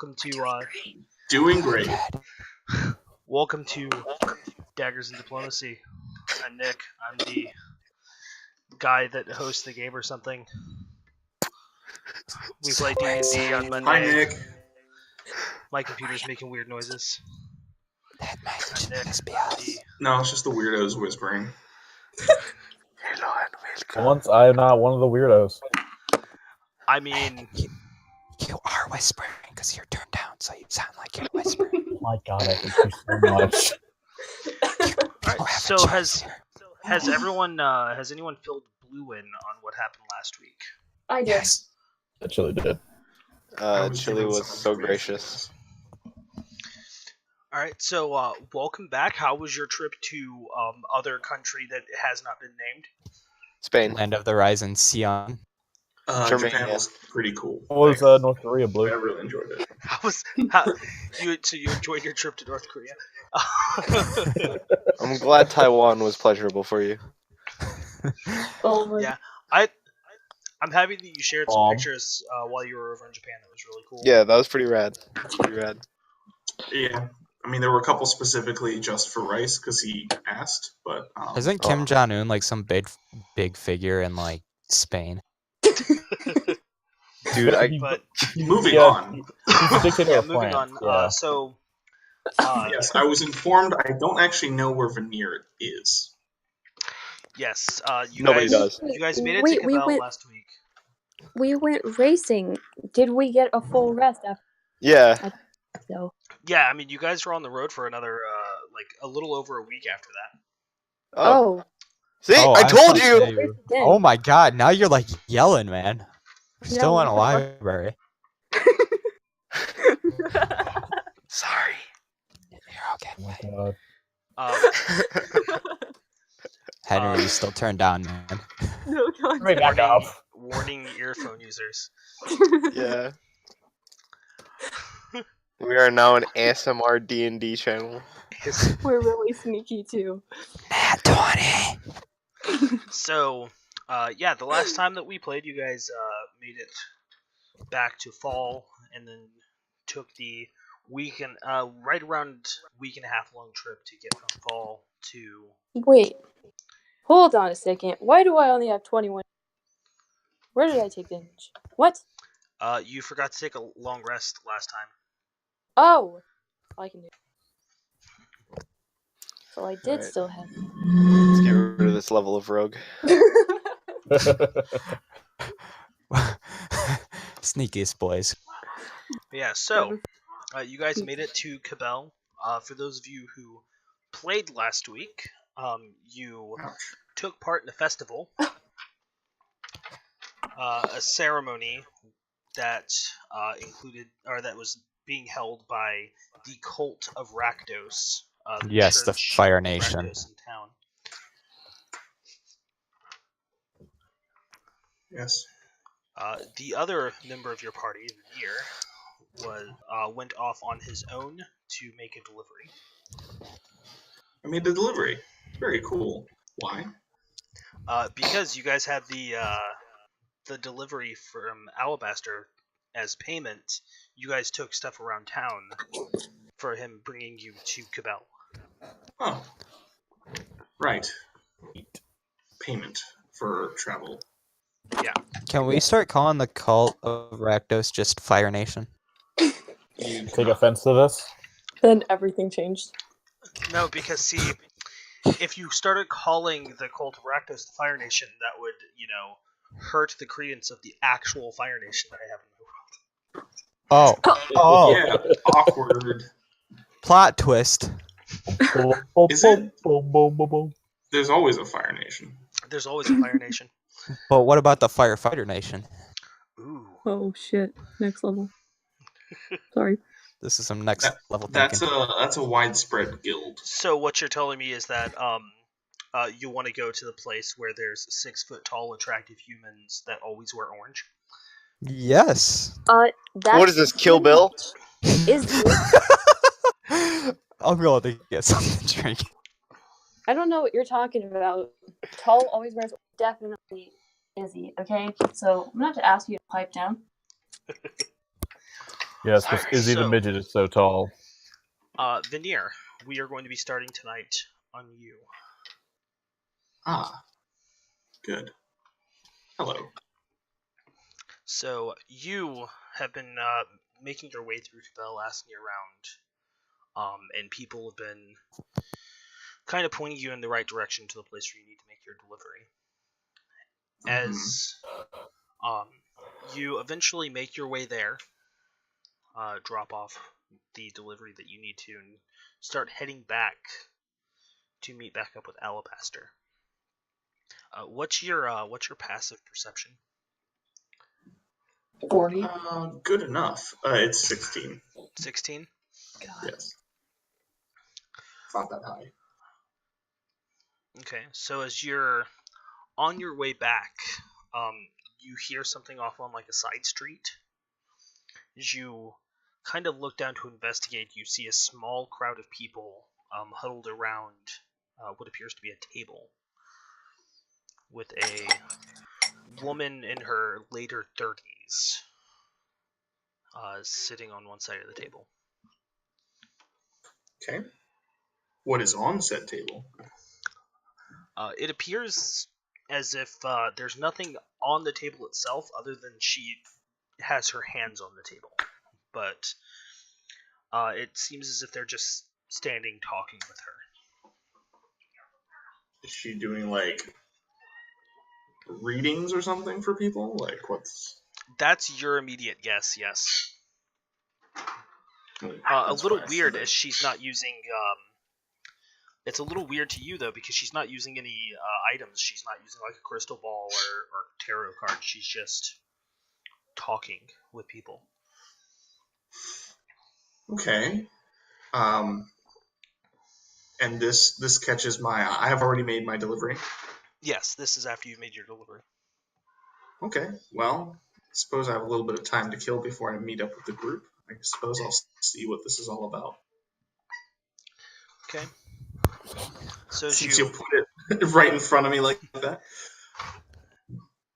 Welcome to Doing great. welcome to Daggers and Diplomacy. I'm Nick. I'm the guy that hosts the game or something. We play D&D on Monday. Hi, Nick. My computer's making weird noises. That might I'm Nick. just be us. No, it's just the weirdos whispering. Hello and welcome. Once I am not one of the weirdos. I mean, You are whispering because you're turned down, so you sound like you're whispering. Oh my god, I thank you so much. alright, so has anyone filled blue in on what happened last week? I did. Yes. That chili did. Chili was so gracious. Alright, so welcome back. How was your trip to other country that has not been named? Spain. Land of the Rising, Sion. Japan Germany. was pretty cool. What was North Korea I blue? really enjoyed it. You enjoyed your trip to North Korea? I'm glad Taiwan was pleasurable for you. Oh my Yeah. I'm happy that you shared some Aw. pictures while you were over in Japan. That was really cool. Yeah, that was pretty rad. Pretty rad. Yeah. I mean, there were a couple specifically just for Rice because he asked, but Isn't Kim Jong-un like some big figure in like Spain? Dude, But moving on. He's a dictator yeah, of moving France. on. Yeah. Yes, I was informed. I don't actually know where Veneer is. Yes, you Nobody guys, does. you guys made it Wait, to we Cabell went- last week. We went racing. Did we get a full rest after Yeah. so? Yeah, I mean, you guys were on the road for another like a little over a week after that. Oh. Oh, See, Oh, I told thought you. you- then. Oh my god, now you're like yelling, man. We're No, still in a we- library. Sorry. You're okay. Oh my god. Henry, you still turned down, man. No, don't. Bring back up. Warning earphone users. Yeah. We are now an ASMR D&D channel. We're really sneaky too. Nat 20. So, yeah, the last time that we played, you guys made it back to fall, and then took the right around week and a half long trip to get from fall to. Wait, hold on a second. Why do I only have 21? Where did I take damage? What? You forgot to take a long rest last time. Oh, I can do. So I did Alright. still have. Let's get rid of this level of rogue. Sneakiest boys. But yeah, so you guys made it to Cabell. For those of you who played last week, you took part in a festival, a ceremony that that was being held by the cult of Rakdos. Yes, the church Fire of Nation. Rakdos in town. Yes. The other member of your party, Veneer, went off on his own to make a delivery. I made the delivery. Very cool. Why? Because you guys had the delivery from Alabaster as payment, you guys took stuff around town for him bringing you to Cabell. Oh. Right. Payment for travel. Can we start calling the cult of Rakdos just Fire Nation? You Take offense to this? Then everything changed. No, because see, if you started calling the cult of Rakdos the Fire Nation, that would, hurt the credence of the actual Fire Nation that I have in my world. Oh, Yeah, awkward. plot twist. Is it? Boom, boom, boom, boom. There's always a Fire Nation. There's always a Fire Nation. But what about the Firefighter Nation? Ooh. Oh shit! Next level. Sorry. This is some next level That's thinking. a widespread guild. So what you're telling me is that you want to go to the place where there's 6 foot tall, attractive humans that always wear orange. Yes. That's What is this, Kill Bill? Is I'm going to get something to drink. I don't know what you're talking about. Tall always wears definitely Izzy. Okay, so I'm gonna have to ask you to pipe down. Yes, because Alright, Izzy the so- midget is so tall. Veneer, we are going to be starting tonight on you. Ah, good. Hello. So you have been making your way through the last near round, and people have been kind of pointing you in the right direction to the place where you need to make your delivery. As you eventually make your way there, drop off the delivery that you need to, and start heading back to meet back up with Alabaster. What's your passive perception? 40. Good enough. It's 16. 16. God. Yes. It's not that high. Okay, so as you're on your way back, you hear something off on like a side street. As you kind of look down to investigate, you see a small crowd of people huddled around what appears to be a table with a woman in her later 30s sitting on one side of the table. Okay. What is on said table? It appears as if there's nothing on the table itself other than she has her hands on the table. But it seems as if they're just standing talking with her. Is she doing like readings or something for people? Like what's? That's your immediate guess, yes. A That's little why I said weird it. as she's not using... it's a little weird to you, though, because she's not using any items. She's not using like a crystal ball or tarot card. She's just talking with people. Okay. And this catches my eye. I have already made my delivery. Yes, this is after you've made your delivery. Okay. Well, I suppose I have a little bit of time to kill before I meet up with the group. I suppose I'll see what this is all about. Okay. So as Since you you put it right in front of me like that.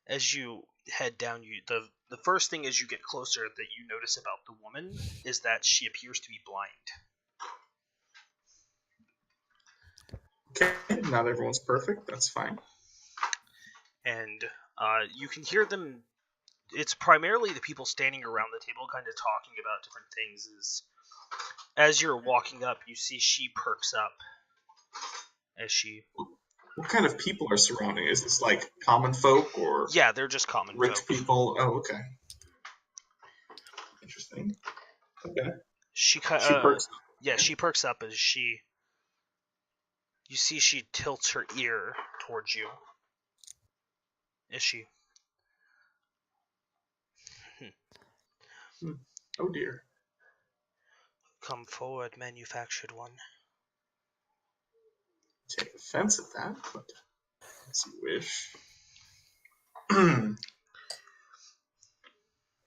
as you head down, the first thing as you get closer that you notice about the woman is that she appears to be blind. Okay, not everyone's perfect. That's fine. And you can hear them. It's primarily the people standing around the table kind of talking about different things. As you're walking up, you see she perks up as she... What kind of people are surrounding? Is this like common folk or Yeah, they're just common rich folk. people? Oh, okay. Interesting. Okay. She perks up. Yeah, she perks up as she... You see she tilts her ear towards you. Is she... Oh dear. Come forward, manufactured one. Take offense at that, but as you wish.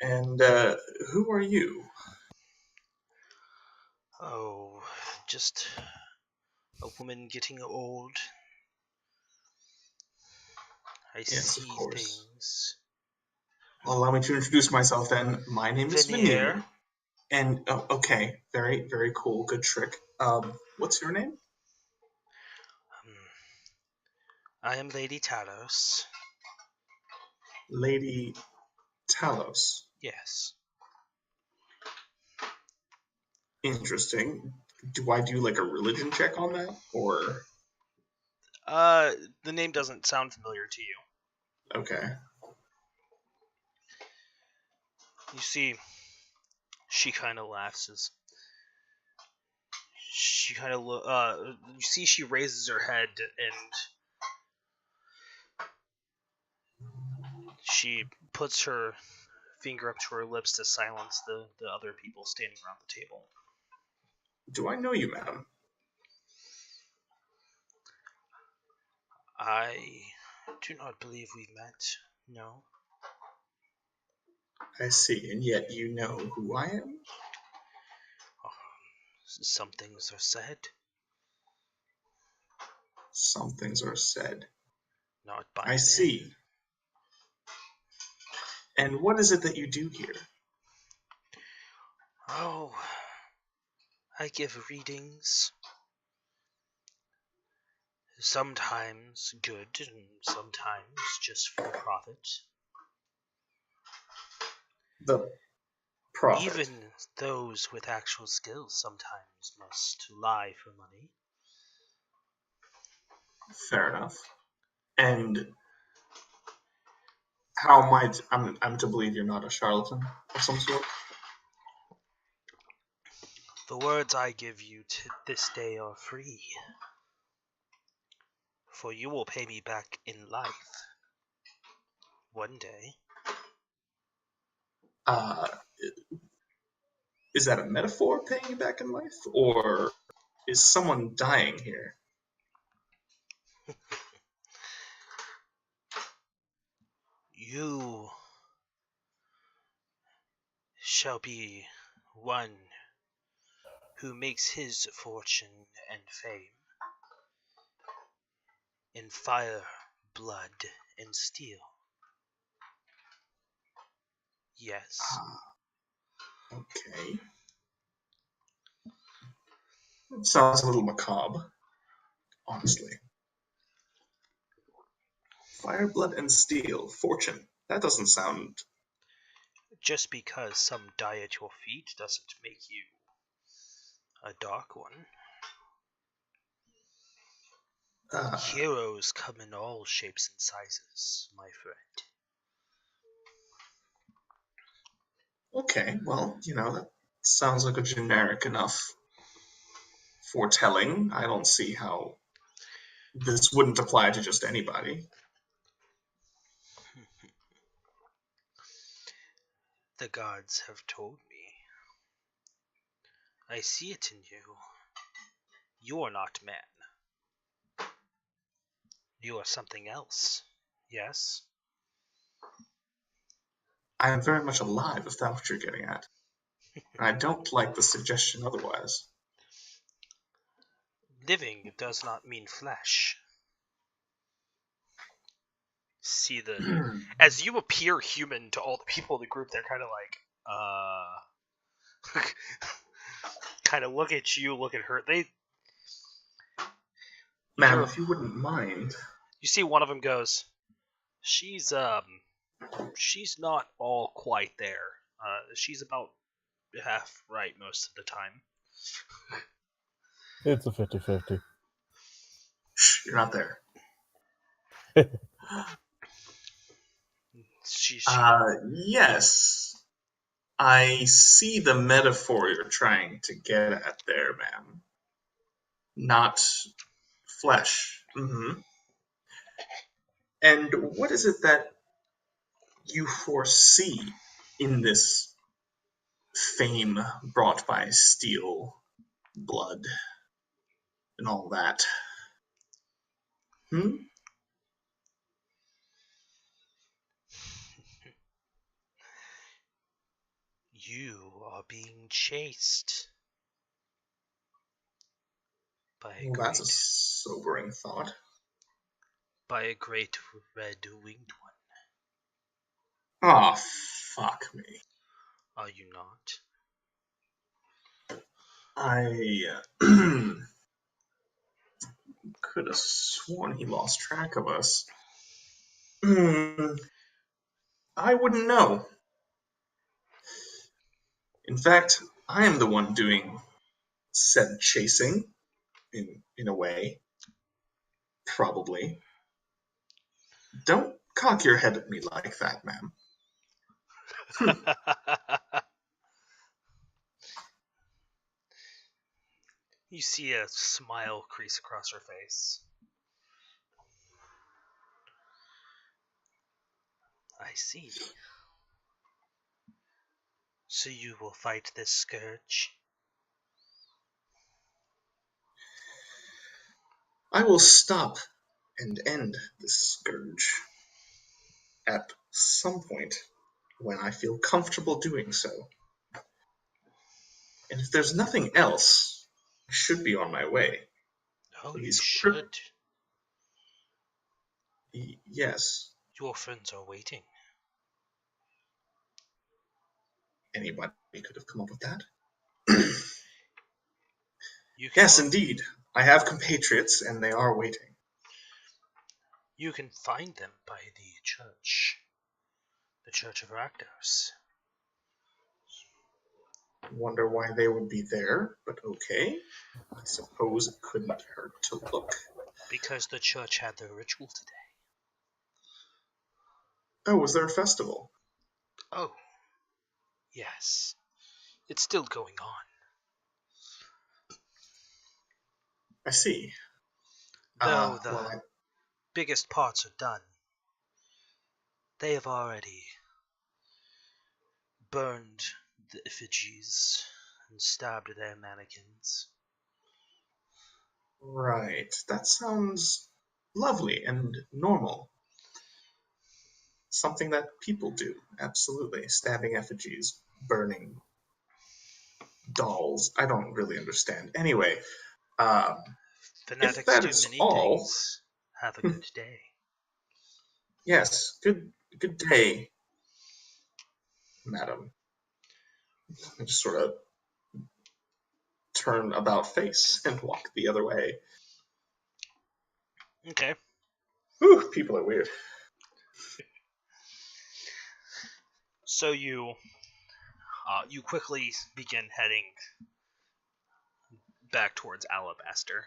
And who are you? Oh, just a woman getting old. I Yes, of see course. things. Well, allow me to introduce myself then. My name is Veneer. Veneer. And, okay, very, very cool. Good trick. What's your name? I am Lady Talos. Lady Talos. Yes. Interesting. Do I do like a religion check on that? Or, The name doesn't sound familiar to you. okay. You see, she kind of laughs as she kind of you see she raises her head and she puts her finger up to her lips to silence the other people standing around the table. Do I know you, madam? I do not believe we've met. No. I see, and yet you know who I am? Some things are said, Some things are said. not by I men. see. And what is it that you do here? Oh, I give readings. Sometimes good, and sometimes just for profit. The profit. Even those with actual skills sometimes must lie for money. Fair enough. And how might I'm to believe you're not a charlatan of some sort? The words I give you this day are free, for you will pay me back in life. One day. Is that a metaphor, paying you back in life? Or is someone dying here? You shall be one who makes his fortune and fame in fire, blood, and steel. Yes. Okay. It sounds a little macabre, honestly. Fire, blood, and steel. Fortune. That doesn't sound... Just because some die at your feet doesn't make you a dark one. Heroes come in all shapes and sizes, my friend. Okay, well, that sounds like a generic enough foretelling. I don't see how this wouldn't apply to just anybody. The gods have told me. I see it in you. You are not man. You are something else. Yes? I am very much alive, if that's what you're getting at. And I don't like the suggestion otherwise. Living does not mean flesh. See as you appear human to all the people in the group, they're kind of like, kind of look at you, look at her. Ma'am, if you wouldn't mind. You see one of them goes, she's not all quite there. She's about half right most of the time. It's a 50-50. Shh, you're not there. Yes. I see the metaphor you're trying to get at there, ma'am. Not flesh. Mm-hmm. And what is it that you foresee in this fame brought by steel, blood, and all that? You are being chased by That's a sobering thought. By a great red-winged one. Ah, fuck me. Are you not? I could have sworn he lost track of us. I wouldn't know. In fact, I am the one doing said chasing, in a way. Probably. Don't cock your head at me like that, ma'am. You see a smile crease across her face. I see. So you will fight this scourge? I will stop and end this scourge at some point when I feel comfortable doing so. And if there's nothing else, I should be on my way. Oh, you should. Yes. Your friends are waiting. Anybody could have come up with that. You can Yes, look- indeed. I have compatriots, and they are waiting. You can find them by the church. The Church of Rakdos. Wonder why they would be there, but okay. I suppose it couldn't hurt to look. Because the church had their ritual today. Oh, was there a festival? Oh. Yes. It's still going on. I see. Though the Well, biggest parts are done. They have already burned the effigies and stabbed their mannequins. right. That sounds lovely and normal. Something that people do, absolutely. Stabbing effigies, burning dolls. I don't really understand. Anyway, Fanatics that do is many all- things. Have a good day. yes, good day, madam. I just sort of turn about face and walk the other way. Okay. Whew, people are weird. So you quickly begin heading back towards Alabaster.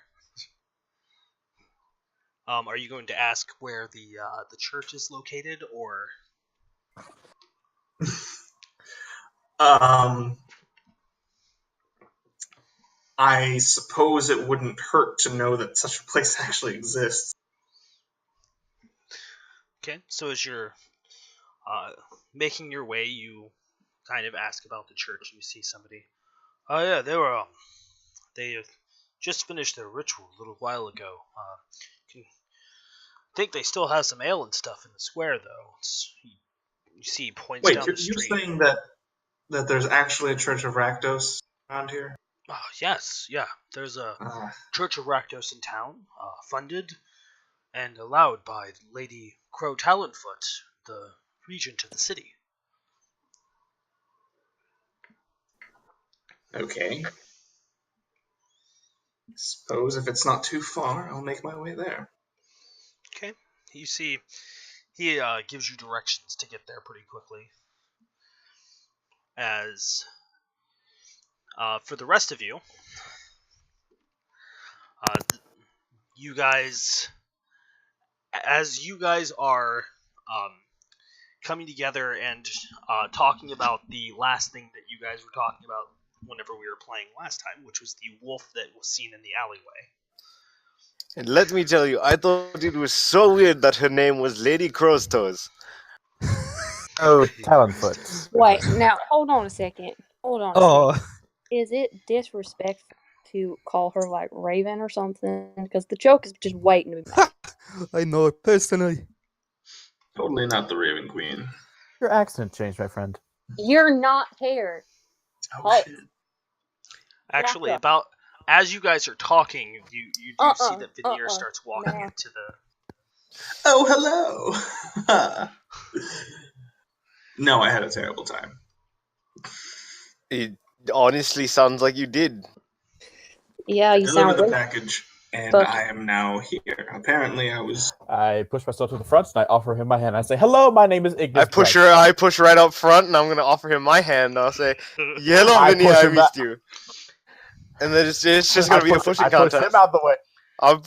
Are you going to ask where the church is located, or I suppose it wouldn't hurt to know that such a place actually exists. okay? So as you're making your way, you kind of ask about the church. You see somebody. Oh yeah, they just finished their ritual a little while ago. Think they still have some ale and stuff in the square though. You see, he points Wait, down you're the street. saying that there's actually a Church of Rakdos around here? Oh, yes, yeah. There's a Church of Rakdos in town, funded and allowed by Lady Crow Talonfoot, the regent of the city. Okay. Suppose if it's not too far, I'll make my way there. Okay. You see, he gives you directions to get there pretty quickly. As for the rest of you, you guys, as you guys are coming together and talking about the last thing that you guys were talking about whenever we were playing last time, which was the wolf that was seen in the alleyway. And let me tell you, I thought it was so weird that her name was Lady Crow's Toes. Oh, Talonfoot. Wait, now hold on a second. Hold on. Oh, Is it disrespectful to call her like Raven or something? Because the joke is just waiting to be made. I know it personally. Totally not the Raven Queen. Your accent changed, my friend. You're not here. Oh, Oh. shit. Actually, up. about as you guys are talking, you do see that Veneer uh-uh, starts walking no. into the. Oh, hello! No, I had a terrible time. It honestly sounds like you did. Yeah, you Deliver sound the really package, and Fuck. I am now here. Apparently, I was... I push myself to the front and I offer him my hand. I say, "Hello, my name is Ignis." I push right up front, and I'm gonna offer him my hand. I'll say, "Hello, I Vinny, push I him missed you." And then it's just gonna be a pushing I push contest. him out the way. I'm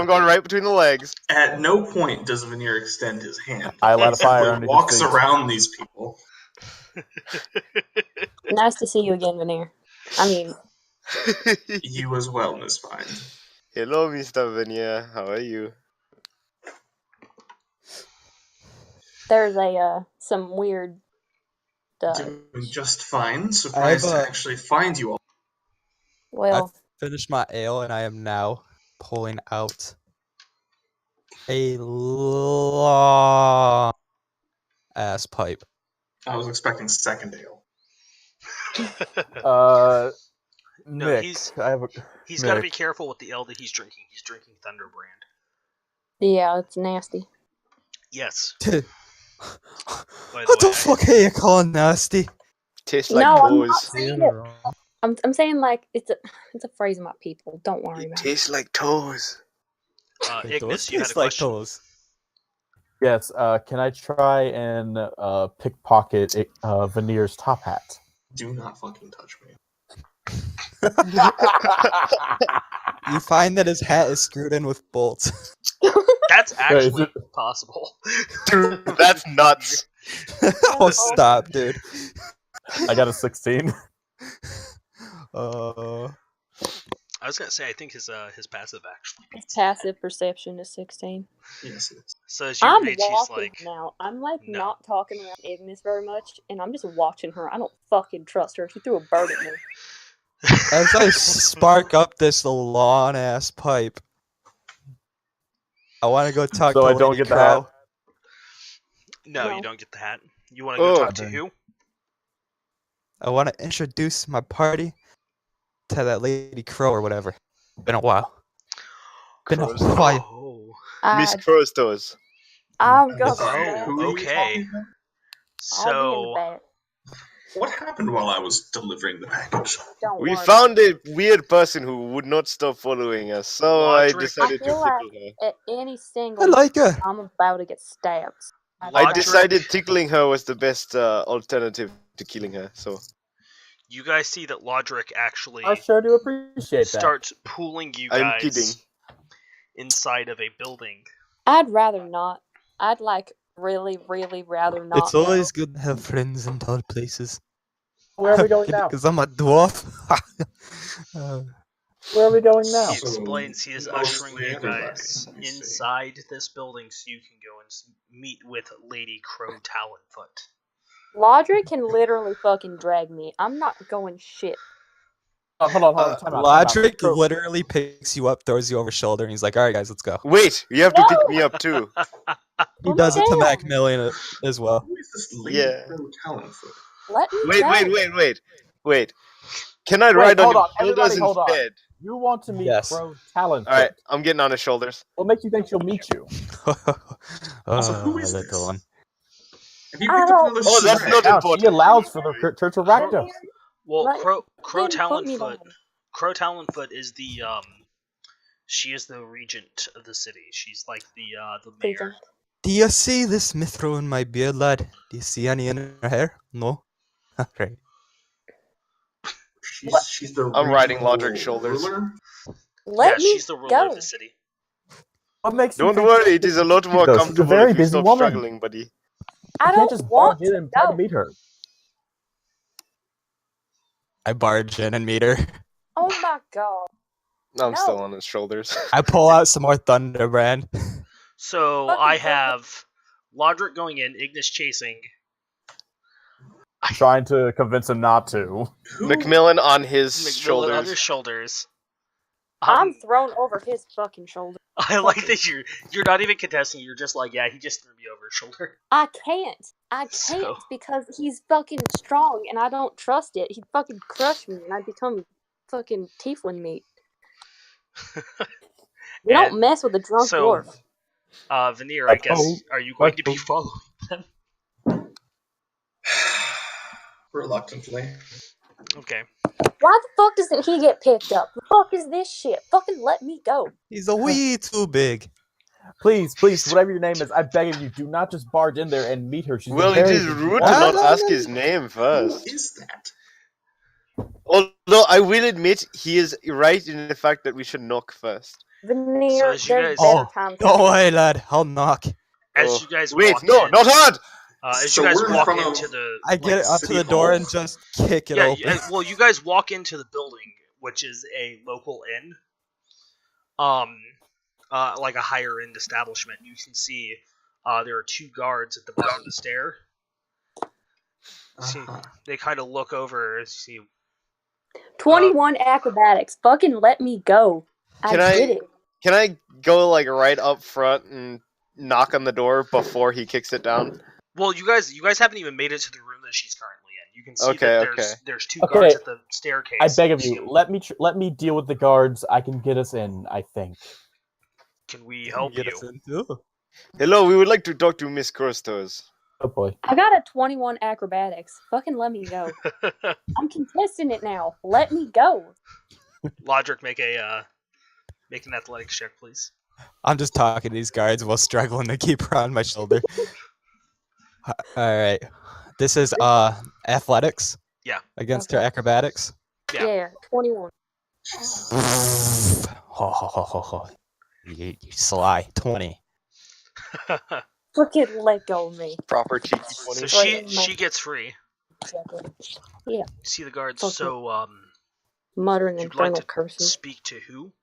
going right between the legs. At no point does Veneer extend his hand. I light a He fire simply under his walks feet. around these people. nice to see you again, Veneer. I mean, You as well, Miss Fine. Hello, Mr. Venia. How are you? there's some weird. Doing just fine. Surprised to actually find you all. Well, Finished my ale and I am now pulling out a long ass pipe. I was expecting second ale. No, Nick, he's I have a... he's got to Nick. be careful with the ale that he's drinking. He's drinking Thunderbrand. yeah, it's nasty. Yes. What By the way, the fuck are you calling nasty? Tastes like No, I'm boys. not saying it. I'm saying like it's a phrase of my people. Don't worry It about it. tastes like toes. It does Ignis, you had a taste like question. toes. Yes. Can I try and pickpocket Veneer's top hat? Do not fucking touch me. You find that his hat is screwed in with bolts. That's Wait, is actually it- possible. Dude, that's nuts. Oh, stop, dude. I got a 16. I was gonna say, I think his passive actually. His passive perception is 16. Yes, it is. So as you I'm reach, he's walking like, now. I'm like no. not talking around Ignis very much, and I'm just watching her. I don't fucking trust her. She threw a bird at me. As I spark up this long ass pipe, I want to go talk So to I don't Lady get the Crow. hat? No, No. you don't get the hat. You want to go Oh. talk to who? I want to introduce my party to that Lady Crow or whatever. Been a while. Been a Crow's while. Oh, Miss Crow's toes. I'm gonna Sorry, stay. who are you okay. talking about? I'll be in the So back. What happened while I was delivering the package? Don't We worry found a weird person who would not stop following us, so I Lodric- decided I to feel like tickle her. at any I single like her. I'm about to get stabbed. I Lodric- decided tickling her was the best alternative to killing her, so. you guys see that Lodric actually I sure do appreciate that. starts pulling you I'm guys kidding. inside of a building. I'd rather not. I'd like really, really rather not. It's always good to have friends in tall places. Where are we going now? Because I'm a dwarf. Where are we going now? He So, explains he is mostly ushering you everybody, guys I see. inside this building so you can go and meet with Lady Crow Talonfoot. Lodric can literally fucking drag me. I'm not going shit. Hold on. Time out. Lodric Crow- literally picks you up, throws you over shoulder, and he's like, "Alright, guys, let's go." Wait, you have to pick No! me up too. He Put does me it to down. Macmillan as well. Who is this Lady Yeah. Crow Talonfoot? Let me go. Wait. Can I Wait, ride on hold your on. Everybody shoulders hold on. instead? You want to meet Yes. Crow Talonfoot. Alright, I'm getting on his shoulders. What makes you think she'll meet you? Also, who is little this? one. Have you I picked up don't- another Oh, that's stray? not Now, important. she allows for the Church of Rakdos. Well, Let Crow him put me Talonfoot. down. Crow Talonfoot is the She is the regent of the city. She's like the mayor. Regent. Do you see this mithril in my beard, lad? Do you see any in her hair? No? Right. She's the I'm riding regional Lodric's shoulders. ruler? Let yeah, me she's the ruler go. of the city. What makes you Don't think worry, she'll it is a meet lot you, more though? She's a comfortable very if you busy stop woman. struggling, buddy. I You can't don't just want barge in to and try to go. meet her. I barge in and meet her. Oh my god. I'm No. still on his shoulders. I pull out some more Thunderbrand. So Fucking I go. have Lodric going in, Ignis chasing. Trying to convince him not to. Who? Macmillan on his McMillan on his shoulders. shoulders. I'm thrown over his fucking shoulder. I like that you're not even contesting. You're just like, yeah, he just threw me over his shoulder. I can't So- because he's fucking strong and I don't trust it. He'd fucking crush me and I'd become fucking tiefling meat. You don't And mess with a drunk so, dwarf. Veneer, I guess, are you going to be following them? Reluctantly. Okay. Why the fuck doesn't he get picked up? The fuck is this shit? Fucking let me go. He's a wee too big. Please, whatever your name is, I beg of you, do not just barge in there and meet her. She's Well, a it very is busy rude to woman. not no, ask no, his no. name Who first. is that? Although I will admit, he is right in the fact that we should knock first. Veneer, So as you there's guys- better Oh, times. Don't worry, lad. I'll knock. As Oh, you guys wait, walk no, in, not hard! as So you guys we're in walk front of- into the I get Like up to City the door Hall? and just kick it yeah, open. well, you guys walk into the building, which is a local inn, like a higher end establishment. You can see, there are two guards at the bottom of the stair. See, Uh-huh. they kind of look over. See, 21 acrobatics. Fucking let me go. Can I I- did it. Can I go, like, right up front and knock on the door before he kicks it down? well, you guys haven't even made it to the room that she's currently in. You can see Okay, that there's two Okay. guards at the staircase. I beg of See, you, let me deal with the guards. I can get us in, I think. can we help Get you? us in too. Hello, we would like to talk to Miss Crostos. Oh boy. I got a 21 acrobatics. Fucking let me go. I'm contesting it now. Let me go. Lodric, make an athletics check, please. I'm just talking to these guards while struggling to keep her on my shoulder. Alright. This is athletics. Yeah. Against Okay. her acrobatics. Yeah. Yeah, 21. Ho, ho, ho, ho, ho. You sly. 20. Fucking let go of me. Proper cheeky So 20. she gets free. Yeah. You see the guards. Fuck So Muttering you'd like infernal to curses. speak to who?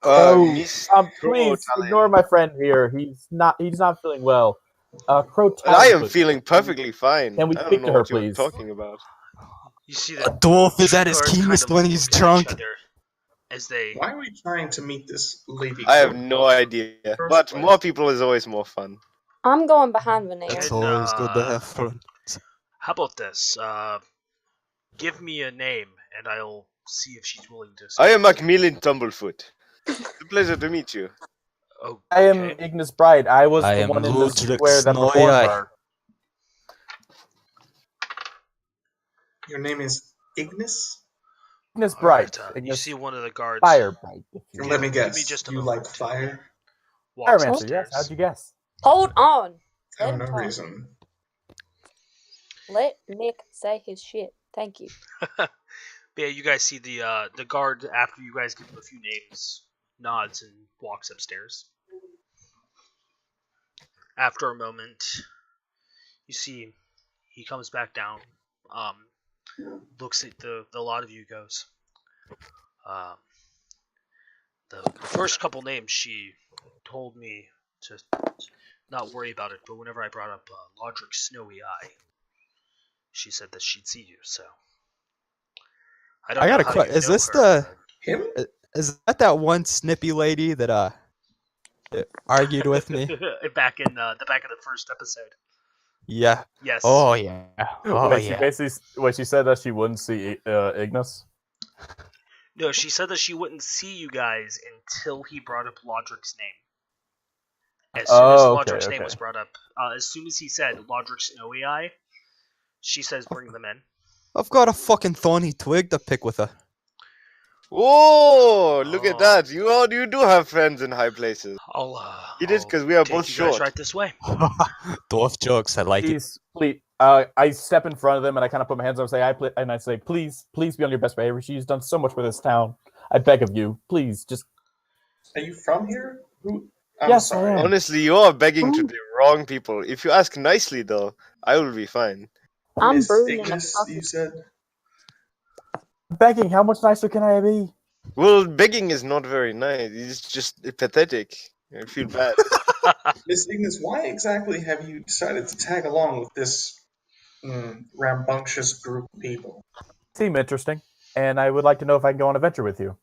Miss Please Crotalin. ignore my friend here. He's not feeling well. Crow But I am Talonfoot, feeling perfectly fine. Can we I don't speak know to her, what you're please? talking about. You see A the dwarf is two at his guards kind keenest of when he's look at drunk. each other as they. Why are we trying to meet this lady? I have Crow? no idea. But more people is always more fun. I'm going behind Veneer. It's And, always good to have fun. How about this? Give me a name, and I'll see if she's willing to. I Speak. am Macmillan Tumblefoot. It's a pleasure to meet you. Oh, I am okay. Ignis Bright. I was I the am one in the Ludwig square that Snowy performed Eye. her. Your name is Ignis? Ignis All Bright. right, you Ignis see one of the guards. Fire Bright. if you Let me will. Give me guess. just a You moment. like fire? Walks Firemancer, upstairs. yes. How'd you guess? Hold on. Let For him no talk. reason. Let Nick say his shit. Thank you. Yeah, you guys see the guard after you guys give him a few names, nods and walks upstairs. After a moment, you see he comes back down, looks at the lot of you, goes, the first couple names she told me to not worry about it, but whenever I brought up Lodric Snowy Eye, she said that she'd see you. So I don't I know got a how question. you Is know this her, Him? Is that one snippy lady that argued with me? back in the back of the first episode. Yeah. Yes. Oh yeah. Oh Wait, she yeah. basically she said that she wouldn't see Ignis. No, she said that she wouldn't see you guys until he brought up Lodric's name. As soon as Lodric's name was brought up, as soon as he said Lodric Snowy Eye, she says bring them in. I've got a fucking thorny twig to pick with her. Whoa! Look at Oh. that. You do have friends in high places. It It is because we are both you guys short. right this way. Dwarf jokes, I like it. Please. I step in front of them and I kind of put my hands up and I say, please be on your best behavior. She's done so much for this town. I beg of you, please, just. Are you from here? Who? I'm Yes, I sorry. am. Honestly, you are begging to the wrong people. If you ask nicely, though, I will be fine. I'm Miss brewing in a Ignis, fucking. you said? Begging, how much nicer can I be? Well, begging is not very nice. It's just pathetic. I feel bad. Miss Ignis, why exactly have you decided to tag along with this rambunctious group of people? Seem interesting, and I would like to know if I can go on a venture with you.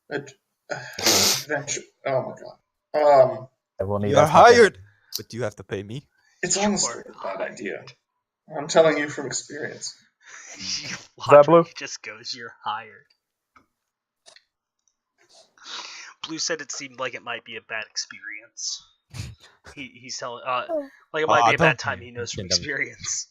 Adventure. Oh my god. I will need You're that much. hired, but you have to pay me. It's You honestly are a bad hired. idea. I'm telling you from experience. that Blue? Lodric just goes, "You're hired." Blue said it seemed like it might be a bad experience. He's telling like it might be a bad time. He knows from experience.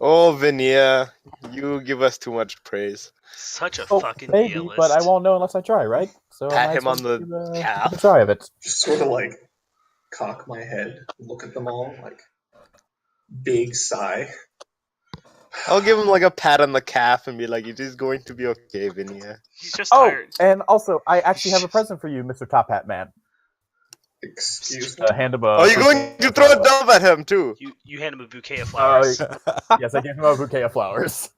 Oh, Veneer, you give us too much praise. Such a Oh, fucking maybe, nihilist. but I won't know unless I try, right? So Pat I might him on as well the give calf. a try of it. Just sort of like cock my head, look at them all, like big sigh. I'll give him like a pat on the calf and be like, "It is going to be okay, Veneer." He's just Oh, tired. and also, I actually have a present for you, Mr. Top Hat Man. Excuse me? Hand him a. Are you going to throw a dove at him too? You hand him a bouquet of flowers. Yes, I gave him a bouquet of flowers.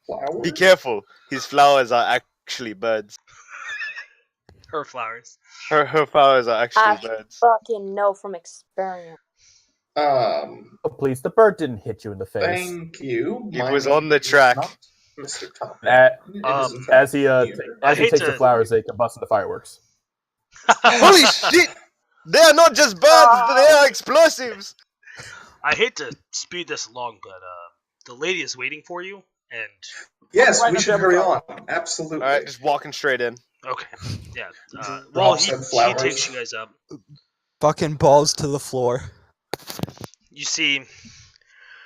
Flowers? Be careful. His flowers are actually birds. Her flowers. Her flowers are actually I birds. fucking know from experience. Oh, please, the bird didn't hit you in the face. Thank you. It My was name on the is track. not Mr. Top. Um, As he I hate takes to- the flowers, they combust into fireworks. Holy shit! They are not just birds, they are explosives! I hate to speed this along, but the lady is waiting for you, and Yes, Right we up should there, hurry Tom. on. Absolutely. Alright, just walking straight in. okay, yeah. Just Well, drops he and flowers. takes you guys up. Fucking balls to the floor. You see.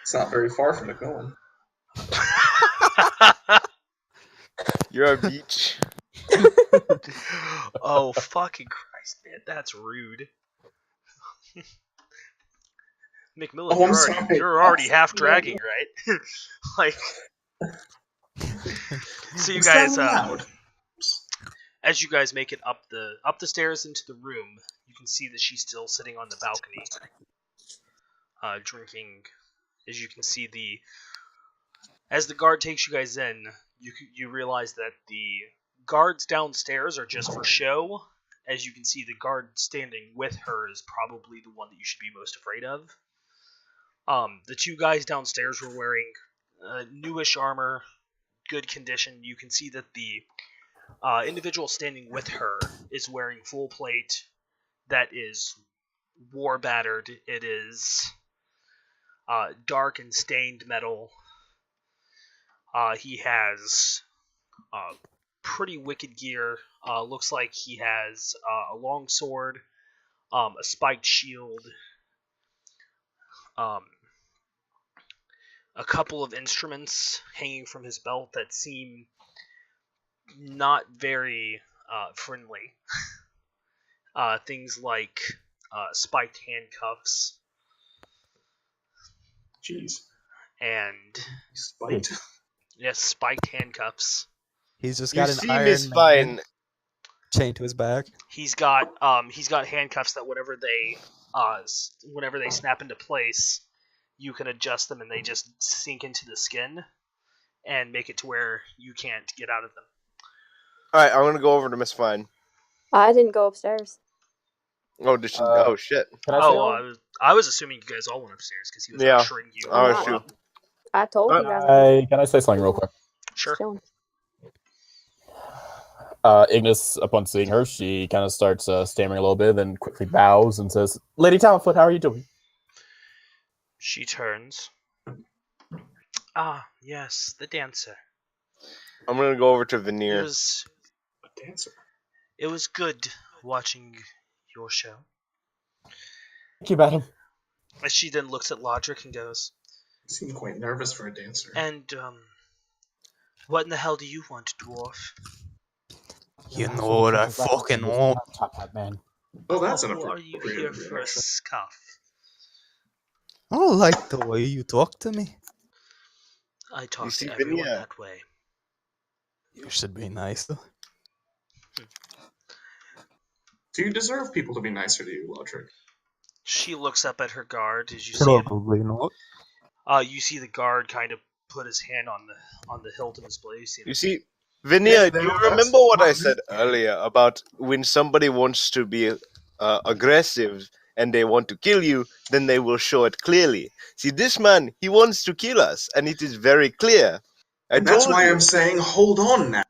It's not very far from Macmillan. You're a beach. Oh, fucking Christ, man. That's rude. Macmillan, Oh, I'm sorry. you're already half dragging, right? Like, so you Is guys, that loud? as you guys make it up the stairs into the room, you can see that she's still sitting on the balcony, drinking. As you can see, as the guard takes you guys in, you realize that the guards downstairs are just for show. As you can see, the guard standing with her is probably the one that you should be most afraid of. The two guys downstairs were wearing newish armor, good condition. You can see that the individual standing with her is wearing full plate that is war battered. It is dark and stained metal. He has pretty wicked gear. Looks like he has a long sword, a spiked shield, a couple of instruments hanging from his belt that seem not very friendly. Things like spiked handcuffs Jeez. and Spiked. yes, spiked handcuffs. He's just You got an see, iron Miss magnet Fine. chained to his back. He's got handcuffs that whenever they snap into place, you can adjust them and they just sink into the skin and make it to where you can't get out of them. Alright, I'm gonna go over to Miss Fine. I didn't go upstairs. Oh, did she? Oh, shit. Can I say hello? I was assuming you guys all went upstairs because he was Yeah. ushering you. Oh, Not- shoot. I told you guys. Can I say something real quick? Sure. Chilling. Ignis, upon seeing her, she kind of starts stammering a little bit, then quickly bows and says, "Lady Talonfoot, how are you doing?" She turns. Ah, yes, the dancer. I'm gonna go over to It Veneer. was A dancer. it was good watching your show. Thank you, madam. As she then looks at Lodric and goes, You seem quite nervous for a dancer. and what in the hell do you want, dwarf? You know what I fucking want. Top hat man. Well, that's an Or are you appropriate here for a reaction. scuff? I don't like the way you talk to me. I talk see, to everyone Vinia. that way. You should be nicer. Do you deserve people to be nicer to you, Lodric? She looks up at her guard as you see him. Probably not. You see the guard kind of put his hand on the hilt of his blade. You see, Veneer, Yeah, do you that's remember what I not said me. earlier about when somebody wants to be aggressive and they want to kill you, then they will show it clearly. See, this man, he wants to kill us, and it is very clear. And that's told why you. I'm saying hold on now.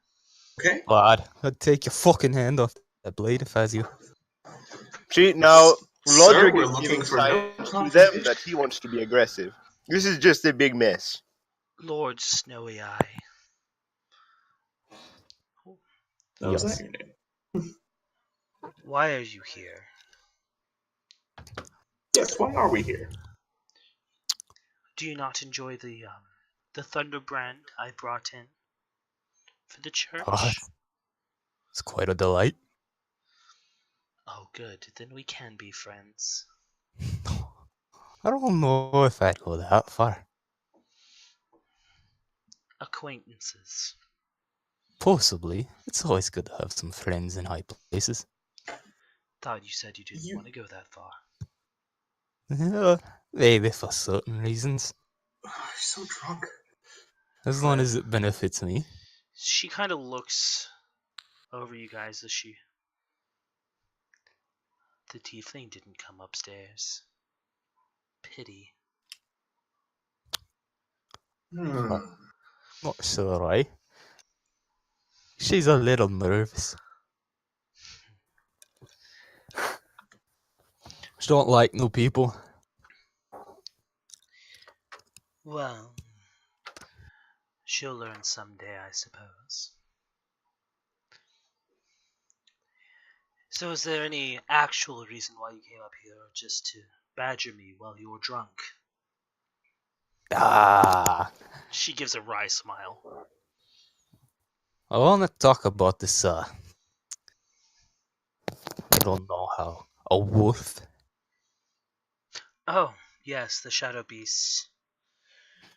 Okay? Lad, I'd take your fucking hand off that blade if I was you. See, now, Sir, Lodric we're is looking giving for no signs to them confrontation. that he wants to be aggressive. This is just a big mess. Lord Snowy Eye. That was Yes. that your name? Why are you here? Yes, why are we here? Do you not enjoy the Thunderbrand I brought in for the church? Oh, it's quite a delight. Oh, good. Then we can be friends. I don't know if I'd go that far. Acquaintances. Possibly. It's always good to have some friends in high places. Thought you said you didn't You- want to go that far. Yeah, maybe for certain reasons. Oh, you're so drunk. As long as it benefits me. She kind of looks over you guys as she... The tiefling didn't come upstairs. Pity. Not sure, eh? She's a little nervous. She don't like new people. Well, she'll learn someday, I suppose. So is there any actual reason why you came up here, or just to badger me while you were drunk? Ah, She gives a wry smile. I want to talk about this. I don't know how. A wolf. Oh, yes, the shadow beasts.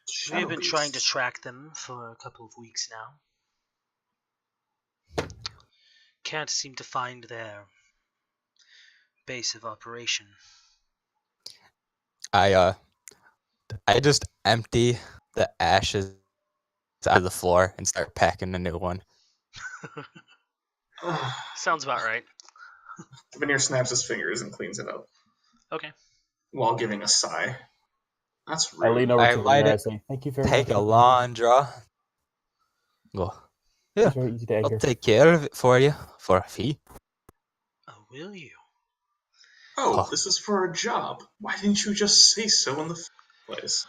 We've Shadow been trying to beasts. track them for a couple of weeks now. Can't seem to find their base of operation. I just empty the ashes out of the floor and start packing a new one. Sounds about right. Veneer snaps his fingers and cleans it up Okay. while giving a sigh. That's I rude. lean over I to light Veneer. I it, say, "Thank you very take much." a long draw. Go. Yeah, It's very easy to I'll anger. take care of it for you for a fee. Oh, will you? Oh, Oh. this is for a job. Why didn't you just say so in the first place?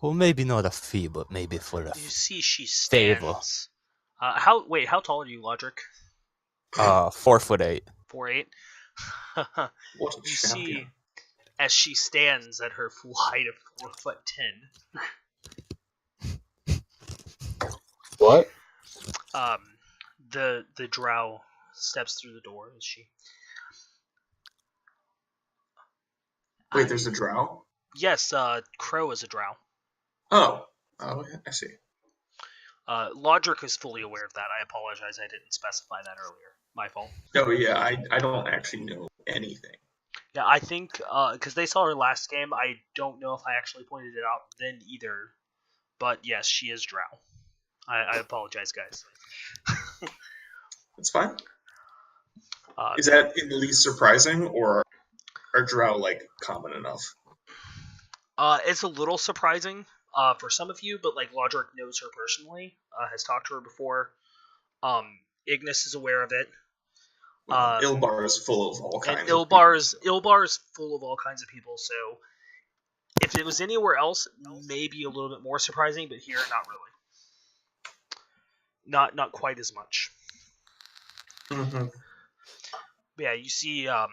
Well, maybe not a fee, but maybe for a You see, she favor. stands. How tall are you, Lodric? 4'8". 4'8"? What a You champion. see, as she stands at her full height of 4'10", What? the drow steps through the door as she. Wait, there's a drow? Yes, Crow is a drow. Oh, I see. Lodric is fully aware of that. I apologize, I didn't specify that earlier. My fault. Oh yeah, I don't actually know anything. Yeah, I think because they saw her last game, I don't know if I actually pointed it out then either. But yes, she is drow. I apologize, guys. It's fine. Uh, Is that in the least surprising, or are drow like common enough? It's a little surprising for some of you, but like Lodric knows her personally, has talked to her before. Ignis is aware of it. Well, Ilbar is full of all And kinds Ilbar's full of all kinds of people, so if it was anywhere else, maybe a little bit more surprising, but here, not really. Not quite as much. Mm-hmm. But yeah, you see, as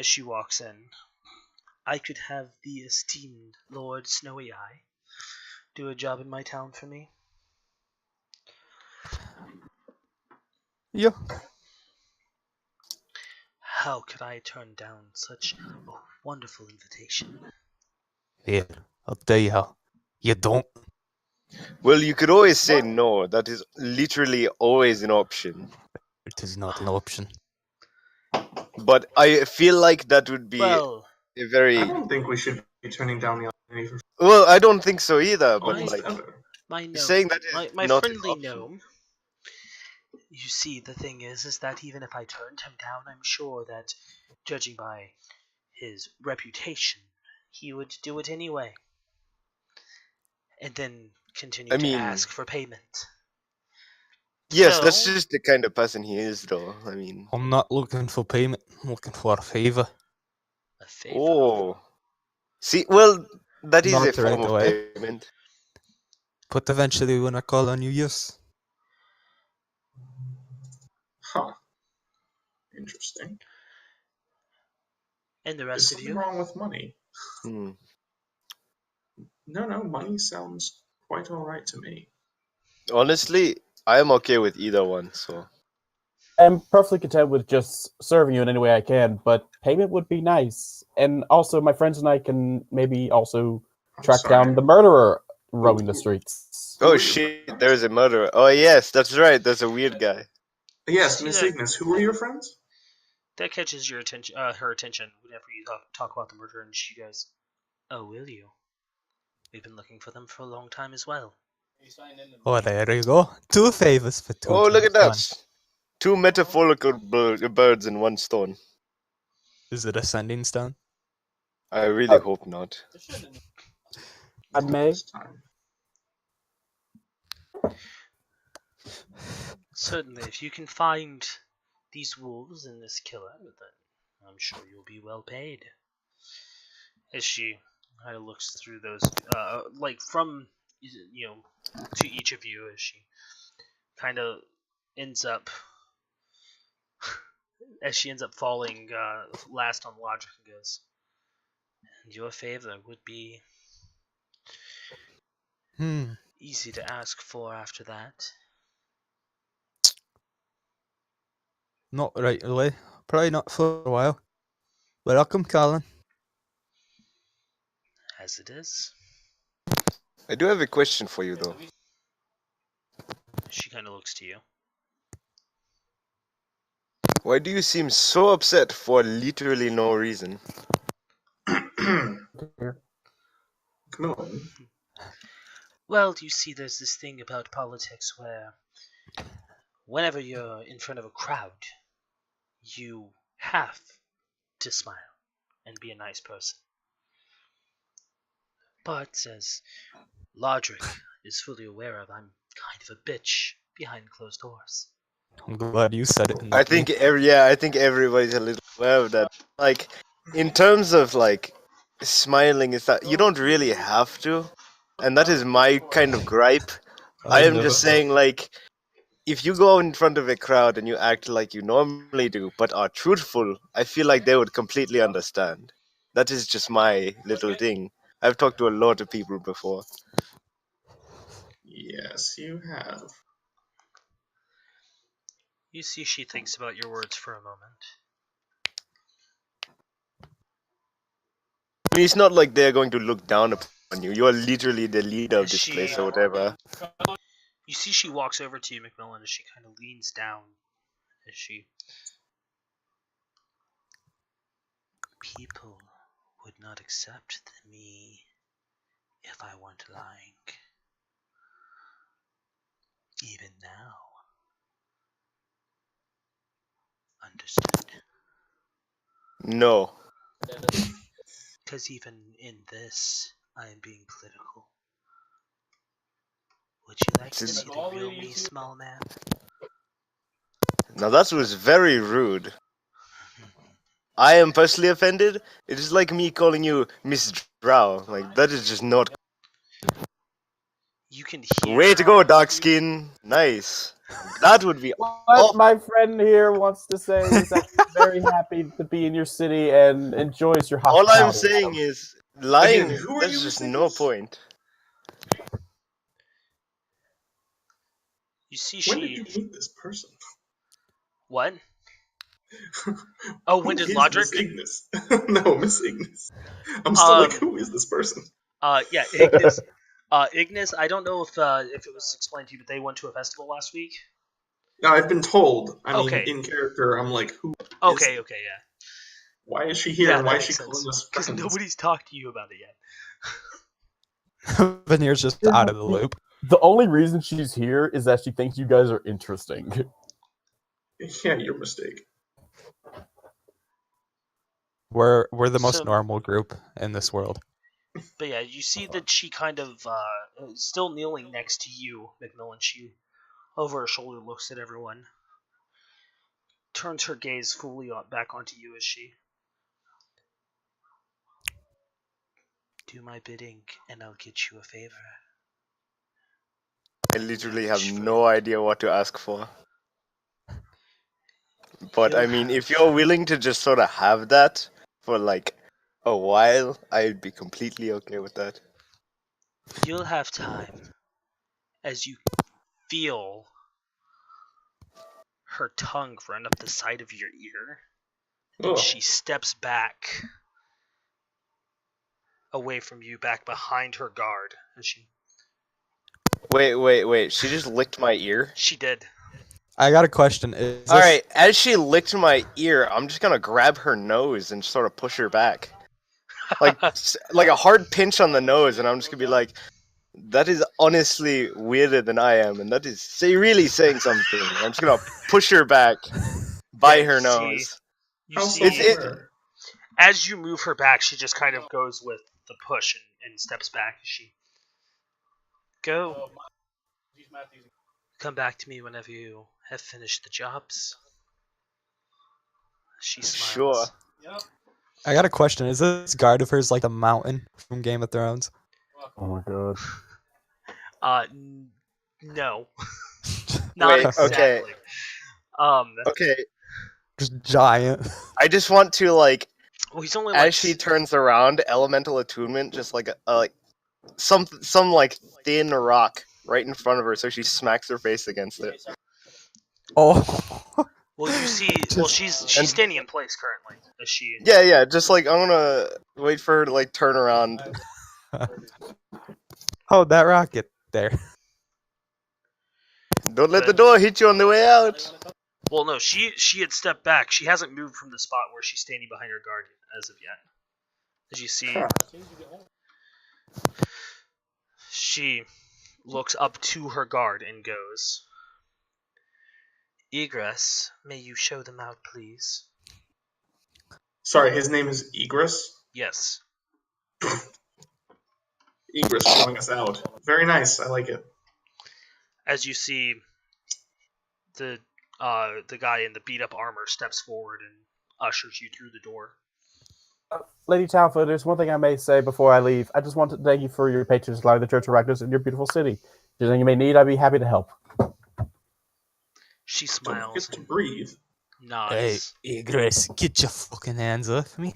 she walks in, I could have the esteemed Lord Snowy Eye do a job in my town for me. Yeah. How could I turn down such a wonderful invitation? Here, I'll tell you how. You don't. Well, you could always say no. That is literally always an option. It is not an option. But I feel like that would be Well, a very I don't think we should be turning down the opportunity for well. I don't think so either. But almost like ever. my gnome, saying that is my not an friendly option. gnome. You see, the thing is that even if I turned him down, I'm sure that, judging by his reputation, he would do it anyway. And then continue I to mean, ask for payment. yes, So, that's just the kind of person he is, though. I mean, I'm not looking for payment. I'm looking for a favor. a favor. oh, see, well, that is a Not form right of away. payment. But eventually, when I call on you, yes. Huh. Interesting. And the Is rest of something you? wrong with money? Hmm. No, money sounds quite alright to me. Honestly, I am okay with either one. So I'm perfectly content with just serving you in any way I can, but payment would be nice. And also, my friends and I can maybe also I'm track sorry. down the murderer roaming the streets. Who are oh your shit, friends? there's a murderer. Oh yes, that's right. There's a weird guy. Yes, See Miss that- Ignis, who are your friends? That catches your attention, her attention whenever you talk about the murder, and she goes, "Oh, will you? We've been looking for them for a long time as well." Oh, there you go. 2 favors for 2 Oh, look at jobs done. that! Two metaphorical birds in one stone. Is it a sending stone? I really hope not. I may. This time. Certainly, if you can find these wolves and this killer, then I'm sure you'll be well paid. As she kind of looks through those, like from, to each of you, as she kind of ends up as she ends up falling last on logic and goes, "And your favor would be easy to ask for after that." Not right away. Probably not for a while. Welcome, Colin. As it is. I do have a question for you, though. She kind of looks to you. Why do you seem so upset for literally no reason? Come on. Well, you see, there's this thing about politics where whenever you're in front of a crowd, you have to smile and be a nice person. But as Lodric is fully aware of, I'm kind of a bitch behind closed doors. I'm glad you said it. I think everybody's a little aware of that. Like, in terms of like smiling, is that you don't really have to, and that is my kind of gripe. I am just saying, like, if you go in front of a crowd and you act like you normally do, but are truthful, I feel like they would completely understand. That is just my little thing. I've talked to a lot of people before. Yes, you have. You see, she thinks about your words for a moment. I mean, it's not like they're going to look down upon you. You are literally the leader of this place or whatever. You see, she walks over to you, Macmillan, as she kind of leans down. As she. People would not accept me if I weren't lying. Even now. Understood? No. Because even in this, I am being political. Would you like to see the real me, small man? Now that was very rude. I am personally offended. It is like me calling you Miss Drow. Like, that is just not... You can hear... Way to go, dark skin. Nice. That would be... What my friend here wants to say is that he's very happy to be in your city and enjoys your All hospitality. I'm saying is, lying, Again, who are there's you just saying no this? point. You see, When did you meet this person? What? Oh, when did Lodric? Miss Ignis? No, Miss Ignis. I'm still like, who is this person? Yeah, Ignis. Ignis, I don't know if it was explained to you, but they went to a festival last week. No, I've been told. I mean, Okay. in character, I'm like, who? Okay, yeah. Why is she here? Yeah, And why that is she makes sense. calling us Because friends? nobody's talked to you about it yet. Veneer's just out of the loop. The only reason she's here is that she thinks you guys are interesting. Yeah, your mistake. We're the most So- normal group in this world. But yeah, you see that she kind of still kneeling next to you, Macmillan. She over her shoulder looks at everyone, turns her gaze fully back onto you as she. Do my bidding, and I'll get you a favor. I literally have no idea what to ask for. But I mean, if you're willing to just sort of have that for like a while, I'd be completely okay with that. You'll have time as you feel her tongue run up the side of your ear, and Ugh. she steps back away from you, back behind her guard. As she Wait. She just licked my ear? She did. I got a question. Is this... Alright, as she licked my ear, I'm just gonna grab her nose and sort of push her back. Like a hard pinch on the nose, and I'm just gonna be like, that is honestly weirder than I am, and that is really saying something. I'm just gonna push her back by Yeah, her you see- nose. You How see, self-aware. as you move her back, she just kind of goes with the push and steps back. As she go. Come back to me whenever you have finished the jobs. She Sure. smiles. I got a question. Is this guard of hers like the mountain from Game of Thrones? Oh my god. No. Not Wait, exactly. okay. Okay, Just giant. I just want to like, Well, he's only as like she turns around, elemental attunement, just like some like thin rock right in front of her, so she smacks her face against it. Oh. Well, you see, well, she's And- standing in place currently. Is she? Yeah, just like I'm gonna wait for her to like turn around. Oh, that rocket there. Don't let the Good. door hit you on the way out. Well, no, she had stepped back. She hasn't moved from the spot where she's standing behind her guard as of yet. As you see, she looks up to her guard and goes, "Egress, may you show them out, please?" Sorry, his name is Egress. Yes. Egress showing us out. Very nice. I like it. As you see, the guy in the beat up armor steps forward and ushers you through the door. Lady Talfoot, there's one thing I may say before I leave. I just want to thank you for your patronage allowing the Church of Ragnar's in your beautiful city. If there's anything you may need, I'd be happy to help. She Don't smiles forget to and breathe. nods. Egress, get your fucking hands off me.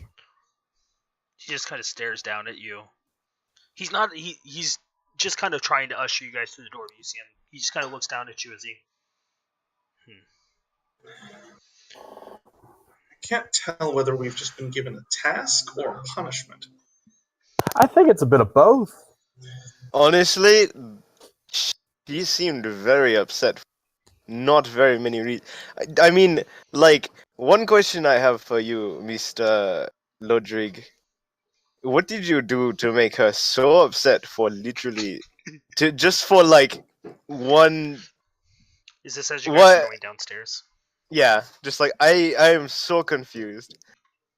He just kind of stares down at you. He's not. He's just kind of trying to usher you guys through the door. But you see him. He just kind of looks down at you as he. I can't tell whether we've just been given a task or a punishment. I think it's a bit of both. Honestly, she seemed very upset. Not very many reasons. I mean, like, one question I have for you, Mr. Lodrig. What did you do to make her so upset for literally, just for like one? Is this as you guys are going downstairs? Yeah, just like I am so confused.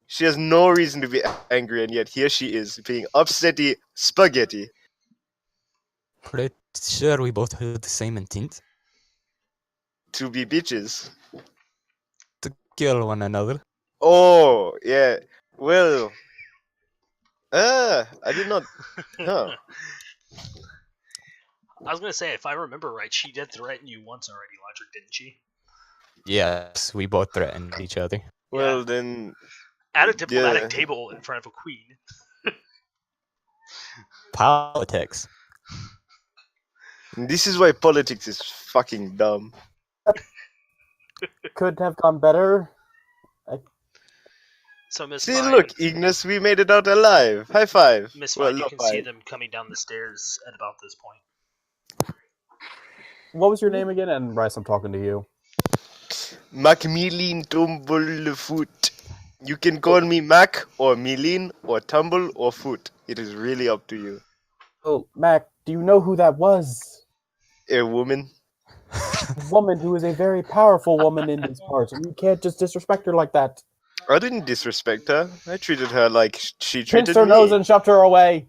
She has no reason to be angry, and yet here she is being upsetty spaghetti. Pretty sure we both had the same intent. To be bitches. To kill one another. Oh yeah. Well. I did not. Huh. I was gonna say, if I remember right, she did threaten you once already, Logic, didn't she? Yes, we both threatened each other. Well then. At a diplomatic Yeah. table in front of a queen. Politics. This is why politics is fucking dumb. Could have gone better. So Miss See, Vine, look, Ignis, we made it out alive. High five. Miss Well, Vine, you low can see five. them coming down the stairs at about this point. What was your name again? And Rice, I'm talking to you. Macmillan Tumblefoot. You can call me Mac or Milin or Tumble or Foot. It is really up to you. Oh, Mac, do you know who that was? A woman. A woman who is a very powerful woman in these parts. And you can't just disrespect her like that. I didn't disrespect her. I treated her like she Pinched treated her me. nose and shoved her away.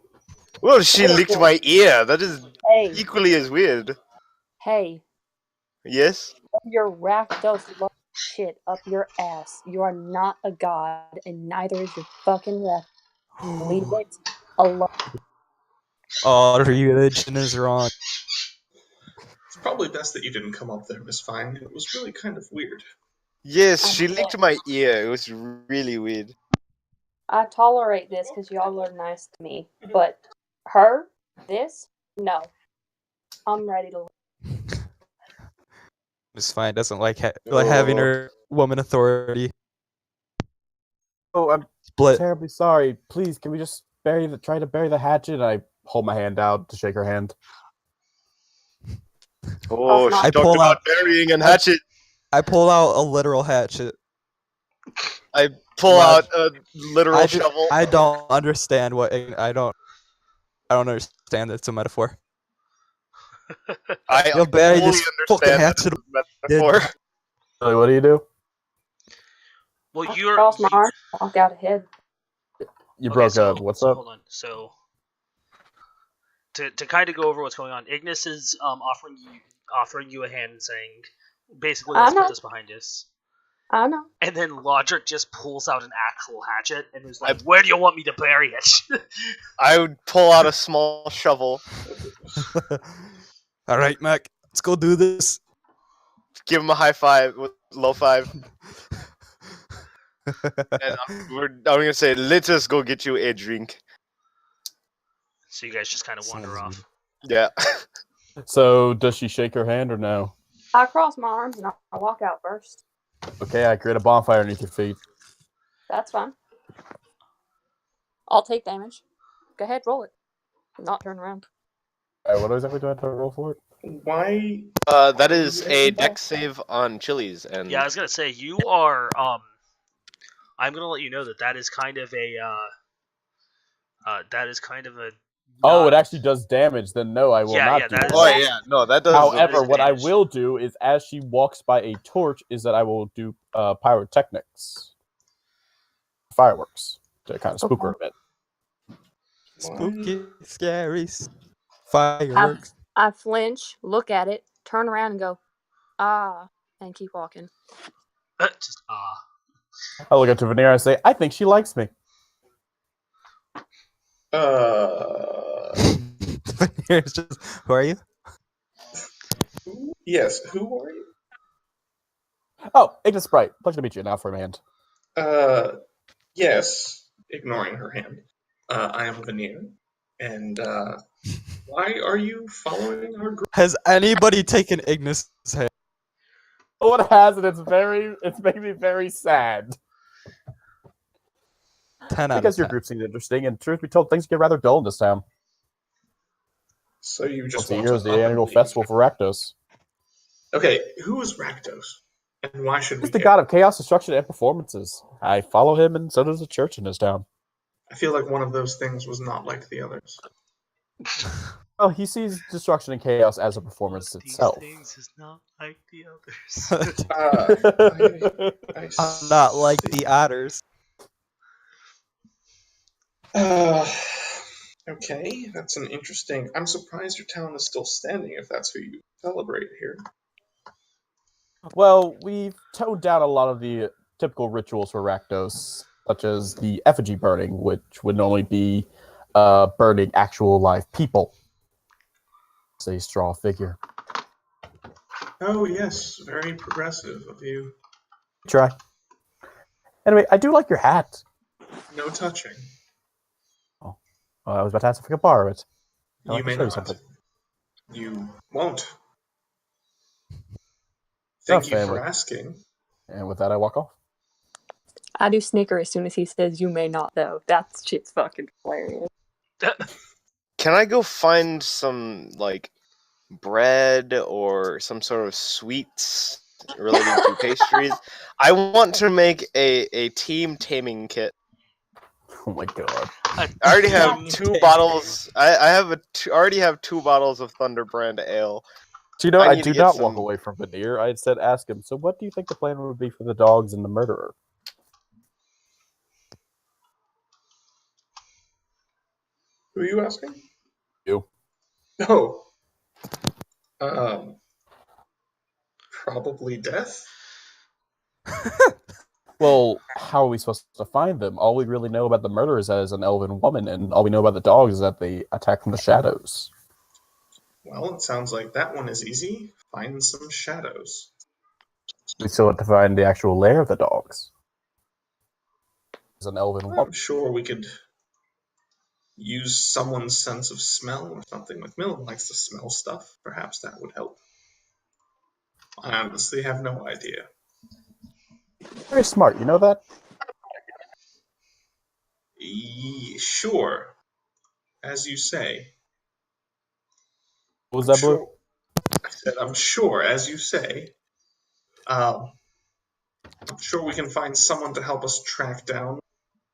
Well, she licked my ear. That is Hey, equally as weird. hey, Yes? up your Rakdos shit up your ass. You are not a god, and neither is your fucking ref. Leave it alone. All religion is wrong. It's probably best that you didn't come up there, Miss Fine. It was really kind of weird. Yes, she licked my ear. It was really weird. I tolerate this because y'all are nice to me, but her, this, no. I'm ready to leave. Miss Fine doesn't like having her woman authority Oh, I'm split. terribly sorry. Please, can we just try to bury the hatchet? I hold my hand out to shake her hand. Oh, she I talked pull about out- burying and hatchet. I pull out a literal hatchet. I pull Well, out a literal shovel. I don't understand what I don't understand. It's a metaphor. I You'll bury fully this fucking understand that hatchet. it's a metaphor. Really, what do you do? Well, I you're. cross my arms, walk out ahead. You Okay, broke so, up. What's so up? Hold on. So, to kind of go over what's going on, Ignis is offering you a hand and saying, basically, I let's put know. this behind us. I know. And then Logic just pulls out an actual hatchet and is like, "Where do you want me to bury it?" I would pull out a small shovel, All right, Mac, let's go do this. give him a high five with low five. And I'm gonna say, let us go get you a drink. So you guys just kind of wander Sounds off. Yeah. So does she shake her hand or no? I cross my arms and I walk out first. Okay, I create a bonfire underneath your feet. That's fine. I'll take damage. Go ahead, roll it. Not turn around. Alright, what exactly do I have to roll for it? Why? That is a dex save on chilies, and Yeah, I was gonna say you are. I'm gonna let you know that is kind of a. That is kind of a. Oh, it not- actually does damage. Then no, I will Yeah, not yeah, do that that. is- oh yeah, no, that does. However, what I damage. will do is, as she walks by a torch, is that I will do pyrotechnics, fireworks, to kind of spook her a bit. Spooky, scary, fireworks. I flinch, look at it, turn around and go, ah, and keep walking. Just I look up to Veneer and say, "I think she likes me." It's just, who are you? Yes. Who are you? Oh, Ignis Sprite. Pleasure to meet you. Now for a hand. Yes. Ignoring her hand. I am Veneer, and why are you following our group? Has anybody taken Ignis' hand? Oh, it has, and it's making me very sad. 10 out of Because your 10. group seems interesting, and truth be told, things get rather dull in this town. So you just Once a want year to is the up and annual leave. festival for Rakdos. Okay, who is Rakdos, and why should we He's the care? god of chaos, destruction, and performances. I follow him, and so does the church in his town. I feel like one of those things was not like the others. Well, he sees destruction and chaos as a performance one of itself. These things is not like the others. I I'm not like see. the otters. Okay, that's an interesting. I'm surprised your town is still standing if that's who you celebrate here. Well, we've toned down a lot of the typical rituals for Rakdos, such as the effigy burning, which would normally be burning actual live people. It's a straw figure. Oh, yes, very progressive of you. Try. Anyway, I do like your hat. No touching. I was about to ask if I could borrow it. I'd You like may to show you not. something. You won't. Oh, Thank you family. for asking. And with that, I walk off. I do snicker as soon as he says, you may not, though. That shit's fucking hilarious. can I go find some like bread or some sort of sweets relating to pastries? I want to make a team taming kit. Oh my god. I already have Team two taming. bottles. I already have 2 bottles of Thunderbrand ale. So you know, I I need to do get not some- walk away from Veneer. I said, ask him, so what do you think the plan would be for the dogs and the murderer? Who are you asking? You. Oh. Probably death? Well, how are we supposed to find them? All we really know about the murderer is that it's an elven woman, and all we know about the dogs is that they attack from the shadows. Well, it sounds like that one is easy. Find some shadows. We still have to find the actual lair of the dogs. It's an elven I'm woman. sure we could use someone's sense of smell or something. Like Millen likes to smell stuff. Perhaps that would help. I honestly have no idea. Very smart, you know that? Sure. As you say. What was that, Blue? Sure. I said, I'm sure, as you say. I'm sure we can find someone to help us track down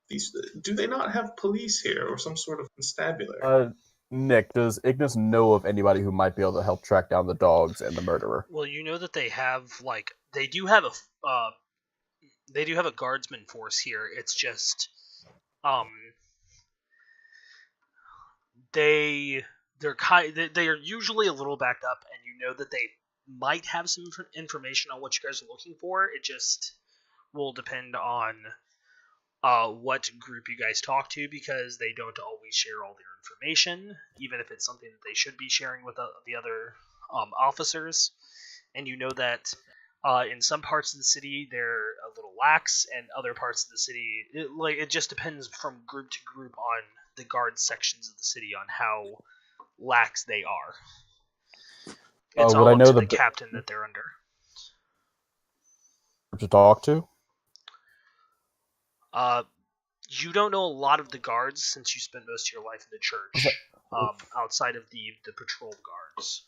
these. Do they not have police here or some sort of constabulary? Nick, does Ignis know of anybody who might be able to help track down the dogs and the murderer? Well, you know that they have they do have a guardsman force here. It's just they are usually a little backed up, and you know that they might have some information on what you guys are looking for. It just will depend on what group you guys talk to, because they don't always share all their information, even if it's something that they should be sharing with the other officers. And you know that In some parts of the city, they're a little lax, and other parts of the city, it just depends from group to group on the guard sections of the city on how lax they are. It's would all I up know to the the captain that they're under. to talk to? You don't know a lot of the guards since you spent most of your life in the church, outside of the patrol guards.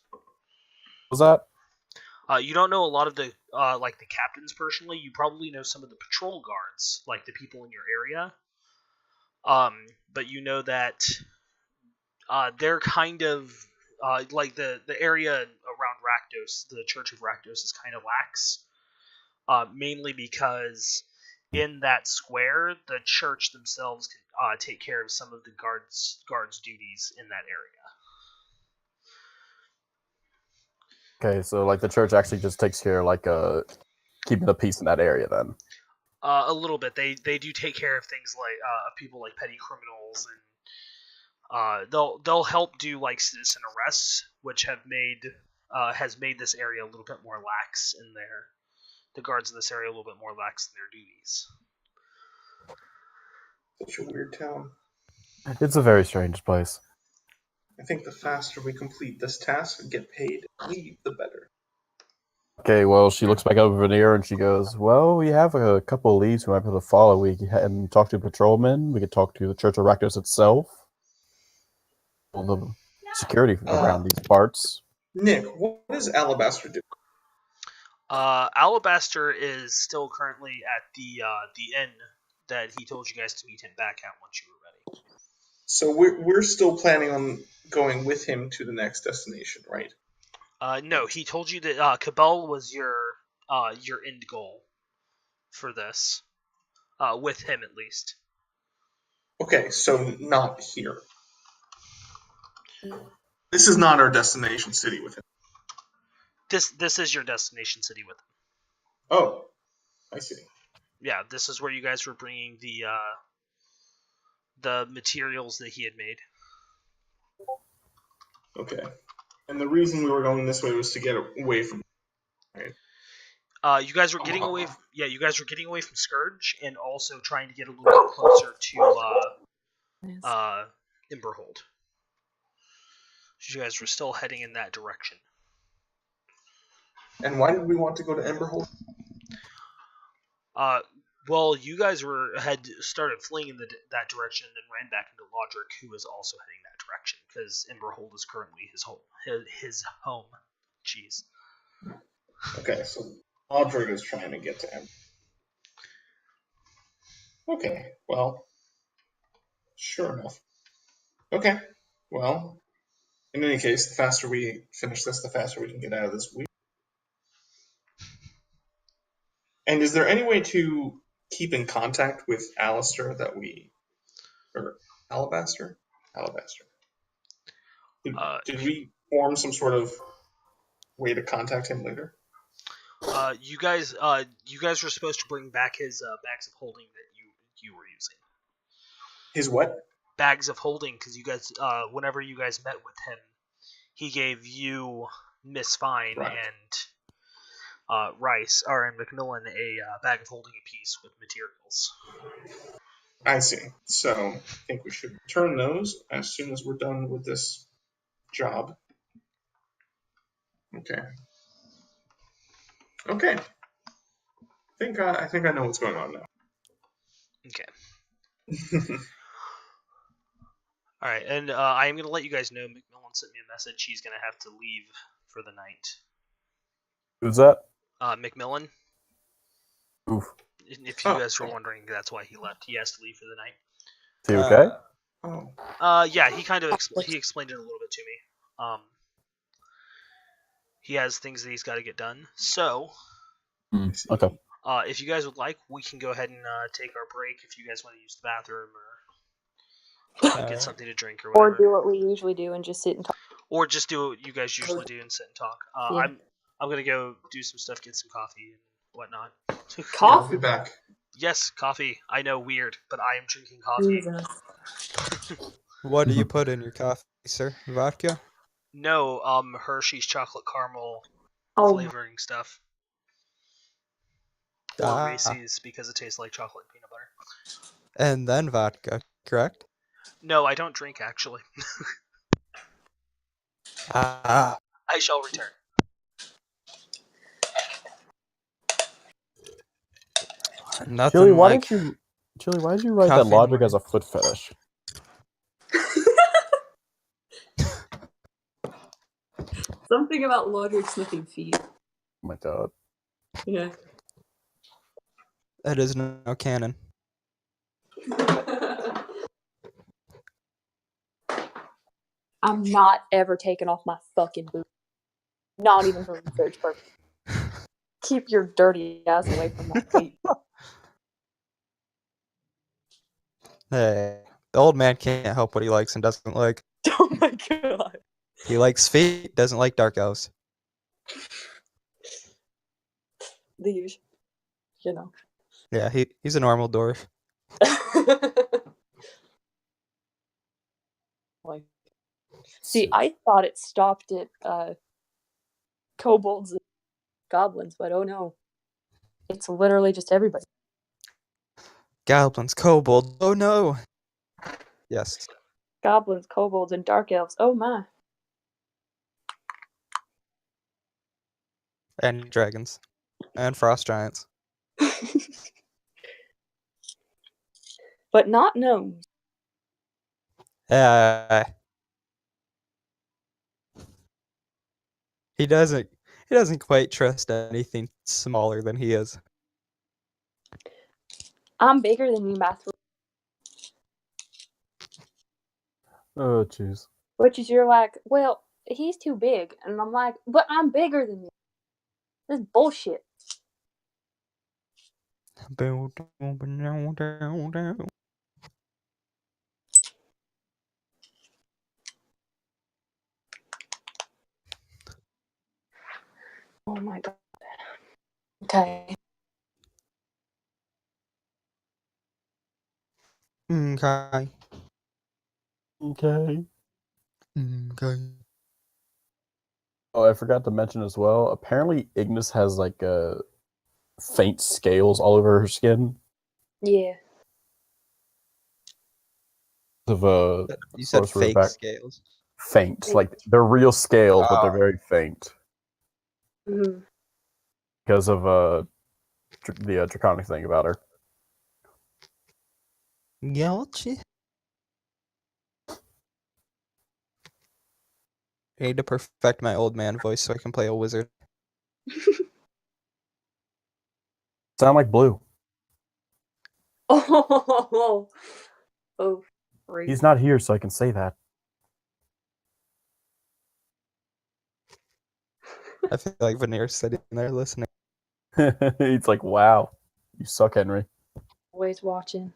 Was that? You don't know a lot of the like the captains personally. You probably know some of the patrol guards, like the people in your area. But you know that they're kind of like the area around Rakdos, the Church of Rakdos, is kind of lax. Mainly because in that square, the church themselves can take care of some of the guards' duties in that area. Okay, so like the church actually just takes care of like keeping the peace in that area then. A little bit. They do take care of things like people like petty criminals, and they'll help do like citizen arrests, which has made this area a little bit more lax in the guards in this area a little bit more lax in their duties. Such a weird town. It's a very strange place. I think the faster we complete this task and get paid and leave, the better. Okay, well, she looks back over near and she goes, well, we have a couple of leads we might be able to follow. We can talk to patrolmen. We could talk to the Church of Rakdos itself. All the security around these parts. Nick, what does Alabaster do? Alabaster is still currently at the inn that he told you guys to meet him back at once you were ready. So we're still planning on going with him to the next destination, right? No, he told you that Cabal was your end goal for this, with him at least. Okay, so not here. This is not our destination city with him. This is your destination city with him. Oh, I see. Yeah, this is where you guys were bringing the materials that he had made. Okay. And the reason we were going this way was to get away from. Right? You guys were getting away. You guys were getting away from Scourge, and also trying to get a little bit closer to Emberhold. You guys were still heading in that direction. And why did we want to go to Emberhold? Well, you guys had started fleeing in that direction and then ran back into Lodric, who was also heading that direction, because Emberhold is currently his home. Jeez. Okay, so Lodric is trying to get to Emberhold. Okay, well, sure enough. Okay, well, in any case, the faster we finish this, the faster we can get out of this week. And is there any way to keep in contact with Alistair or Alabaster? Alabaster. Did we form some sort of way to contact him later? You guys were supposed to bring back his bags of holding that you were using. His what? Bags of holding, because you guys, whenever you guys met with him, he gave you, Miss Fine, Right. and Rice, or Macmillan, a bag of holding apiece with materials. I see. So I think we should return those as soon as we're done with this job. Okay. Okay. I think I know what's going on now. Okay. All right, and I am going to let you guys know Macmillan sent me a message. She's going to have to leave for the night. Who's that? Macmillan. Oof. If you guys were wondering, that's why he left. He has to leave for the night. Is he okay? Yeah, he kind of he explained it a little bit to me. He has things that he's got to get done. So, Okay. if you guys would like, we can go ahead and take our break. If you guys want to use the bathroom or get something to drink or whatever, Or do what we usually do and just sit and talk. or just do what you guys usually do and sit and talk. Yeah. I'm gonna go do some stuff, get some coffee and whatnot. I'll be back. Yes, coffee. I know, weird, but I am drinking coffee. Jesus. What do you put in your coffee, sir? Vodka? No, Hershey's chocolate caramel Oh, flavoring stuff. or Ah. Reese's because it tastes like chocolate and peanut butter. And then vodka, correct? No, I don't drink actually. Ah. I shall return. Nothing Chili, why like did you write that coffee in the logic morning. as a foot fetish? Something about logic sniffing feet. Oh my god. Yeah. That is no canon. I'm not ever taking off my fucking boots. Not even for research purposes. Keep your dirty ass away from my feet. Hey, the old man can't help what he likes and doesn't like. Oh my god. He likes feet, doesn't like dark elves. These. You know. Yeah, he's a normal dwarf. Like, see, I thought it stopped at kobolds and goblins, but oh no. It's literally just everybody. Goblins, kobolds, oh no! Yes. Goblins, kobolds, and dark elves. Oh my. And dragons. And frost giants. But not gnomes. He doesn't quite trust anything smaller than he is. I'm bigger than you, Matthew. Oh jeez. Which is you're like, well, he's too big. And I'm like, but I'm bigger than you. This is bullshit. Oh my god. Okay. Okay. Okay. Okay. Oh, I forgot to mention as well. Apparently, Ignis has like faint scales all over her skin. Yeah. Of You said sorcerer fake back. scales. Faint, like they're real scales, but they're very faint Mm-hmm. because of the draconic thing about her. Gotcha. I need to perfect my old man voice so I can play a wizard. Sound like Blue. Oh. Oh. Freak. He's not here, so I can say that. I feel like Veneer's sitting there listening. He's like, "Wow, you suck, Henry." Always watching.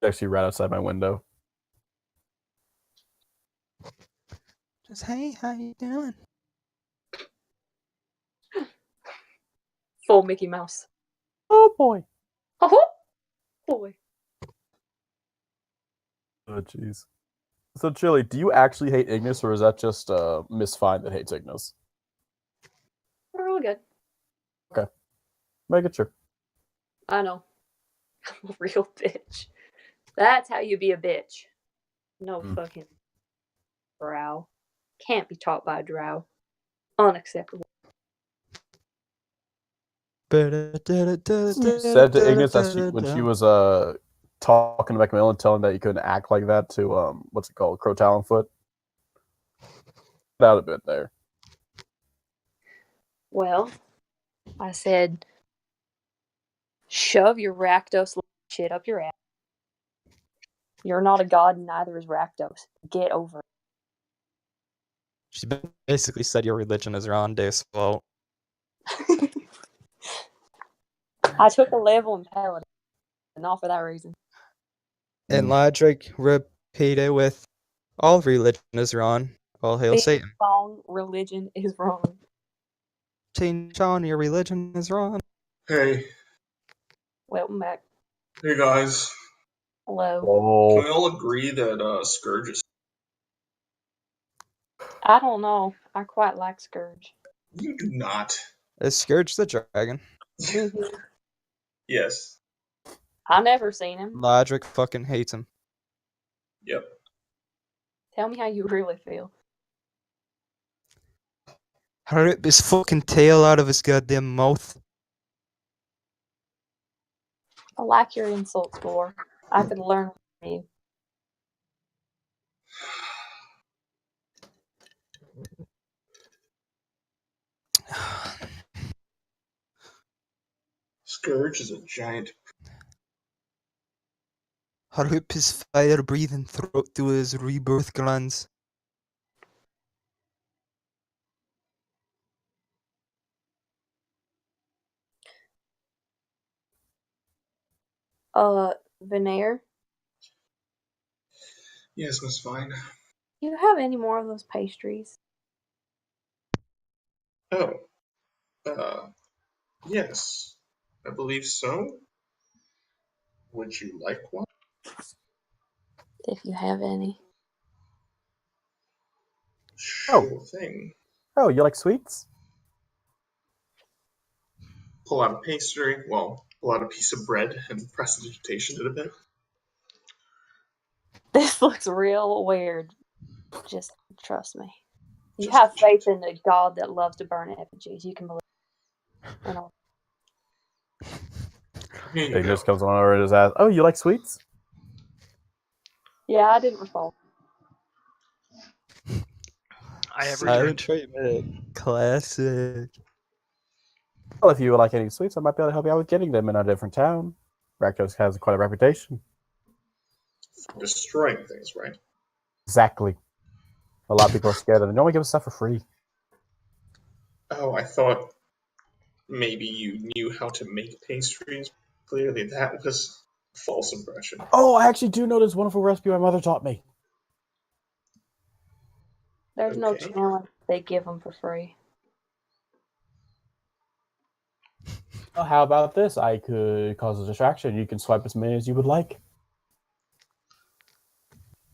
Actually, right outside my window. Just, hey, how you doing? Full Mickey Mouse. Oh boy. Oh boy. Oh jeez. So, Chili, do you actually hate Ignis, or is that just Miss Fine that hates Ignis? We're all good. Make it sure. I know. I'm a real bitch. That's how you be a bitch. No fucking drow. Can't be taught by a drow. Unacceptable. You said to Ignis that when she was talking to Macmillan, telling that you couldn't act like that to what's it called, Crow Talonfoot. That would have been there. Well, I said, shove your Rakdos shit up your ass. You're not a god, and neither is Rakdos. Get over She basically said your religion is Ronde's fault. it. I took a level in Paladin, not for that reason. And logic repeated with all religion is wrong. All hail Being Satan. wrong, religion is wrong. Change on your religion is wrong. Hey, Welcome back. hey guys. Hello. Can we Oh, all agree that Scourge is... I don't know. I quite like Scourge. You do not. Is Scourge the dragon? Mhm. Yes. I never seen him. Logic fucking hates him. Yep. Tell me how you really feel. How rip his fucking tail out of his goddamn mouth. I like your insults, Gore. I could learn from you. Scourge is a giant. How rip his fire breathing throat through his rebirth glands. Veneer, Yes, Miss Fine. do you have any more of those pastries? Oh, yes. I believe so. Would you like one? If you have any. Sure thing. Oh, you like sweets? Pull out a pastry. Well, pull out a piece of bread and prestidigitation it a bit. This looks real weird. Just trust me. You Just have faith in a god that loves to burn effigies. You can believe. And all. Here you He go. just comes on over and just asks, "Oh, you like sweets?" Yeah, I didn't recall. I have Silent returned. treatment. Classic. Well, if you would like any sweets, I might be able to help you out with getting them in a different town. Rakdos has quite a reputation. For destroying things, right? Exactly. A lot of people are scared and they only give us stuff for free. Oh, I thought maybe you knew how to make pastries. Clearly, that was a false impression. Oh, I actually do know this wonderful recipe my mother taught me. There's no Okay. challenge they give them for free. Well, how about this? I could cause a distraction. You can swipe as many as you would like.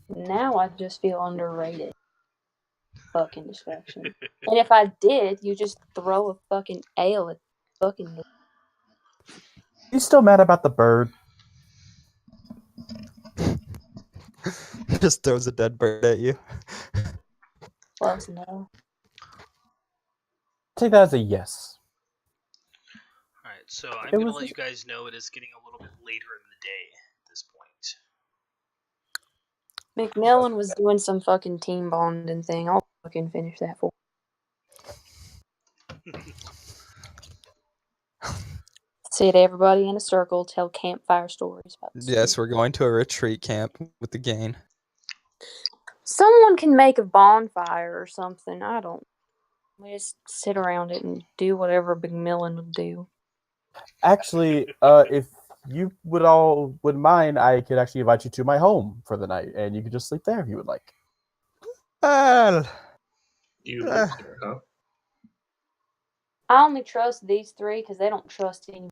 Now I just feel underrated. Fucking distraction. And if I did, you just throw a fucking ale at fucking. You still mad about the bird? Just throws a dead bird at you. Close enough. Take that as a yes. Alright, so I'm It going to was let you just- guys know it is getting a little bit later in the day at this point. McMillan was doing some fucking team bonding thing. I'll fucking finish that for. Sit everybody in a circle, tell campfire stories about. Yes, we're going to a retreat camp with the gang. Someone can make a bonfire or something. I don't. We just sit around it and do whatever McMillan would do. Actually, if you would mind, I could actually invite you to my home for the night, and you could just sleep there if you would like. Well, You live here, huh? I only trust these three because they don't trust any.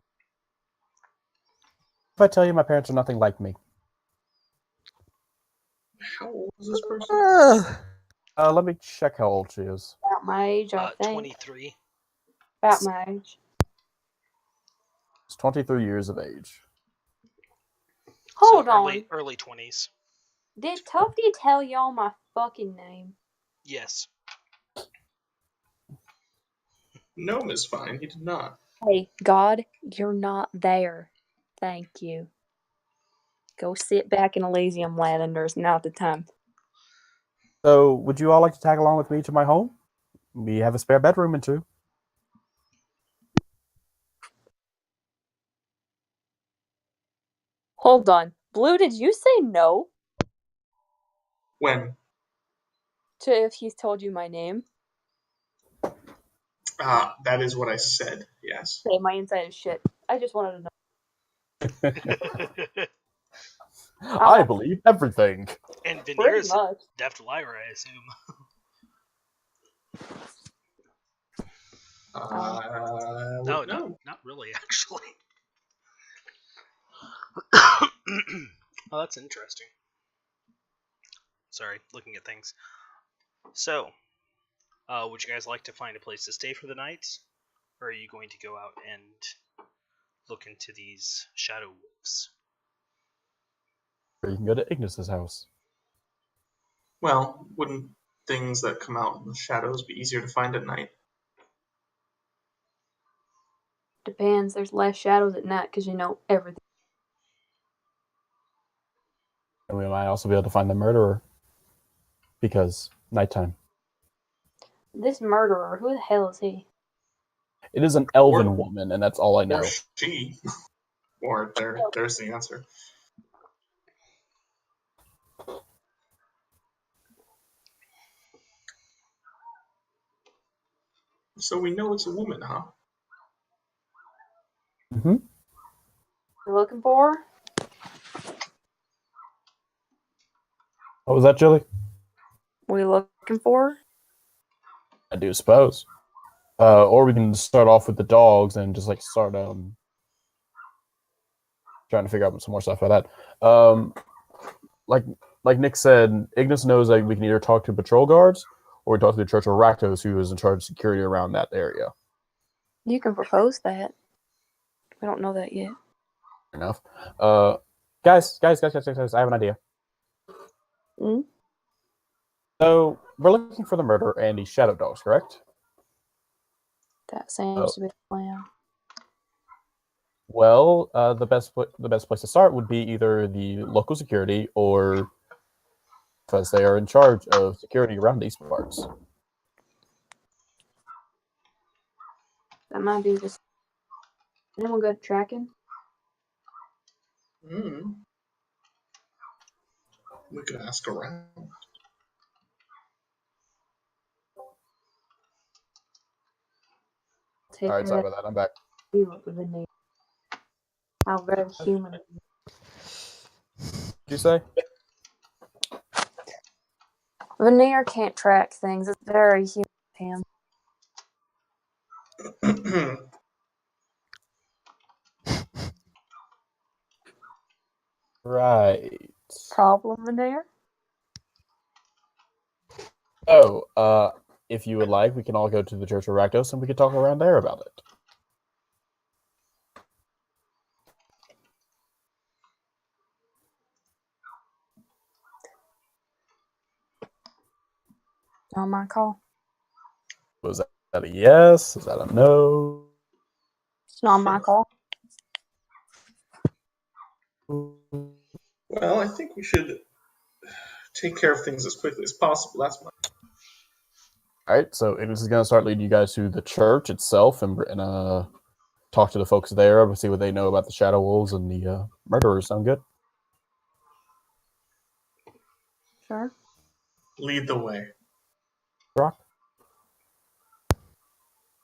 If I tell you my parents are nothing like me, How old is this person? let me check how old she is. About my age, I think. 23. About my age. She's 23 years of age. Hold so on. Early 20s. Did Tufty tell y'all my fucking name? Yes. No, Miss Fine, he did not. Hey, God, you're not there. Thank you. Go sit back in Elysium land. There's not the time. So, would you all like to tag along with me to my home? We have a spare bedroom and two. Hold on. Blue, did you say no When? to if he's told you my name? That is what I said, yes. Okay, my inside is shit. I just wanted to know. I believe everything. And Pretty Veneer's a much. deft liar, I assume. No, not really, actually. Oh, that's interesting. Sorry, looking at things. So, would you guys like to find a place to stay for the night? or are you going to go out and look into these shadow wolves? Or you can go to Ignis's house. Well, wouldn't things that come out in the shadows be easier to find at night? Depends. There's less shadows at night because everything. And we might also be able to find the murderer. Because nighttime. This murderer, who the hell is he? It is an elven woman, and that's all I know. Or she. Or there's the answer. So we know it's a woman, huh? Mm-hmm. You looking for her? What was that, Julie? We looking for her? I do suppose. Or we can start off with the dogs and just start trying to figure out some more stuff about that. Like Nick said, Ignis knows that we can either talk to patrol guards or we talk to the Church of Rakdos, who is in charge of security around that area. You can propose that. We don't know that yet. Fair enough. Guys, I have an idea. Hmm? So we're looking for the murderer and the shadow dogs, correct? That seems to be the plan. Well, the best place to start would be either the local security or because they are in charge of security around these parts. That might be just. Anyone good at tracking? We could ask around. Take All right, her sorry to about that. I'm back. see what we've been. How very human. What'd you say? Veneer can't track things. It's very human to him. Right. Problem, Veneer? Oh, if you would like, we can all go to the Church of Rakdos and we can talk around there about it. On my call. Was that a yes? Is that a no? It's not my call. Well, I think we should take care of things as quickly as possible. That's my. All right, so Ignis is going to start leading you guys to the church itself and talk to the folks there to see what they know about the Shadow Wolves and the murderers. Sound good? Sure. Lead the way. Brock?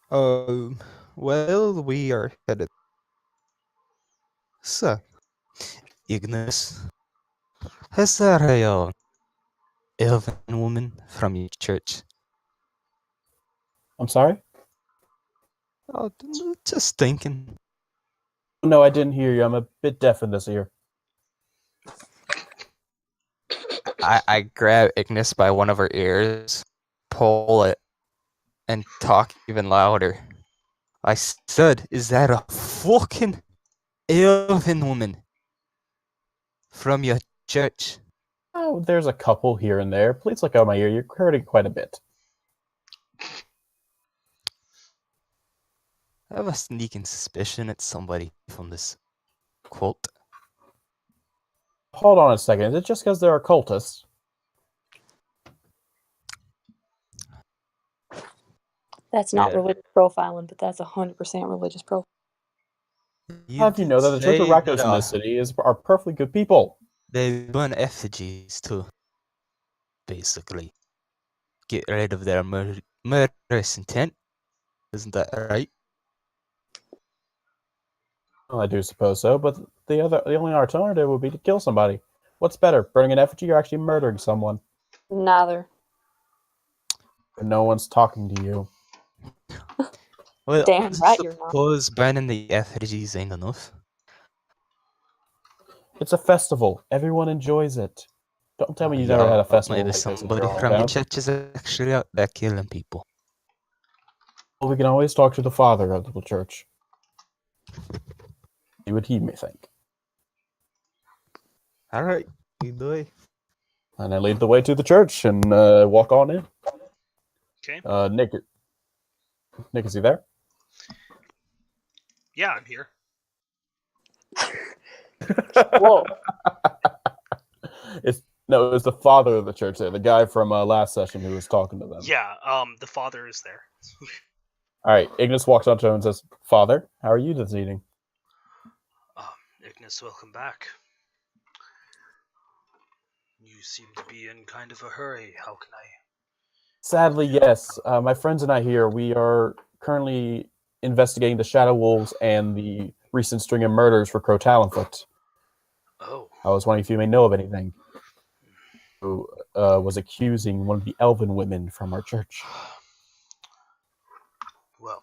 Well, we are headed. So, Ignis, is there a elven woman from your church? I'm sorry? Oh, just thinking. No, I didn't hear you. I'm a bit deaf in this ear. I grab Ignis by one of her ears, pull it, and talk even louder. I said, is that a fucking elven woman from your church? Oh, there's a couple here and there. Please look out my ear. You're hurting quite a bit. I have a sneaking suspicion it's somebody from this cult. Hold on a second. Is it just because they're occultists? That's not Yeah. religious profiling, but that's 100% religious profiling. How do you know that the Church of Rakdos in this city are perfectly good people? They burn effigies too. Basically, get rid of their murderous intent. Isn't that right? Well, I do suppose so, but the only alternative would be to kill somebody. What's better, burning an effigy or actually murdering someone? Neither. But no one's talking to you. Well, Damn right you're not. suppose burning the effigies ain't enough. It's a festival. Everyone enjoys it. Don't tell me you never had a festival Maybe like this in somebody your from your hometown. church is actually out there killing people. Well, we can always talk to the father of the church. See what he may think. All right, lead the way. And I lead the way to the church and walk on in. Okay. Nick, is he there? Yeah, I'm here. Whoa. It's the father of the church there, the guy from last session who was talking to them. Yeah, the father is there. All right, Ignis walks up to him and says, "Father, how are you this evening?" Ignis, welcome back. You seem to be in kind of a hurry. How can I? Sadly, yes. My friends and I here, we are currently investigating the Shadow Wolves and the recent string of murders for Crow Talonfoot. Oh, I was wondering if you may know of anything. Who was accusing one of the elven women from our church? well,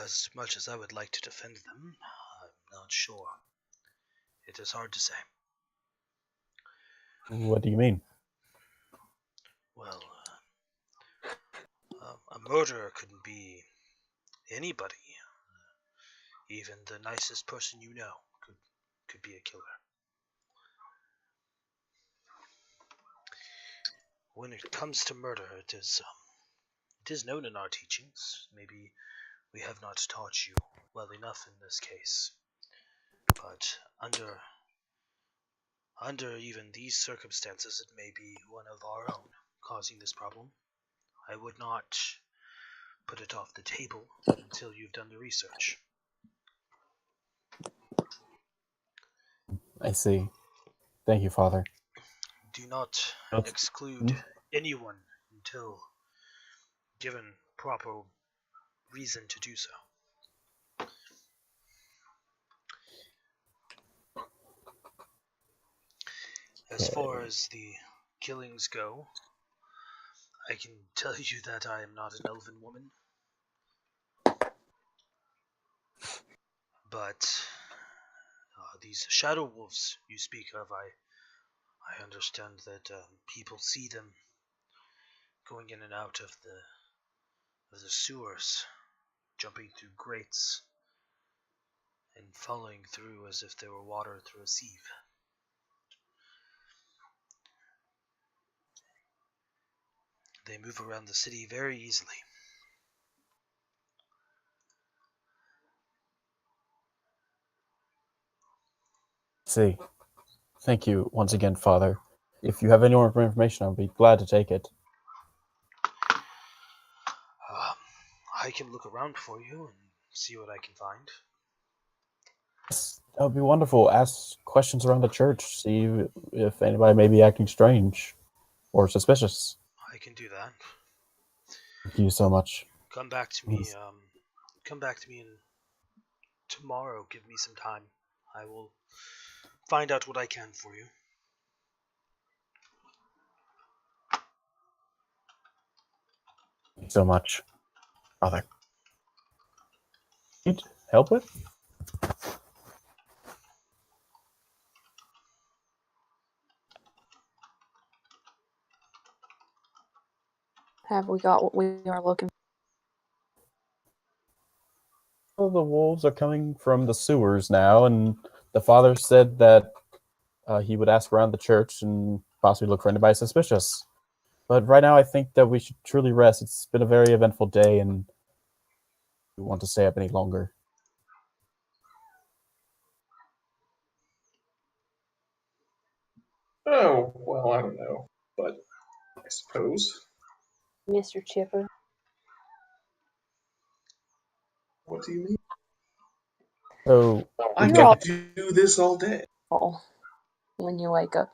as much as I would like to defend them, I'm not sure. It is hard to say. What do you mean? Well, a murderer couldn't be anybody. Even the nicest person you know could be a killer. When it comes to murder, it is known in our teachings. Maybe we have not taught you well enough in this case, but under even these circumstances, it may be one of our own causing this problem. I would not put it off the table until you've done the research. I see. Thank you, Father. Do not That's- exclude anyone until given proper reason to do so. As far as the killings go, I can tell you that I am not an elven woman. But these shadow wolves you speak of, I understand that people see them going in and out of the sewers, jumping through grates, and following through as if they were water through a sieve. They move around the city very easily. See. Thank you once again, Father. If you have any more information, I'll be glad to take it. I can look around for you and see what I can find. Yes, that would be wonderful. Ask questions around the church. See if anybody may be acting strange or suspicious. I can do that. Thank you so much. Come back to me. Come back to me tomorrow. Give me some time. I will find out what I can for you. Thank you so much, Father. Need help with? Have we got what we are looking Well, the wolves are coming from the sewers now, and the father said that he would ask around the church and possibly look for anybody suspicious. But right now, I think that we should truly rest. It's been a very eventful day, and we want to stay up any longer. Oh, well, I don't know, but I suppose. for, Mr. Chipper? What do you mean? So, I You're can do this all day. all when you wake up.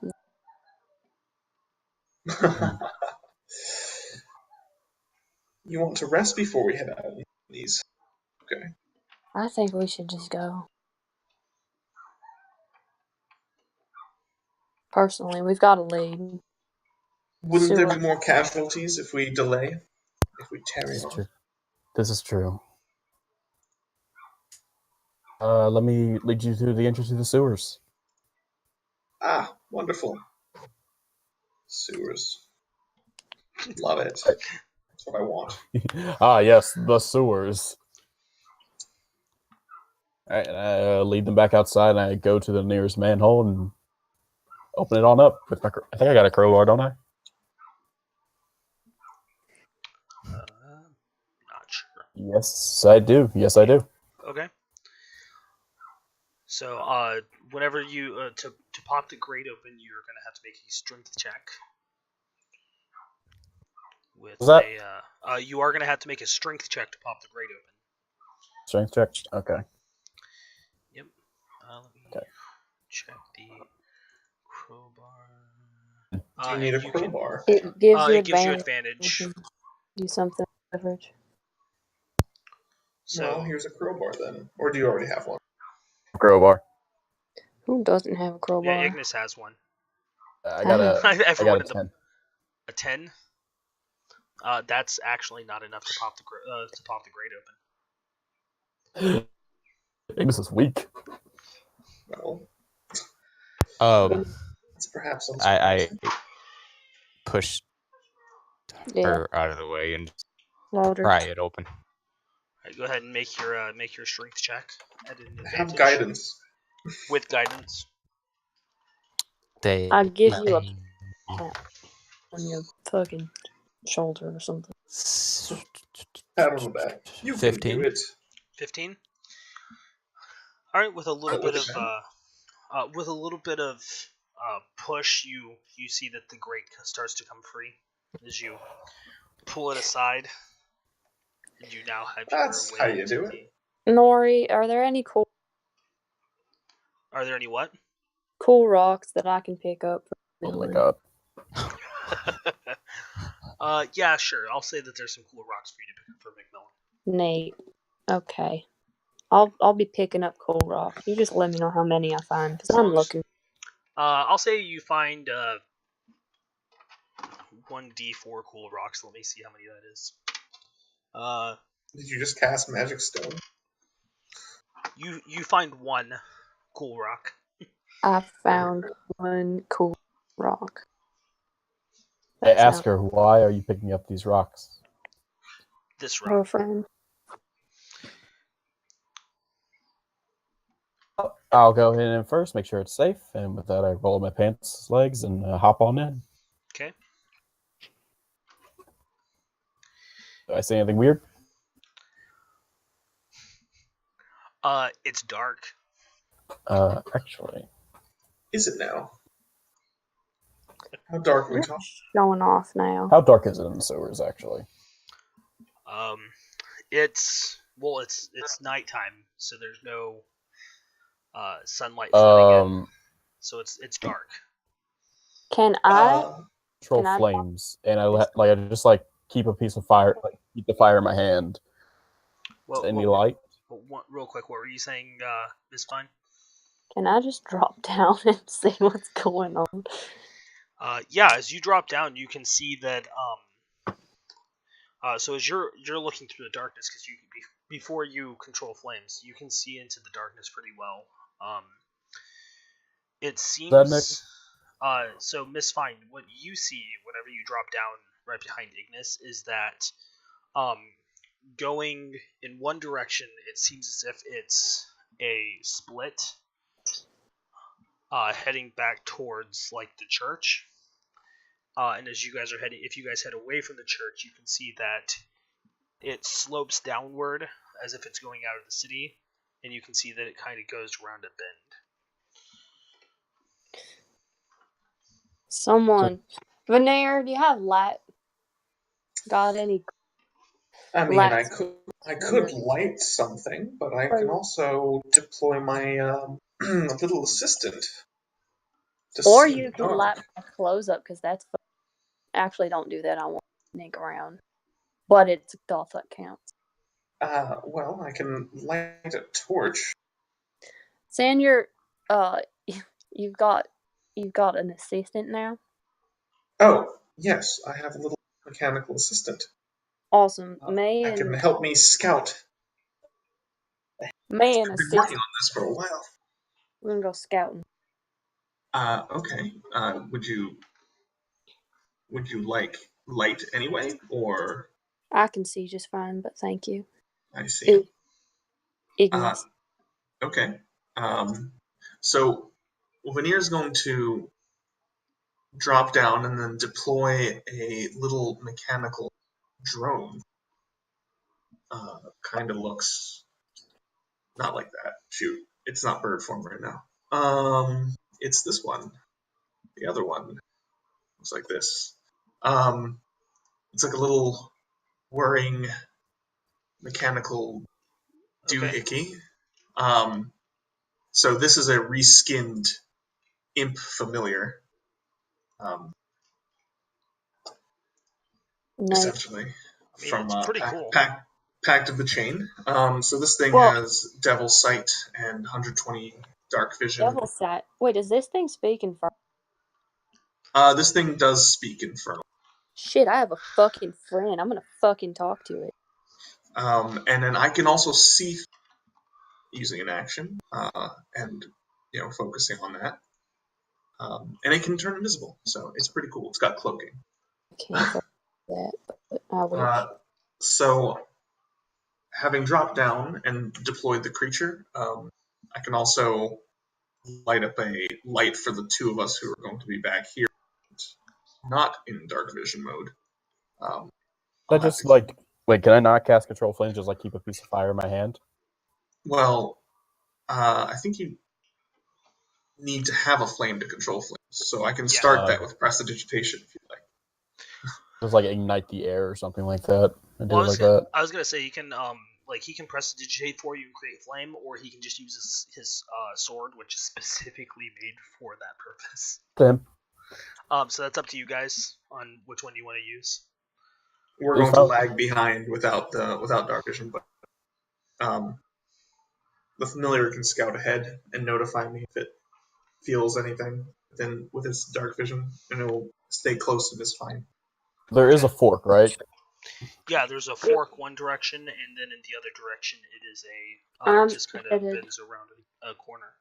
You want to rest before we head out on these? Okay. I think we should just go. Personally, we've got to leave. Wouldn't there Sewer. be more casualties if we delay? If we tarry this is on? true. This is true. Let me lead you through the entrance to the sewers. Ah, wonderful. Sewers. Love it. That's what I want. Ah, yes, the sewers. All right, I lead them back outside, and I go to the nearest manhole and open it on up with my. I think I got a crowbar, don't I? Not sure. Yes, I do. Yes, I do. Okay. So, whenever you to pop the grate open, you're gonna have to make a strength check. With What's that? you are gonna have to make a strength check to pop the grate open. Strength check. Okay. Yep. Let me Okay. check the crowbar. Do you need a crowbar? It gives you It gives you advantage. advantage. Do something with leverage. So, Well, here's a crowbar then. Or do you already have one? Crowbar. Who doesn't have a crowbar? yeah, Ignis has one. I got a. I Everyone got a 10. A 10. That's actually not enough to pop the grate open. Ignis is weak. Well, it's perhaps I pushed Yeah, her out of the way and louder. pry it open. Alright, go ahead and make your strength check at an I have advantage. guidance. With guidance. I'll give you a pat on your fucking shoulder or something. Pat on the back. You 15. can do it. 15. All right, with a little bit With of push, you see that the grate starts to come free as you pull it aside, and you now have your That's way how you into do it. Nori, are there any Are there any what? cool rocks that I can pick up? Oh my god. Yeah, sure. I'll say that there's some cool rocks for you to pick up for McMillan. Nate. Okay. I'll be picking up cool rocks. You just let me know how many I find, because I'm looking. I'll say you find 1d4 cool rocks. Let me see how many that is. Did you just cast Magic Stone? You find one cool rock. I found one cool rock. I ask her, why are you picking up these rocks? This Her rock. friend. I'll go in first, make sure it's safe, and with that I roll my pants legs and hop on in. Okay. Do I say anything weird? It's dark. Actually. Is it now? How dark are we talking? Showing off now. How dark is it in the sewers, actually? It's nighttime, so there's no sunlight flooding in. So it's dark. Can I Control Can I- flames, and I just keep a piece of fire, keep the fire in my hand. Any light? Real quick, what were you saying, Miss Fine? can I just drop down and see what's going on? Yeah, as you drop down, you can see that. So as you're looking through the darkness, because before you control flames, you can see into the darkness pretty well. It seems. So Miss Fine, what you see whenever you drop down right behind Ignis is that, going in one direction, it seems as if it's a split, heading back towards the church. And as you guys are heading, if you guys head away from the church, you can see that it slopes downward as if it's going out of the city, and you can see that it kind of goes around a bend. Someone. Veneer, do you have light? Got any? I mean, lights? I could light something, but I can also deploy my little assistant. Or you can light my clothes up, because that's actually, don't do that. I want to sneak around. But it's golf that counts. Well, I can light a torch. Saying you've got an assistant now. Oh, yes, I have a little mechanical assistant. Awesome. That can help me scout. I've been assistant. working on this for a while. We're gonna go scouting. Okay. Would you like light anyway, or I can see just fine, but thank you. I see. Ignis. Okay. So Veneer's going to drop down and then deploy a little mechanical drone. Kind of looks not like that. Shoot, it's not bird form right now. It's this one. The other one looks like this. It's like a little whirring mechanical doohickey. So this is a reskinned imp familiar. Nice. Essentially. I mean, From it's pretty cool. Pact of the Chain. So this thing Well- has Devil Sight and 120 Dark Vision. Devil Sight. Wait, does this thing speak Infernal? This thing does speak Infernal. Shit, I have a fucking friend. I'm gonna fucking talk to it. And then I can also see using an action, and focusing on that. And it can turn invisible, so it's pretty cool. It's got cloaking. Can't that, but I wish. So, having dropped down and deployed the creature, I can also light up a light for the two of us who are going to be back here, not in dark vision mode. Wait, can I not cast Control Flames? Just keep a piece of fire in my hand? Well, I think you need to have a flame to control flames, so I can start that with prestidigitation if you'd like. Just ignite the air or something like that. I was gonna say you can he can prestidigitate for you and create flame, or he can just use his sword, which is specifically made for that purpose. Damn. So that's up to you guys on which one you want to use. We're going to lag behind without dark vision, but the familiar can scout ahead and notify me if it feels anything. Then with its dark vision, and it will stay close to this fine. There is a fork, right? Yeah, there's a fork one direction, and then in the other direction it is a just kind of bends around a corner.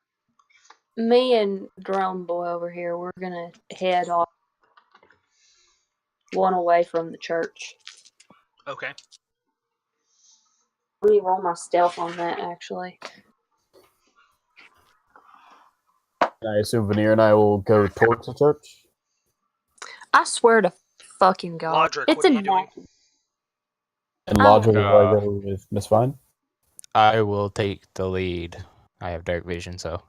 Me and Drone Boy over here, we're gonna head off one away from the church. Okay. Let me roll my stealth on that, actually. I assume Veneer and I will go towards the church? I swear to fucking God. Lodric, it's what are you doing? And Lodric will go with Miss Fine? I will take the lead. I have dark vision, so.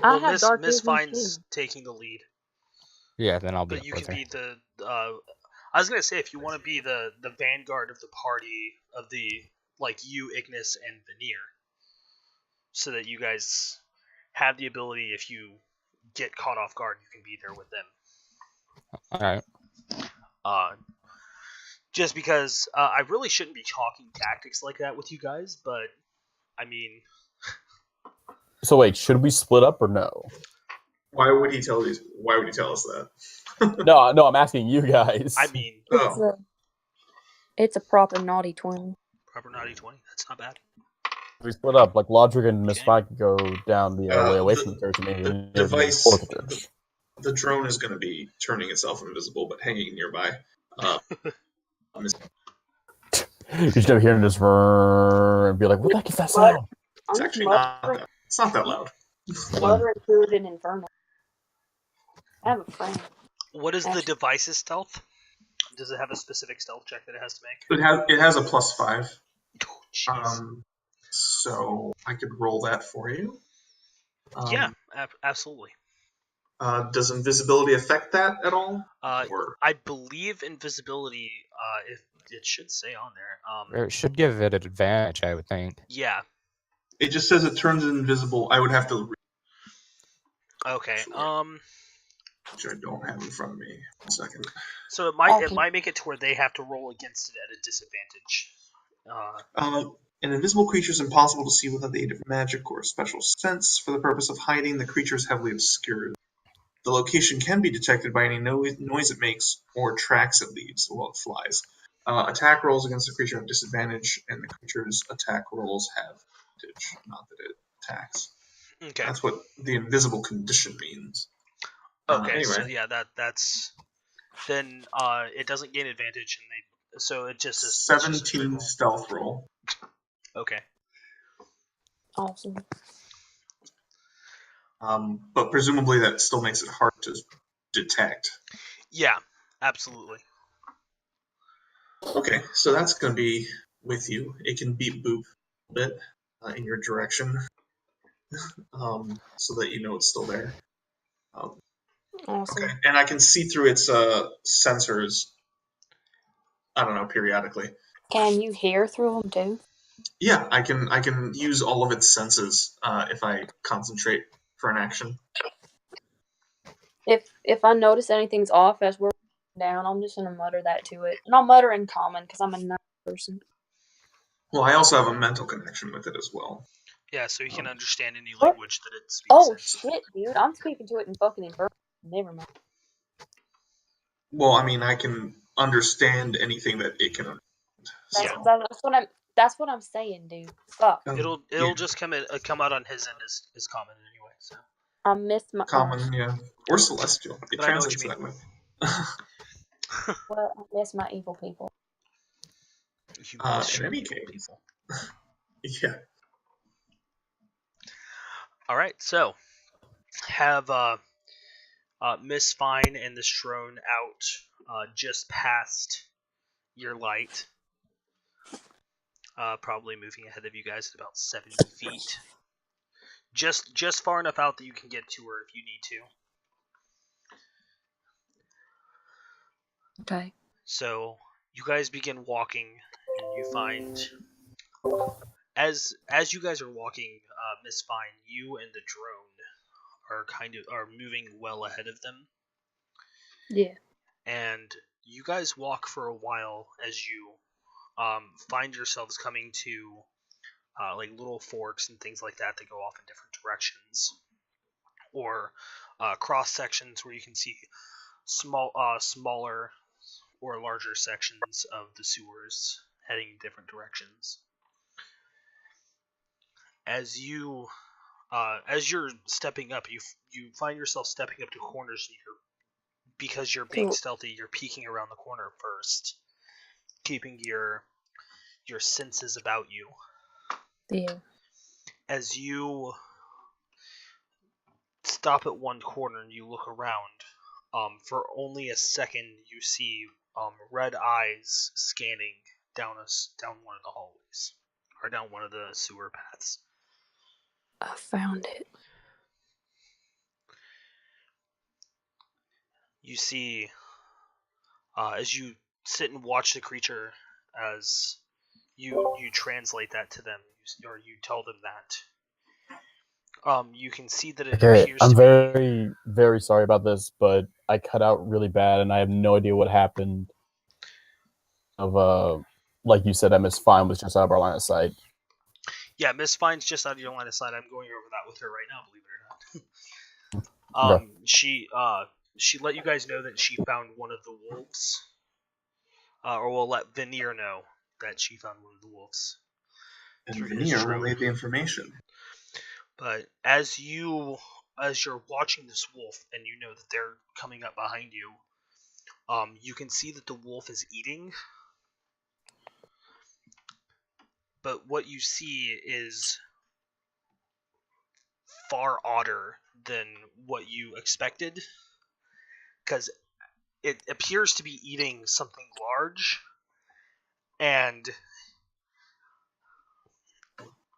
I have dark Miss vision Fine's too. taking the lead. Yeah, then I'll be. But you can be the. I was gonna say if you want to be the vanguard of the party of the you, Ignis, and Veneer, so that you guys have the ability if you get caught off guard, you can be there with them. All right. Just because I really shouldn't be talking tactics like that with you guys, but I mean. So wait, should we split up or no? Why would he tell us that? No, I'm asking you guys. I mean, it's a proper naughty 20. Proper naughty 20. That's not bad. We split up. Lodric and Miss Fine can go down the way away from the church, and maybe the device. The drone is going to be turning itself invisible, but hanging nearby. You should have hearing this and be like, "What the heck is that sound?" It's actually not that. It's not that loud. Mother included in Inferno. I have a friend. What is the device's stealth? Does it have a specific stealth check that it has to make? It has a +5. Oh, so I could roll that for you. Yeah, absolutely. Does invisibility affect that at all? I believe invisibility. If it should say on there. It should give it an advantage, I would think. Yeah. It just says it turns invisible. I would have to. Okay. Which I don't have in front of me. 1 second. So it might make it to where they have to roll against it at a disadvantage. An invisible creature is impossible to see without the aid of magic or special sense. For the purpose of hiding, the creature is heavily obscured. The location can be detected by any noise it makes or tracks it leaves while it flies. Attack rolls against the creature have disadvantage, and the creature's attack rolls have advantage, not that it attacks. Okay. That's what the invisible condition means. Okay, anyway. so yeah, that's then it doesn't gain advantage, and so it just is 17 stealth roll. Okay. Awesome. But presumably that still makes it hard to detect. Yeah, absolutely. Okay, so that's going to be with you. It can beep boop a bit in your direction, so that you know it's still there. Awesome. Okay, and I can see through its sensors. I don't know, periodically. Can you hear through them too? Yeah, I can use all of its senses if I concentrate for an action. If I notice anything's off as we're down, I'm just gonna mutter that to it, and I'll mutter in common because I'm a nice person. Well, I also have a mental connection with it as well. Yeah, so you can understand any What? language that it speaks Oh in. shit, dude! I'm speaking to it in fucking Inverse. Never mind. Well, I mean, I can understand anything that it can understand. That's what I'm saying, dude. Fuck. It'll yeah. just come out on his end as common anyway. So. I missed my Common, yeah, or celestial. It But I know what translates you mean. that way. Well, I miss my evil people. You In any case, people. Yeah. All right, so have Miss Fine and the Strone out just past your light. Probably moving ahead of you guys at about 70 feet. Just far enough out that you can get to her if you need to. Okay. So you guys begin walking, and you find as you guys are walking, Miss Fine, you and the drone are moving well ahead of them. Yeah. And you guys walk for a while as you find yourselves coming to like little forks and things like that go off in different directions, or cross sections where you can see smaller or larger sections of the sewers heading in different directions. As you're stepping up, you find yourself stepping up to corners. Because you're being stealthy, you're peeking around the corner first, keeping your senses about you. Yeah. As you stop at one corner and you look around, for only a second you see red eyes scanning down one of the hallways, or down one of the sewer paths. I found it. You see, as you sit and watch the creature, as you translate that to them, or you tell them that. You can see that it Okay, appears I'm to very, very sorry about this, but I cut out really bad, and I have no idea what happened. Like you said, Miss Fine was just out of our line of sight. Yeah, Miss Fine's just out of your line of sight. I'm going over that with her right now, believe it or not. Okay. She let you guys know that she found one of the wolves, or we'll let Veneer know that she found one of the wolves. And through Veneer his will drone. leave the information. But as you're watching this wolf and you know that they're coming up behind you, you can see that the wolf is eating. But what you see is far odder than what you expected, because it appears to be eating something large, and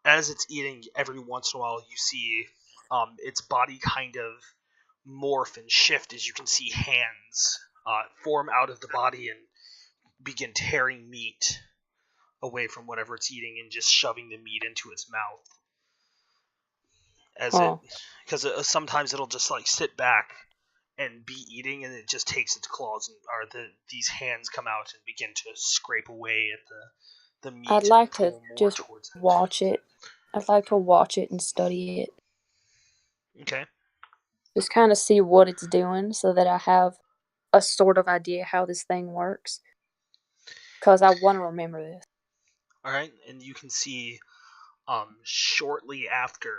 as it's eating, every once in a while you see its body kind of morph and shift as you can see hands form out of the body and begin tearing meat away from whatever it's eating and just shoving the meat into its mouth. Because sometimes it'll just like sit back and be eating, and it just takes its claws these hands come out and begin to scrape away at the meat. I'd like to just watch it. I'd like to watch it and study it. Okay. Just kind of see what it's doing so that I have a sort of idea how this thing works. Because I want to remember this. Alright, and you can see shortly after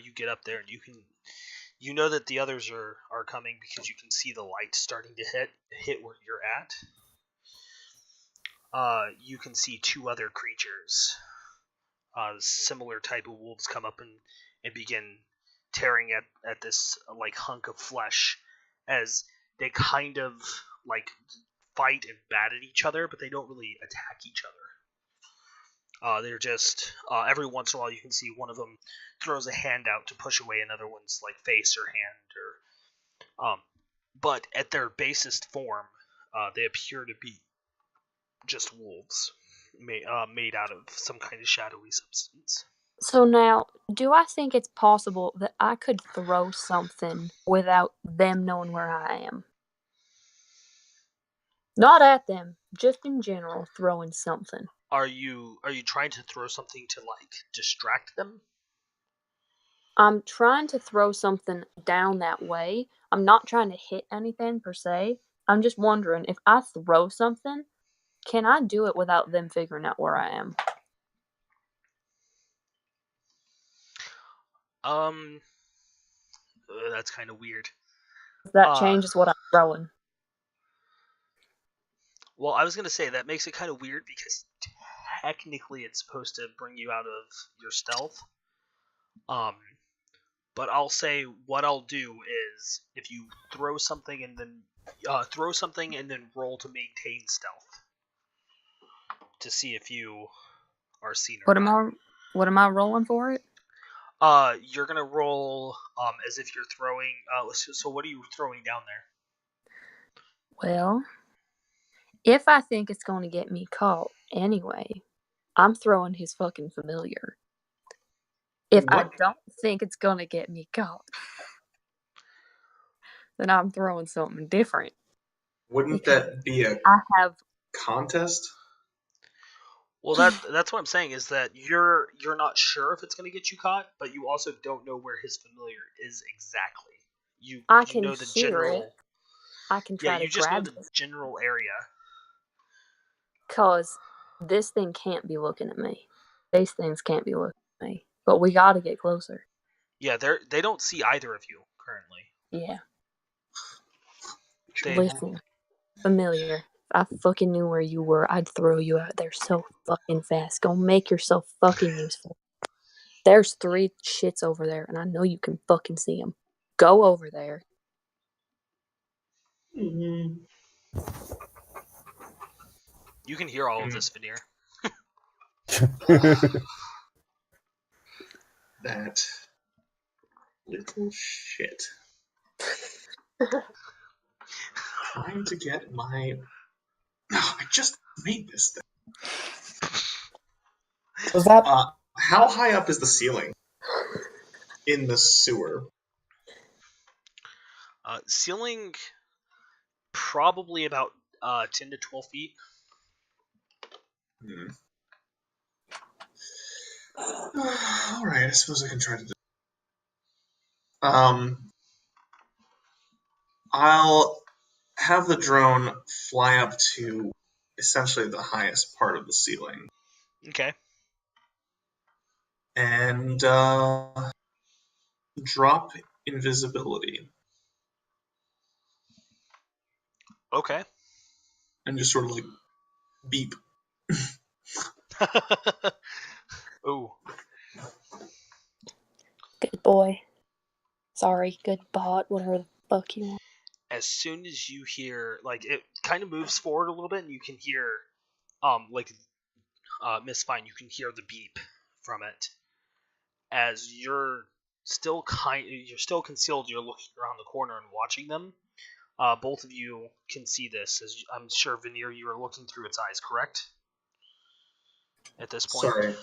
you get up there, and you can You know that the others are coming because you can see the light starting to hit where you're at. You can see two other creatures, similar type of wolves, come up and begin tearing at this like hunk of flesh as they kind of like fight and bat at each other, but they don't really attack each other. They're just every once in a while you can see one of them throws a hand out to push away another one's like face or hand, or but at their basest form, they appear to be just wolves made out of some kind of shadowy substance. So now, do I think it's possible that I could throw something without them knowing where I am? Not at them, just in general, throwing something. Are you trying to throw something to like distract them? I'm trying to throw something down that way. I'm not trying to hit anything per se. I'm just wondering if I throw something, can I do it without them figuring out where I am? That's kind of weird. That changes what I'm throwing. Well, I was gonna say that makes it kind of weird because technically it's supposed to bring you out of your stealth. But I'll say what I'll do is if you throw something and then roll to maintain stealth to see if you are seen or not. What am I rolling for it? You're gonna roll as if you're throwing. So what are you throwing down there? Well, if I think it's going to get me caught anyway, I'm throwing his fucking familiar. If I don't think it's going to get me caught, then I'm throwing something different. Wouldn't that be a contest? Well, that's what I'm saying is that you're not sure if it's going to get you caught, but you also don't know where his familiar is exactly. You know the general. It. I can try to you just know grab the general area. Cause this thing can't be looking at me. These things can't be looking at me. But we got to get closer. Yeah, they don't see either of you currently. Yeah. Listen, familiar. If I fucking knew where you were, I'd throw you out there so fucking fast. Go make yourself fucking useful. There's 3 shits over there, and I know you can fucking see them. Go over there. Mm-hmm. You can hear all of this, Veneer. That little shit. Trying to get my... Oh, I just made this thing. Was that... how high up is the ceiling in the sewer? Ceiling probably about 10 to 12 feet. Alright, I suppose I can try to do... I'll have the drone fly up to essentially the highest part of the ceiling. Okay. And drop invisibility. Okay. And just sort of like beep. Ooh. Good boy. Sorry, good bot, whatever the fuck you want. As soon as you hear, like, it kind of moves forward a little bit, and you can hear, Miss Fine, you can hear the beep from it. As you're still concealed, you're looking around the corner and watching them. Both of you can see this, as I'm sure, Veneer, you are looking through its eyes, correct? At this point? Sorry.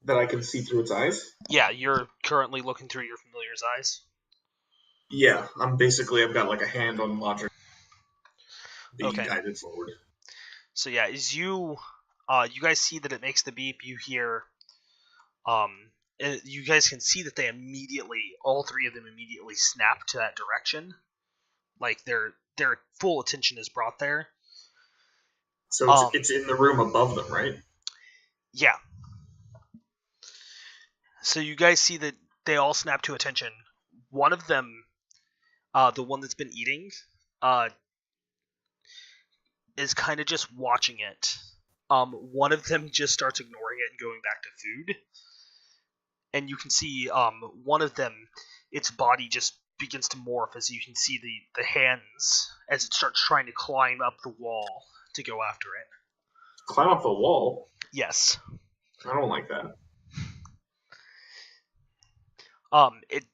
That I can see through its eyes? Yeah, you're currently looking through your familiar's eyes. Yeah, I've got like a hand on logic being guided forward. So yeah, as you guys see that it makes the beep, you hear, you guys can see that all 3 of them immediately snap to that direction. Like their full attention is brought there. So it's in the room above them, right? Yeah. So you guys see that they all snap to attention. one of them, the one that's been eating, is kind of just watching it. One of them just starts ignoring it and going back to food. And you can see one of them, its body just begins to morph as you can see the hands as it starts trying to climb up the wall to go after it. Climb up the wall? Yes. I don't like that. It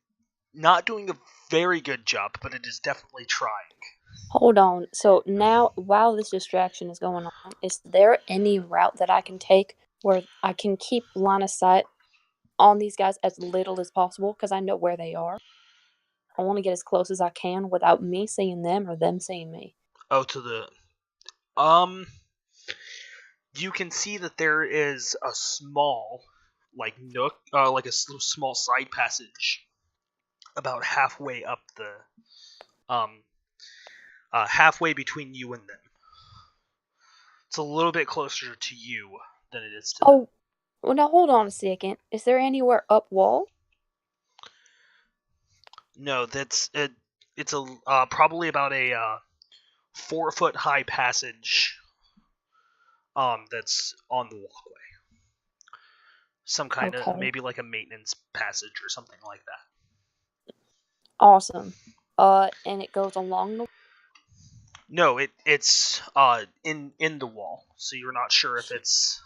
not doing a very good job, but it is definitely trying. Hold on. So now, while this distraction is going on, is there any route that I can take where I can keep line of sight on these guys as little as possible? Because I know where they are. I want to get as close as I can without me seeing them or them seeing me. Oh, to the... You can see that there is a small, like, nook, like a small side passage about halfway up the... halfway between you and them. It's a little bit closer to you than it is to them. Oh, well, now hold on a second. Is there anywhere up wall? No, that's it. It's a probably about a 4-foot high passage. That's on the walkway. Some kind of maybe like a maintenance passage or something like that. Awesome. And it goes along the. No, it's in the wall, so you're not sure if it's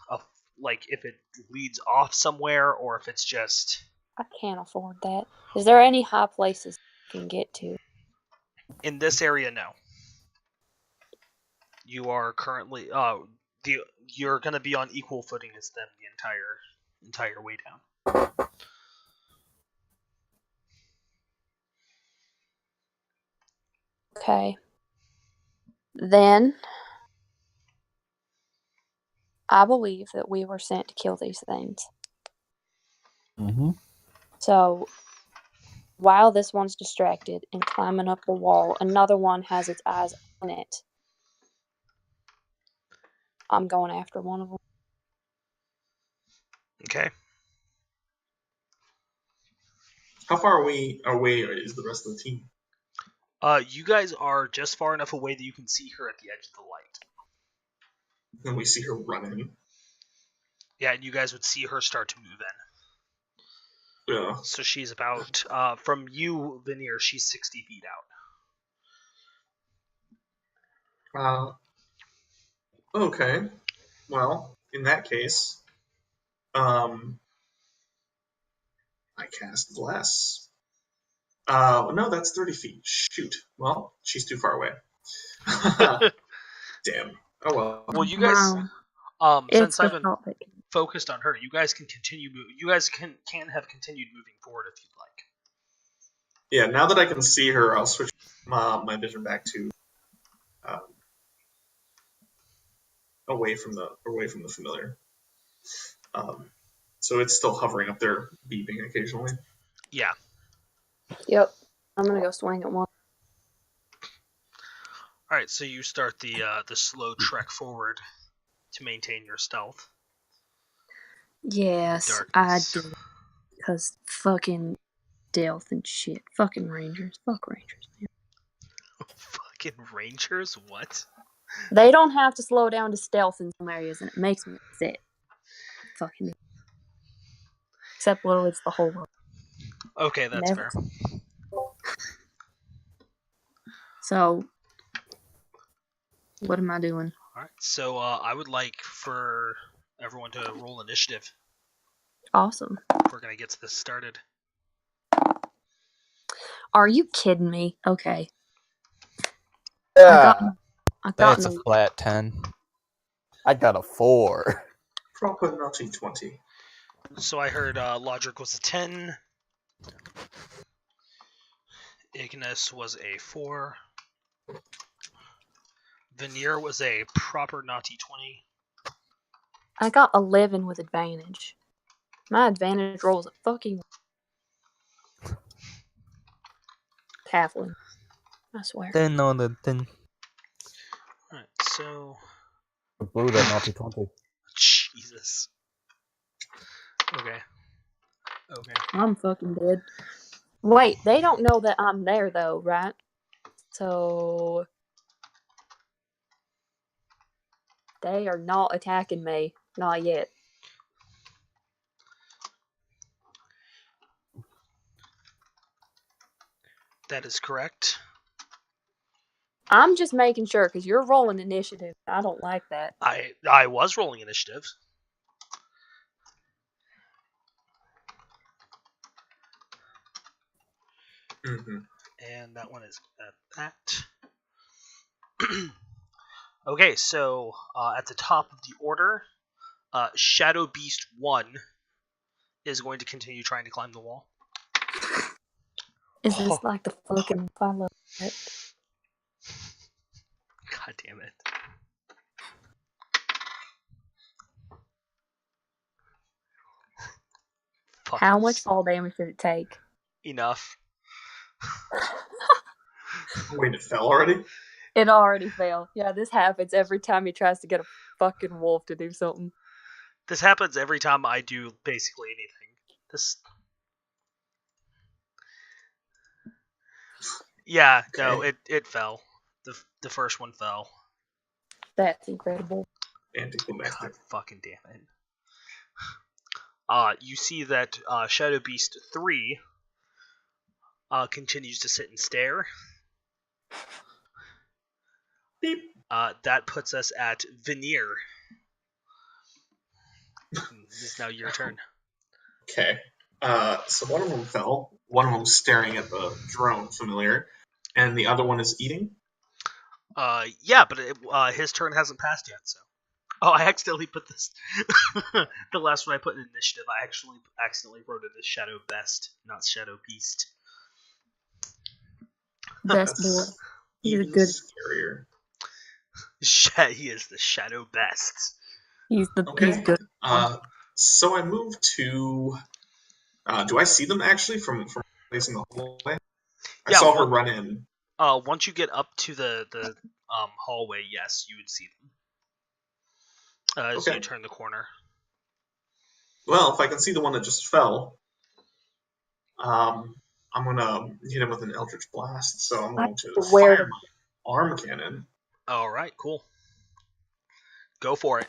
if it leads off somewhere or if it's just. I can't afford that. Is there any high places I can get to? In this area, no. You are currently you're gonna be on equal footing as them the entire way down. Okay. Then I believe that we were sent to kill these things. Mm-hmm. So while this one's distracted and climbing up the wall, another one has its eyes on it. I'm going after one of them. Okay. How far away is the rest of the team? You guys are just far enough away that you can see her at the edge of the light. And we see her running. Yeah, and you guys would see her start to move in. Yeah. So she's about, from you, Veneer, she's 60 feet out. Okay. Well, in that case, I cast Bless. No, that's 30 feet. Shoot. Well, she's too far away. Damn. Oh well. Well, you guys, since I've been topic. focused on her, you guys can continue. You guys can have continued moving forward if you'd like. Yeah. Now that I can see her, I'll switch my vision back to away from the familiar. So it's still hovering up there, beeping occasionally. Yeah. Yep. I'm gonna go swing at one. All right. So you start the slow trek forward to maintain your stealth. Yes, I do. Because fucking stealth and shit. Fucking Rangers. Fuck Rangers, man. Fucking Rangers? What? They don't have to slow down to stealth in some areas, and it makes me upset. Fucking. Except literally it's the whole world. Okay, that's fair. So, what am I doing? Alright, so I would like for everyone to roll initiative. Awesome. If we're gonna get this started. Are you kidding me? Okay. Yeah. I got That's a flat 10. I got a 4. Proper naughty 20. So I heard Logic was a 10. Ignis was a 4. Veneer was a proper naughty 20. I got 11 with advantage. My advantage roll is a fucking halfling. I swear. 10 on the 10. Alright, so... Blew that naughty 20. Jesus. Okay. I'm fucking dead. Wait, they don't know that I'm there though, right? So they are not attacking me. Not yet. That is correct. I'm just making sure because you're rolling initiative. I don't like that. I was rolling initiative. Mm-hmm. And that one is at that. Okay, so at the top of the order, Shadow Beast 1 is going to continue trying to climb the wall. Is this like the fucking follow? God damn it. How much fall damage did it take? Enough. Wait, it fell already? It already fell. Yeah, this happens every time he tries to get a fucking wolf to do something. This happens every time I do basically anything. This. Yeah, Okay. no, it fell. The first one fell. That's incredible. Anticlimactic. God fucking damn it. You see that Shadow Beast 3 continues to sit and stare. Beep. That puts us at Veneer. This is now your turn. Okay. So one of them fell. One of them's staring at the drone, familiar, and the other one is eating. Yeah, but his turn hasn't passed yet, so. Oh, I accidentally put this. The last one I put in initiative, I actually accidentally wrote it as Shadow Best, not Shadow Beast. Best boy. You're Even good. scarier. He is the Shadow Best. He's Okay. good. So I move to. Do I see them actually from facing the hallway? I Yeah, saw her run in. Once you get up to the hallway, yes, you would see them. As you turn the corner. Well, if I can see the one that just fell, I'm gonna hit him with an Eldritch Blast. So I'm going to fire my arm cannon. All right, cool. Go for it.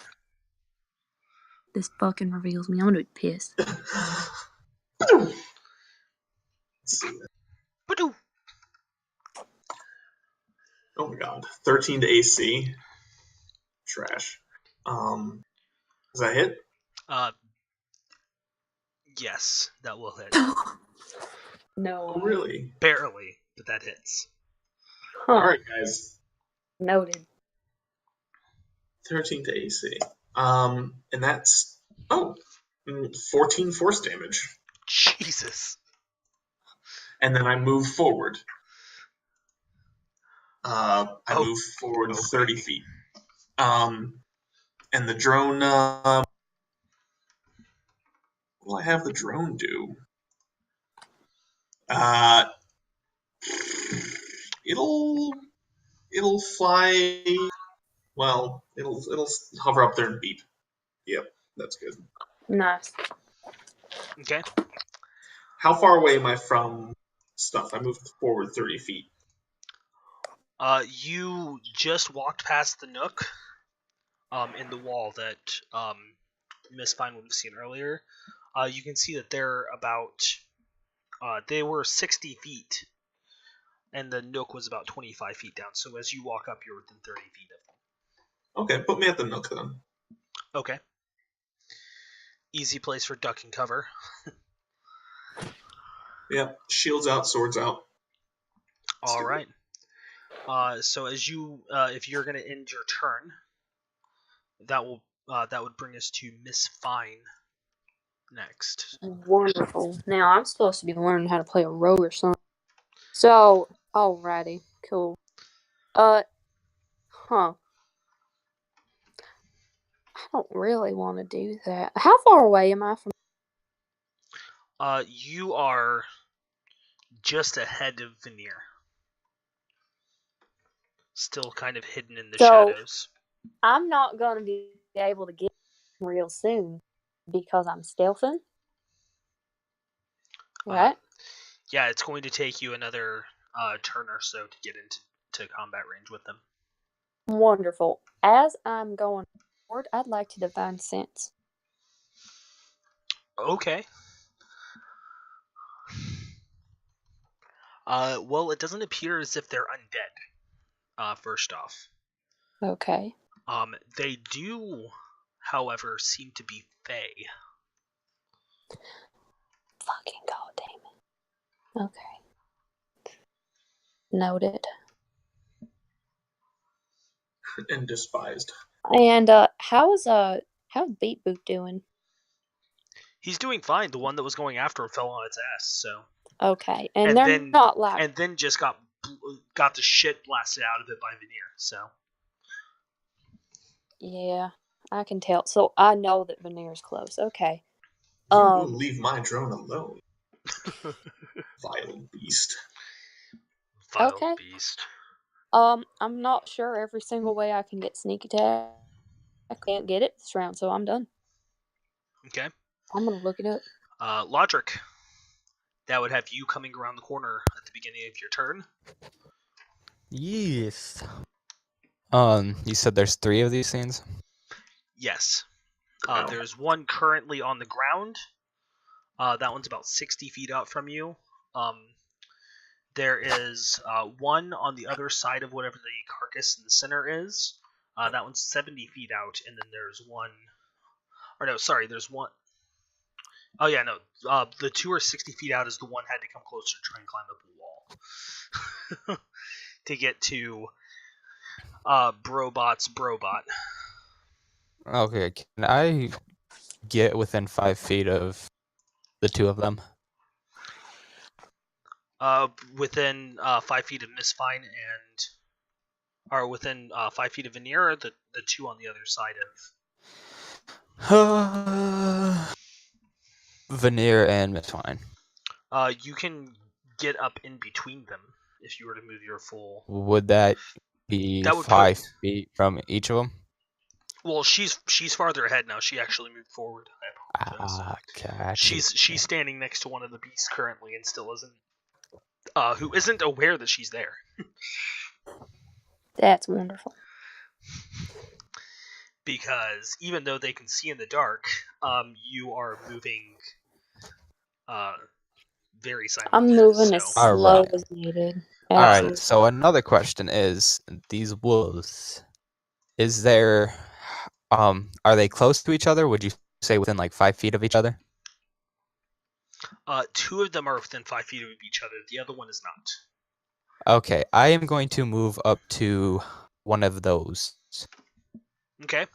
This fucking reveals me. I'm gonna be pissed. Let's see that. Badoo. Oh my god, 13 to AC. Trash. Does that hit? Yes, that will hit. No. Oh, really? Barely, but that hits. Huh. All right, guys. Noted. 13 to AC. And that's 14 force damage. Jesus. And then I move forward. I move forward 30 feet. And the drone. What will I have the drone do? It'll fly. Well, it'll hover up there and beep. Yep, that's good. Nice. Okay. How far away am I from stuff? I moved forward 30 feet. You just walked past the nook in the wall that Miss Fine would have seen earlier. You can see that they're about they were 60 feet, and the nook was about 25 feet down. So as you walk up, you're within 30 feet of them. Okay, put me at the nook then. Okay. Easy place for duck and cover. Yep, shields out, swords out. All right. So as you, if you're going to end your turn, that would bring us to Miss Fine next. Wonderful. Now I'm supposed to be learning how to play a rogue or something. So, alrighty, cool. I don't really want to do that. How far away am I from? You are just ahead of Veneer. Still kind of hidden in the shadows. I'm not going to be able to get real soon because I'm stealthing. Right? Yeah, it's going to take you another turn or so to get into combat range with them. Wonderful. As I'm going forward, I'd like to divine sense. Okay. Well, it doesn't appear as if they're undead. First off, Okay. they do, however, seem to be fey. Fucking goddamn it. Okay. Noted. And despised. And how's Beat Boot doing? He's doing fine. The one that was going after him fell on its ass. So. Okay, and And they're then- not like And then just got the shit blasted out of it by Veneer. So. yeah, I can tell. So I know that Veneer's close. Okay. You will leave my drone alone. Vile beast. Vile Okay. beast. I'm not sure every single way I can get sneak attack. I can't get it this round, so I'm done. Okay. I'm gonna look it up. Lodric. That would have you coming around the corner at the beginning of your turn. Yes. You said there's 3 of these things? Yes. Oh. There's one currently on the ground. That one's about 60 feet out from you. There is one on the other side of whatever the carcass in the center is. That one's 70 feet out, and then there's one. Or no, sorry, there's one. Oh yeah, no. The 2 are 60 feet out. Is the one had to come closer to try and climb up a wall to get to Brobot's Brobot. Okay, can I get within 5 feet of the 2 of them? Within 5 feet of Misfine or within 5 feet of Veneer, or the 2 on the other side of. Veneer and Misfine. You can get up in between them if you were to move your full. Would that be That would 5 feet from each of them? Well, she's farther ahead now. She actually moved forward. I apologize. Gotcha. She's standing next to one of the beasts currently and still isn't. Who isn't aware that she's there. That's wonderful. Because even though they can see in the dark, you are moving very silently. I'm moving as so- All slow right. as needed. Alright, Absolutely. so another question is, these wolves, is there, are they close to each other? Would you say within like 5 feet of each other? 2 of them are within 5 feet of each other. The other one is not. Okay, I am going to move up to one of those. Okay.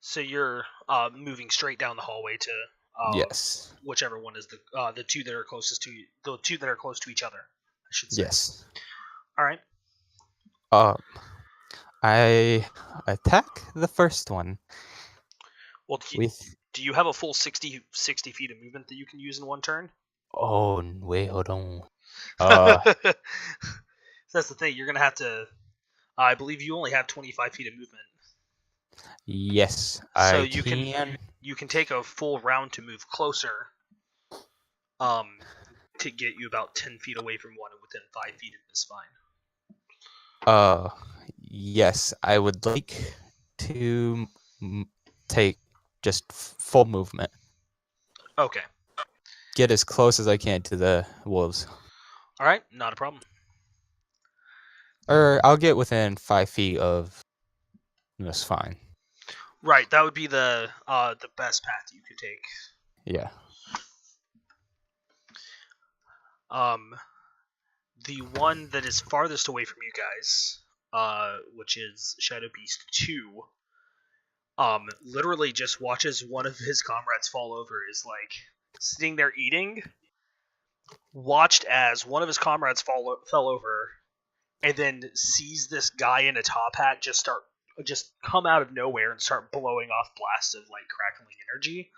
So you're moving straight down the hallway to Yes. whichever one is the 2 that are closest to the 2 that are close to each other, I should say. Yes. All right. I attack the first one Well, with. do you have a full 60 feet of movement that you can use in one turn? Oh wait, hold on. That's the thing. You're gonna have to. I believe you only have 25 feet of movement. Yes, So I you can take a full round to move closer. To get you about 10 feet away from one and within 5 feet of this spine. Yes, I would like to take just full movement. Okay. Get as close as I can to the wolves. All right. Not a problem. Or I'll get within 5 feet of. That's fine. Right. That would be the best path you could take. Yeah. The one that is farthest away from you guys, which is Shadow Beast 2, literally just watches one of his comrades fall over, is like sitting there eating, watched as one of his comrades fell over, and then sees this guy in a top hat just come out of nowhere and start blowing off blasts of like crackling energy.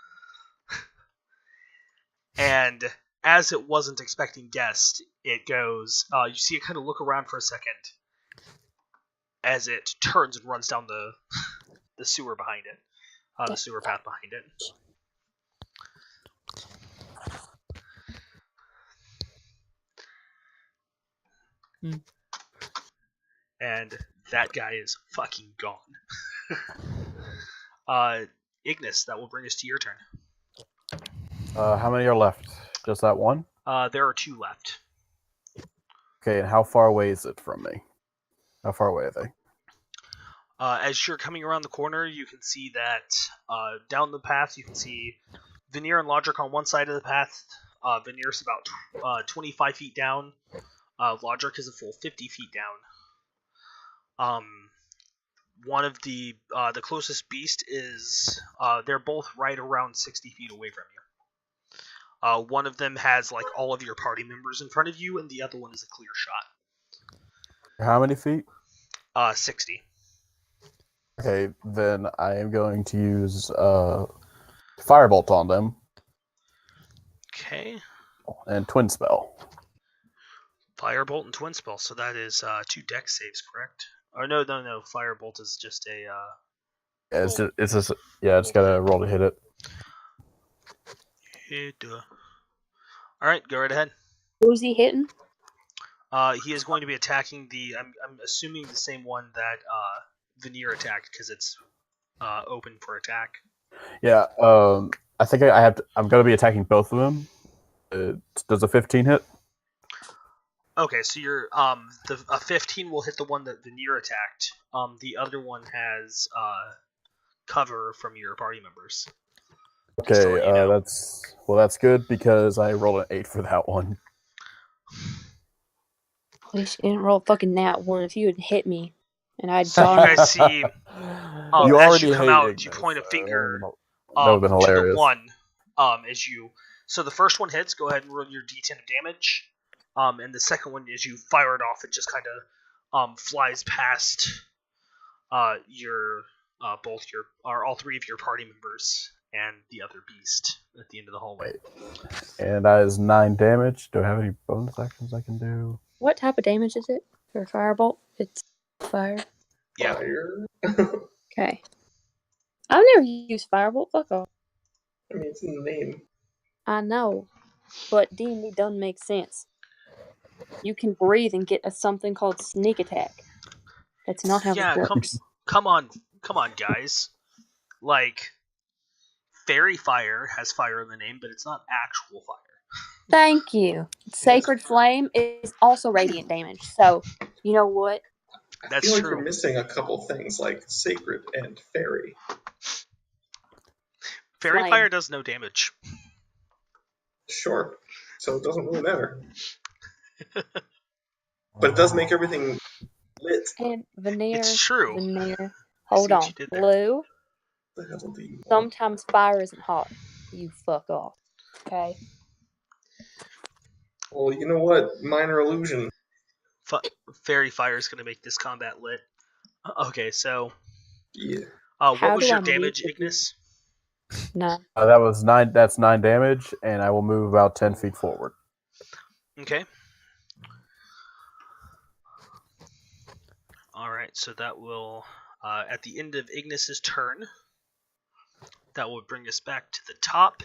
And as it wasn't expecting guests, it goes, you see it kind of look around for a second as it turns and runs down the sewer behind it, the sewer path behind it. And that guy is fucking gone. Ignis, that will bring us to your turn. How many are left? Just that one? There are 2 left. Okay, and how far away is it from me? How far away are they? As you're coming around the corner, you can see that down the path, you can see Veneer and Logic on one side of the path. Veneer's about 25 feet down. Logic is a full 50 feet down. One of the closest beast is they're both right around 60 feet away from you. One of them has like all of your party members in front of you, and the other one is a clear shot. How many feet? 60. Okay, then I am going to use Firebolt on them Okay. and Twin Spell. Firebolt and Twin Spell. So that is 2 dex saves, correct? Or no. Firebolt is just a. Yeah, it's just gotta roll to hit it. All right, go right ahead. Who's he hitting? He is going to be attacking the. I'm assuming the same one that Veneer attacked because it's open for attack. Yeah, I think I have to, I'm gonna be attacking both of them. Does a 15 hit? Okay, so you're a 15 will hit the one that Veneer attacked. The other one has cover from your party members. Okay, Just to let you know. that's good because I rolled an 8 for that one. At least you didn't roll a fucking nat 1 if you had hit me. And I'd So you gone. guys see, You as already you come hate out, Ignis, you point a finger that would've been to the hilarious. one as you. So the first one hits. Go ahead and roll your D10 of damage. And the second one, as you fire it off, it just kind of flies past your all 3 of your party members and the other beast at the end of the hallway. And that is 9 damage. Do I have any bonus actions I can do? What type of damage is it for a firebolt? It's fire. Yeah. Fire. Okay. I've never used firebolt. Fuck off. I mean, it's in the name. I know, but D&D doesn't make sense. You can breathe and get something called sneak attack. That's not how Yeah, this works. come on, guys. Like, fairy fire has fire in the name, but it's not actual fire. Thank you. Sacred Flame is also radiant damage. So, you know what? That's I feel like true. we're missing a couple things like sacred and fairy. Fairy Flame. fire does no damage. Sure. So it doesn't really matter. But it does make everything lit. And Veneer. It's true. Veneer. I Hold see what on. you did there. Blue. The hell do you want? Sometimes fire isn't hot. You fuck off. Okay? Well, you know what? Minor illusion. Fairy fire is going to make this combat lit. Okay, so Yeah. what How was do your I damage, mute Ignis? No. That was 9. That's 9 damage, and I will move about 10 feet forward. Okay. All right, so that will at the end of Ignis's turn, that will bring us back to the top.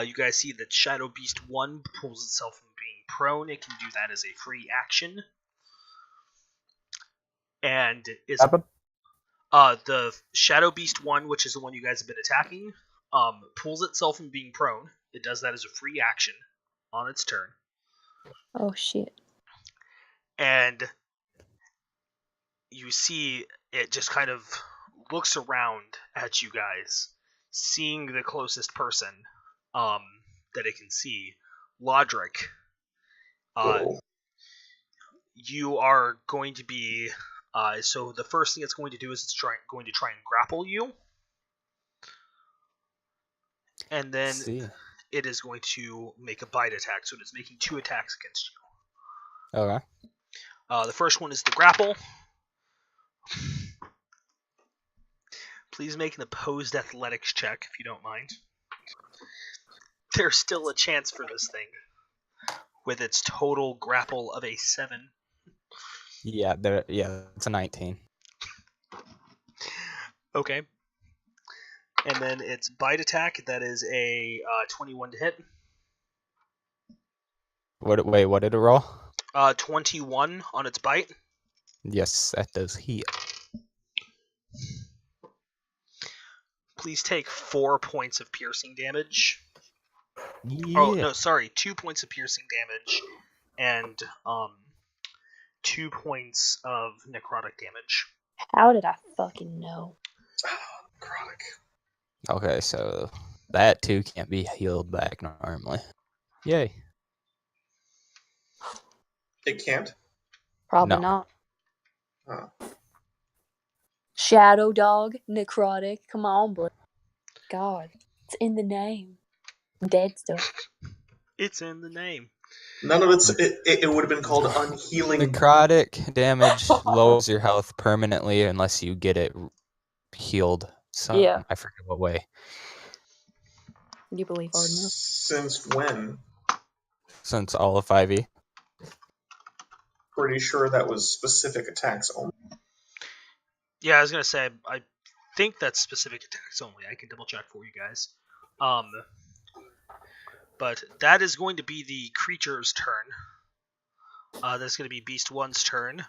You guys see that Shadow Beast 1 pulls itself from being prone. It can do that as a free action. And is Happen? the Shadow Beast 1, which is the one you guys have been attacking, pulls itself from being prone. It does that as a free action on its turn. Oh, shit. And you see it just kind of looks around at you guys, seeing the closest person that it can see, Lodric. Whoa. You are going to be so the first thing it's going to do is it's going to try and grapple you, and then it is going to make a bite attack. So it is making 2 attacks against you. Okay. The first one is the grapple. Please make an opposed athletics check if you don't mind. There's still a chance for this thing with its total grapple of a 7. Yeah, it's a 19. Okay. And then its bite attack, that is a 21 to hit. What did it roll? 21 on its bite. Yes, that does hit. Please take 4 points of piercing damage. Yeah. Oh no, sorry, 2 points of piercing damage, and 2 points of necrotic damage. How did I fucking know? Chronic. Okay, so that too can't be healed back normally. Yay. It can't. Probably No. not. Oh. Shadow dog, necrotic. Come on, bro. God, it's in the name. Dead stuff. It's in the name. None of it's. It would have been called unhealing. Necrotic damage lowers your health permanently unless you get it healed. Yeah. I forget what way. You believe hard enough? Since when? Since all of 5e. Pretty sure that was specific attacks only. Yeah, I was gonna say I think that's specific attacks only. I can double check for you guys. But that is going to be the creature's turn. That's going to be Beast 1's turn.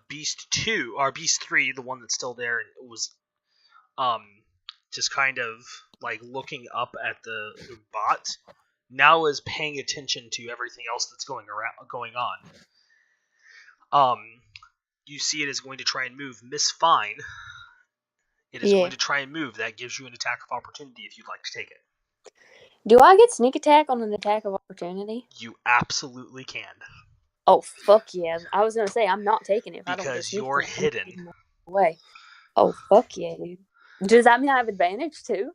Beast 2, or Beast 3, the one that's still there, was just kind of like looking up at the bot. Now is paying attention to everything else that's going on. You see it is going to try and move Miss Fine. It is going to try and move. That gives you an attack of opportunity if you'd like to take it. Do I get sneak attack on an attack of opportunity? You absolutely can. Oh, fuck yeah. I was going to say, I'm not taking it if I don't get Because sneak you're attack. hidden. Away. Oh, fuck yeah, dude. Does that mean I have advantage, too?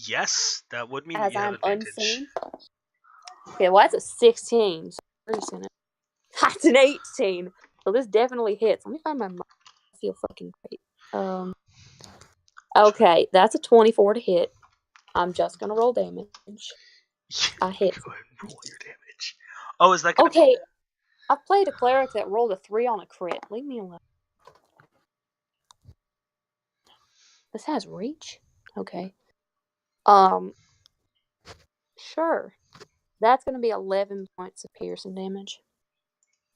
Yes, that would mean As you have I'm advantage. unseen? Okay, well, that's a 16. So we're just gonna... That's an 18. So this definitely hits. Let me find my mic. I feel fucking great. Okay, that's a 24 to hit. I'm just gonna roll damage. I hit. Go ahead and roll your damage. Oh, is that gonna Okay, I've played a cleric that rolled a 3 on a crit. Leave me alone. This has reach? Okay. Sure. That's gonna be 11 points of piercing damage.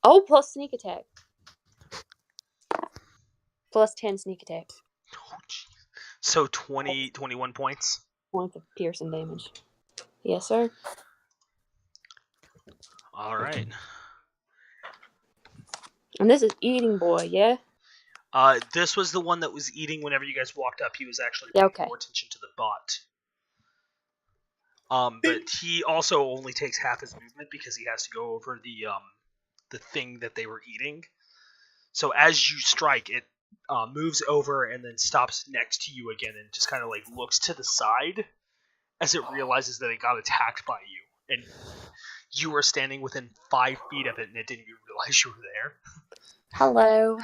Oh, plus sneak attack. Plus 10 sneak attack. Oh, so 21 points? Points of piercing damage. Yes, sir. Alright. And this is Eating Boy, yeah? This was the one that was eating whenever you guys walked up. He was actually paying more attention to the bot. But he also only takes half his movement because he has to go over the thing that they were eating. So as you strike, it moves over and then stops next to you again and just kind of like looks to the side as it realizes that it got attacked by you. And you were standing within 5 feet of it and it didn't even realize you were there. Hello.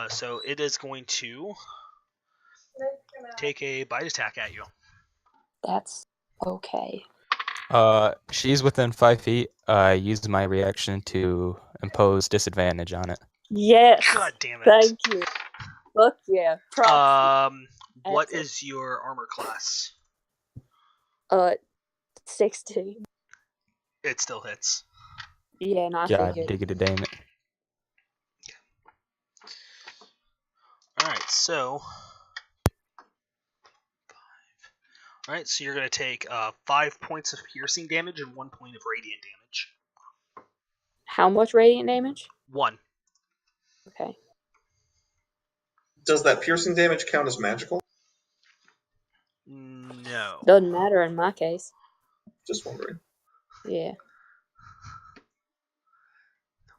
So it is going to take a bite attack at you. That's okay. She's within 5 feet. I used my reaction to impose disadvantage on it. Yes. God damn it. Thank you. Fuck yeah. Props. What is your armor class? 16. It still hits. Yeah, not God, figured. diggity damn it. Alright, so... Alright, so you're going to take 5 points of piercing damage and 1 point of radiant damage. How much radiant damage? 1. Okay. Does that piercing damage count as magical? No. Doesn't matter in my case. Just wondering. Yeah.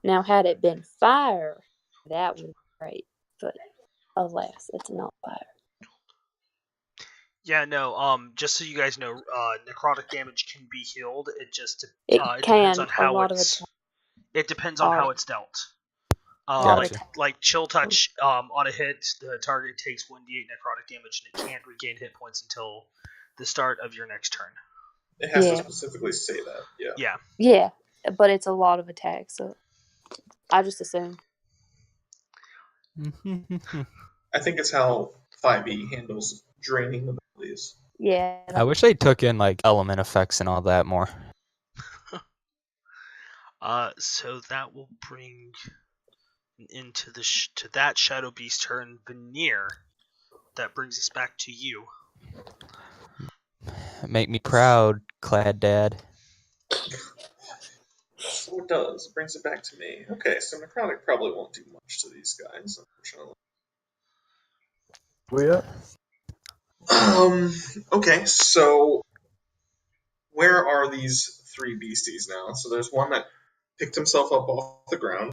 Now, had it been fire, that would be great. But alas, it's not fire. Yeah, no, just so you guys know, necrotic damage can be healed. It just It depends on a how lot of it's... it. It depends on how it's dealt. Gotcha. Like Chill Touch, on a hit, the target takes 1d8 necrotic damage and it can't regain hit points until the start of your next turn. It has to specifically say that, yeah. Yeah. Yeah, but it's a lot of attacks, so I just assume. I think it's how 5e handles draining abilities. Yeah. I wish they took in like element effects and all that more. So that will bring into to that Shadow Beast turn, Veneer. That brings us back to you. Make me proud, Clad Dad. So it does. It brings it back to me. Okay, so Necrotic probably won't do much to these guys, unfortunately. Okay, so where are these 3 beasties now? So there's one that picked himself up off the ground.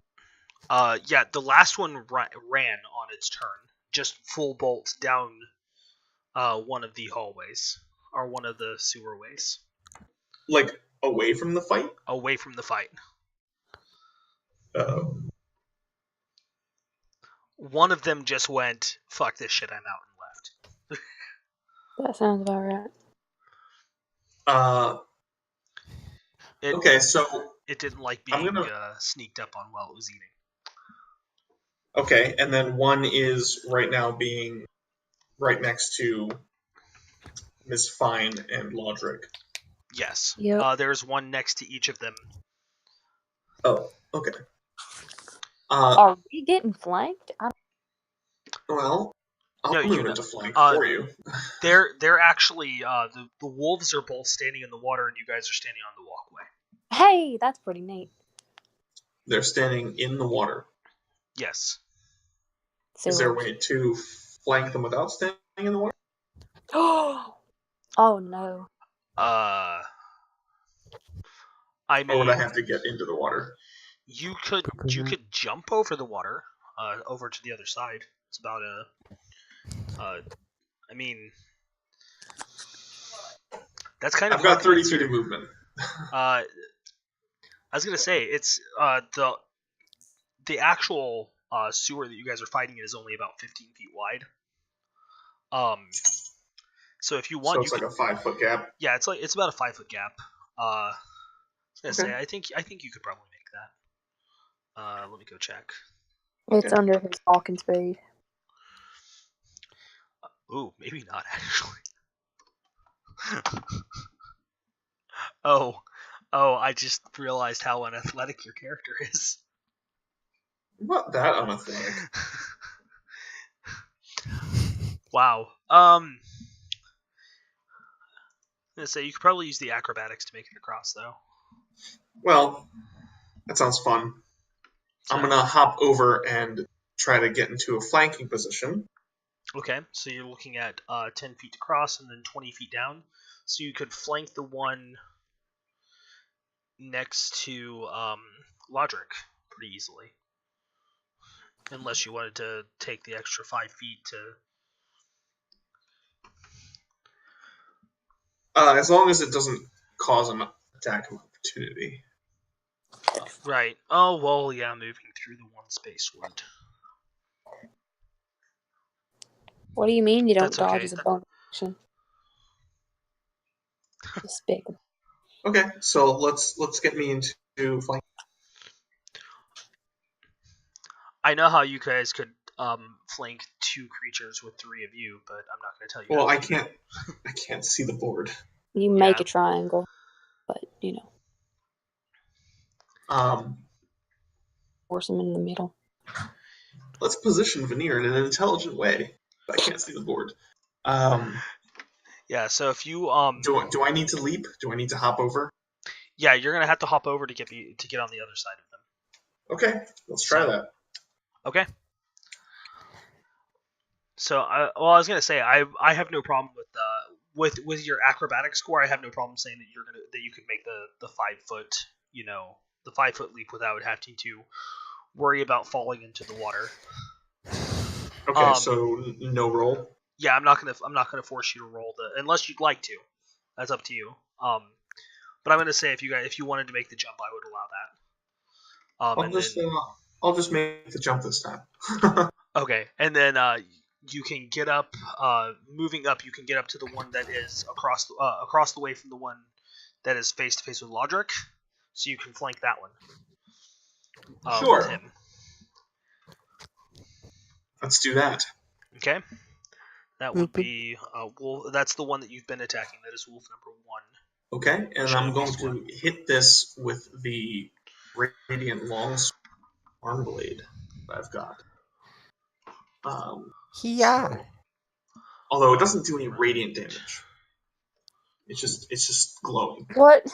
Yeah, the last one ran on its turn, just full bolt down one of the hallways, or one of the sewer ways. Like, away from the fight? Away from the fight. One of them just went, fuck this shit, I'm out, and left. That sounds about right. Okay, so it didn't like being sneaked up on while it was eating. Okay, and then one is right now being right next to Miss Fine and Lodric. Yes. Yep. There's one next to each of them. Oh, okay. Are we getting flanked? Well, I'll No, move into flank for you. They're actually the wolves are both standing in the water, and you guys are standing on the walkway. Hey, that's pretty neat. They're standing in the water. Yes. Is there a way to flank them without standing in the water? Oh no. I mean, or would I have to get into the water? You could jump over the water, over to the other side. It's about I mean, that's kind of. I've got 30 feet of movement. I was gonna say it's the actual sewer that you guys are fighting in is only about 15 feet wide. So if you want, so it's like a 5-foot gap. Yeah, it's about a 5-foot gap. I was gonna say I think you could probably make that. Let me go check. It's under his walking speed. Ooh, maybe not actually. Oh, I just realized how unathletic your character is. Not that unathletic. Wow. I'm gonna say you could probably use the acrobatics to make it across, though. Well, that sounds fun. So, I'm gonna hop over and try to get into a flanking position. Okay, so you're looking at 10 feet to cross and then 20 feet down. So you could flank the one next to Lodric pretty easily. Unless you wanted to take the extra 5 feet to... As long as it doesn't cause an attack of opportunity. Right. Oh, well, yeah, moving through the one space would. What do you mean you don't dodge as a bonus action? It's big. Okay, so let's get me into flank. I know how you guys could flank 2 creatures with 3 of you, but I'm not going to tell you. Well, I can't see the board. You make a triangle, but force them in the middle. Let's position Veneer in an intelligent way. I can't see the board. Yeah, so if you do I need to leap? Do I need to hop over? Yeah, you're gonna have to hop over to get on the other side of them. Okay, let's try that. Okay. So I was gonna say I have no problem with your acrobatic score. I have no problem saying that you could make the 5-foot the 5-foot leap without having to worry about falling into the water. Okay, so no roll. Yeah, I'm not gonna force you to roll unless you'd like to. That's up to you. But I'm gonna say if you wanted to make the jump, I would allow that. I'll just make the jump this time. Okay, and then you can get up. Moving up, you can get up to the one that is across the way from the one that is face to face with Lodric, so you can flank that one. Sure. With him. Let's do that. Okay. That would be wolf. That's the one that you've been attacking. That is wolf number 1. Okay, and Should I'm at going least to one. hit this with the radiant long arm blade that I've got. Yeah. So, although it doesn't do any radiant damage, it's just glowing. What?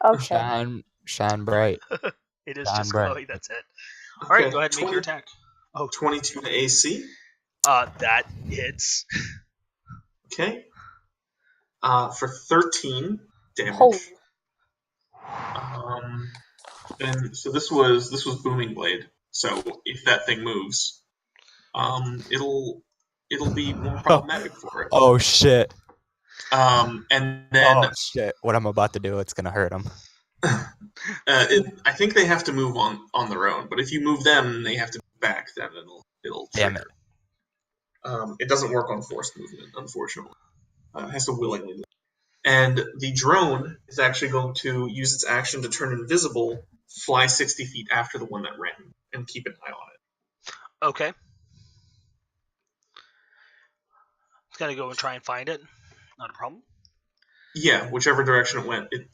Okay. Shine bright. It is Shine just bright. glowing. That's it. All right, Okay, go ahead and make your attack. 22 to AC. That hits. Okay. For 13 damage. Holy. And so this was booming blade. So if that thing moves, it'll be more problematic for it. Oh shit. And then Oh shit. What I'm about to do, it's gonna hurt him. I think they have to move on their own. But if you move them, and they have to move back. Then it'll Damn trigger. It doesn't work on forced movement, unfortunately. It has to willingly move. And the drone is actually going to use its action to turn invisible, fly 60 feet after the one that ran, and keep an eye on it. Okay. It's gonna go and try and find it. Not a problem. Yeah, whichever direction it went, it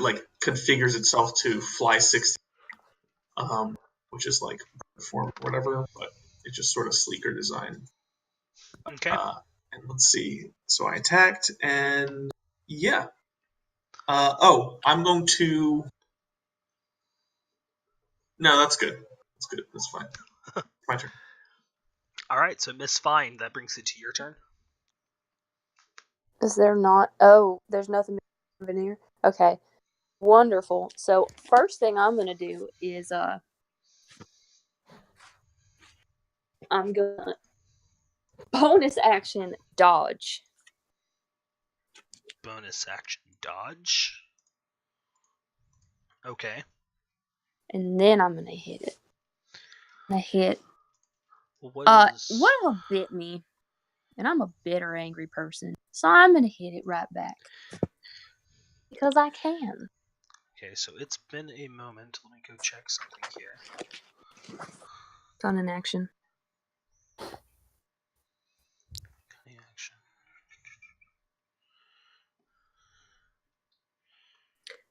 like configures itself to fly 60, which is like form or whatever, but it's just sort of sleeker design. Okay. And let's see. So I attacked, and yeah. I'm going to. No, that's good. That's good. That's fine. My turn. All right. So Miss Fine, that brings it to your turn. Is there not? Oh, there's nothing in here. Okay. Wonderful. So first thing I'm gonna do is I'm gonna bonus action dodge. Bonus action dodge. Okay. And then I'm gonna hit it. I hit. Well, what One is? of them bit me, and I'm a bitter, angry person, so I'm gonna hit it right back because I can. Okay, so it's been a moment. Let me go check something here. Done in action. Cunning action.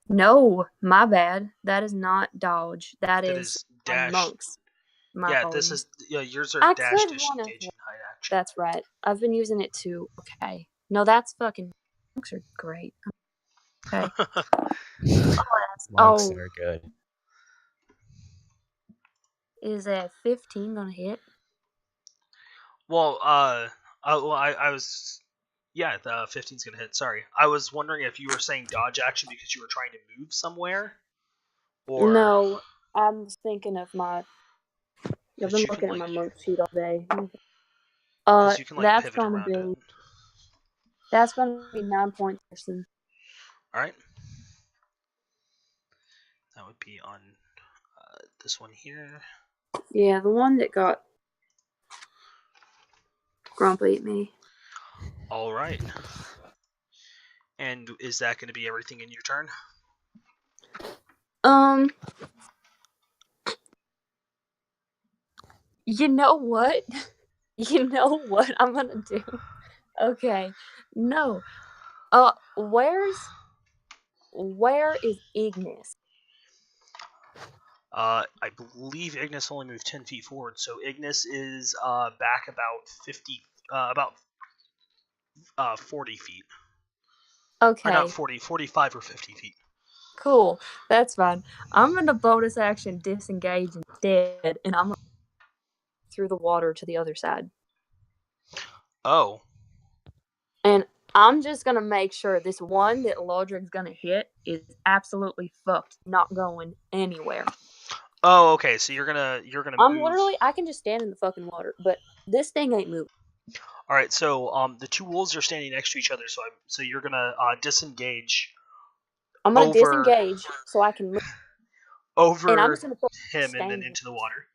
No, my bad. That is not dodge. That is is dash. monks. My Yeah, apologies. this is yours are I dash, could dish, wanna- engage, and hide action. That's right. I've been using it too. Okay. No, that's fucking. Monks are great. Okay. Monks Oh. are good. Is a 15 gonna hit? Well, I was. Yeah, the 15's gonna hit. Sorry, I was wondering if you were saying dodge action because you were trying to move somewhere, or No, I'm thinking of my. I've 'cause been you can, looking at my like- monk sheet all day. 'cause you can like That's pivot gonna around be it. that's gonna be 9 points. Person. All right, that would be on this one here. Yeah, the one that got grumpy at me. All right, and is that going to be everything in your turn? You know what? You know what I'm gonna do? Okay. No. Where is Ignis? I believe Ignis only moved 10 feet forward, so Ignis is back about 50, about 40 feet. Okay. Or not 40, 45 or 50 feet. Cool. That's fine. I'm gonna bonus action disengage instead, and I'm gonna through the water to the other side. Oh. And I'm just gonna make sure this one that Lodrig's gonna hit is absolutely fucked, not going anywhere. Oh, okay. So you're gonna I'm move. literally I can just stand in the fucking water, but this thing ain't moving. All right. So the two wolves are standing next to each other. So you're gonna disengage. I'm gonna over- disengage so I can move. Over And I'm just gonna him and then stand into the water.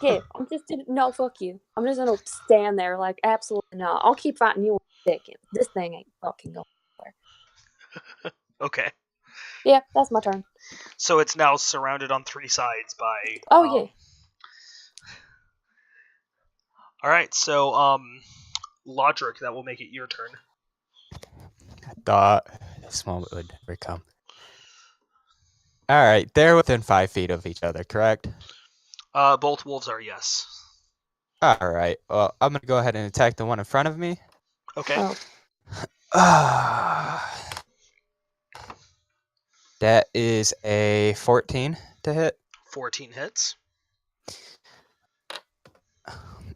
Yeah, I'm just no, fuck you. I'm just gonna stand there like absolutely not. I'll keep fighting you in a second. This thing ain't fucking going anywhere. Okay. Yeah, that's my turn. So it's now surrounded on three sides by. Oh yeah. All right, so Lodric, that will make it your turn. I thought this moment would never come. All right, they're within 5 feet of each other, correct? Both wolves are yes. All right. Well, I'm gonna go ahead and attack the one in front of me. Okay. Oh. That is a 14 to hit. 14 hits.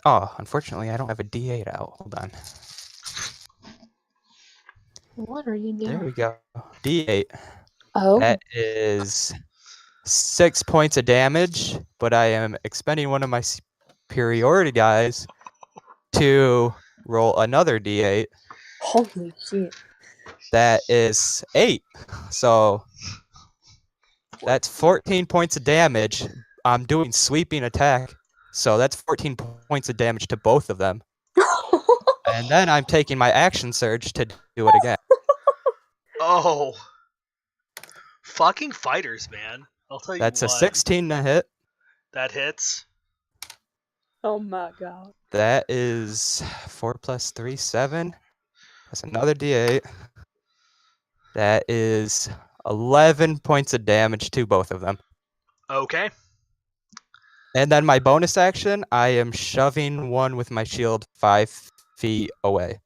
Oh, unfortunately, I don't have a D8 out. Hold on. What are you doing? There we go. D8. Oh. That is 6 points of damage, but I am expending one of my superiority dice to roll another D8. Holy shit. That is 8. So that's 14 points of damage. I'm doing sweeping attack. So that's 14 points of damage to both of them. And then I'm taking my action surge to do it again. Oh. Fucking fighters, man. I'll tell you That's what. a 16 to hit. That hits. Oh my god. That is 4 plus 3, 7. That's another D8. That is 11 points of damage to both of them. Okay. And then my bonus action, I am shoving one with my shield 5 feet away.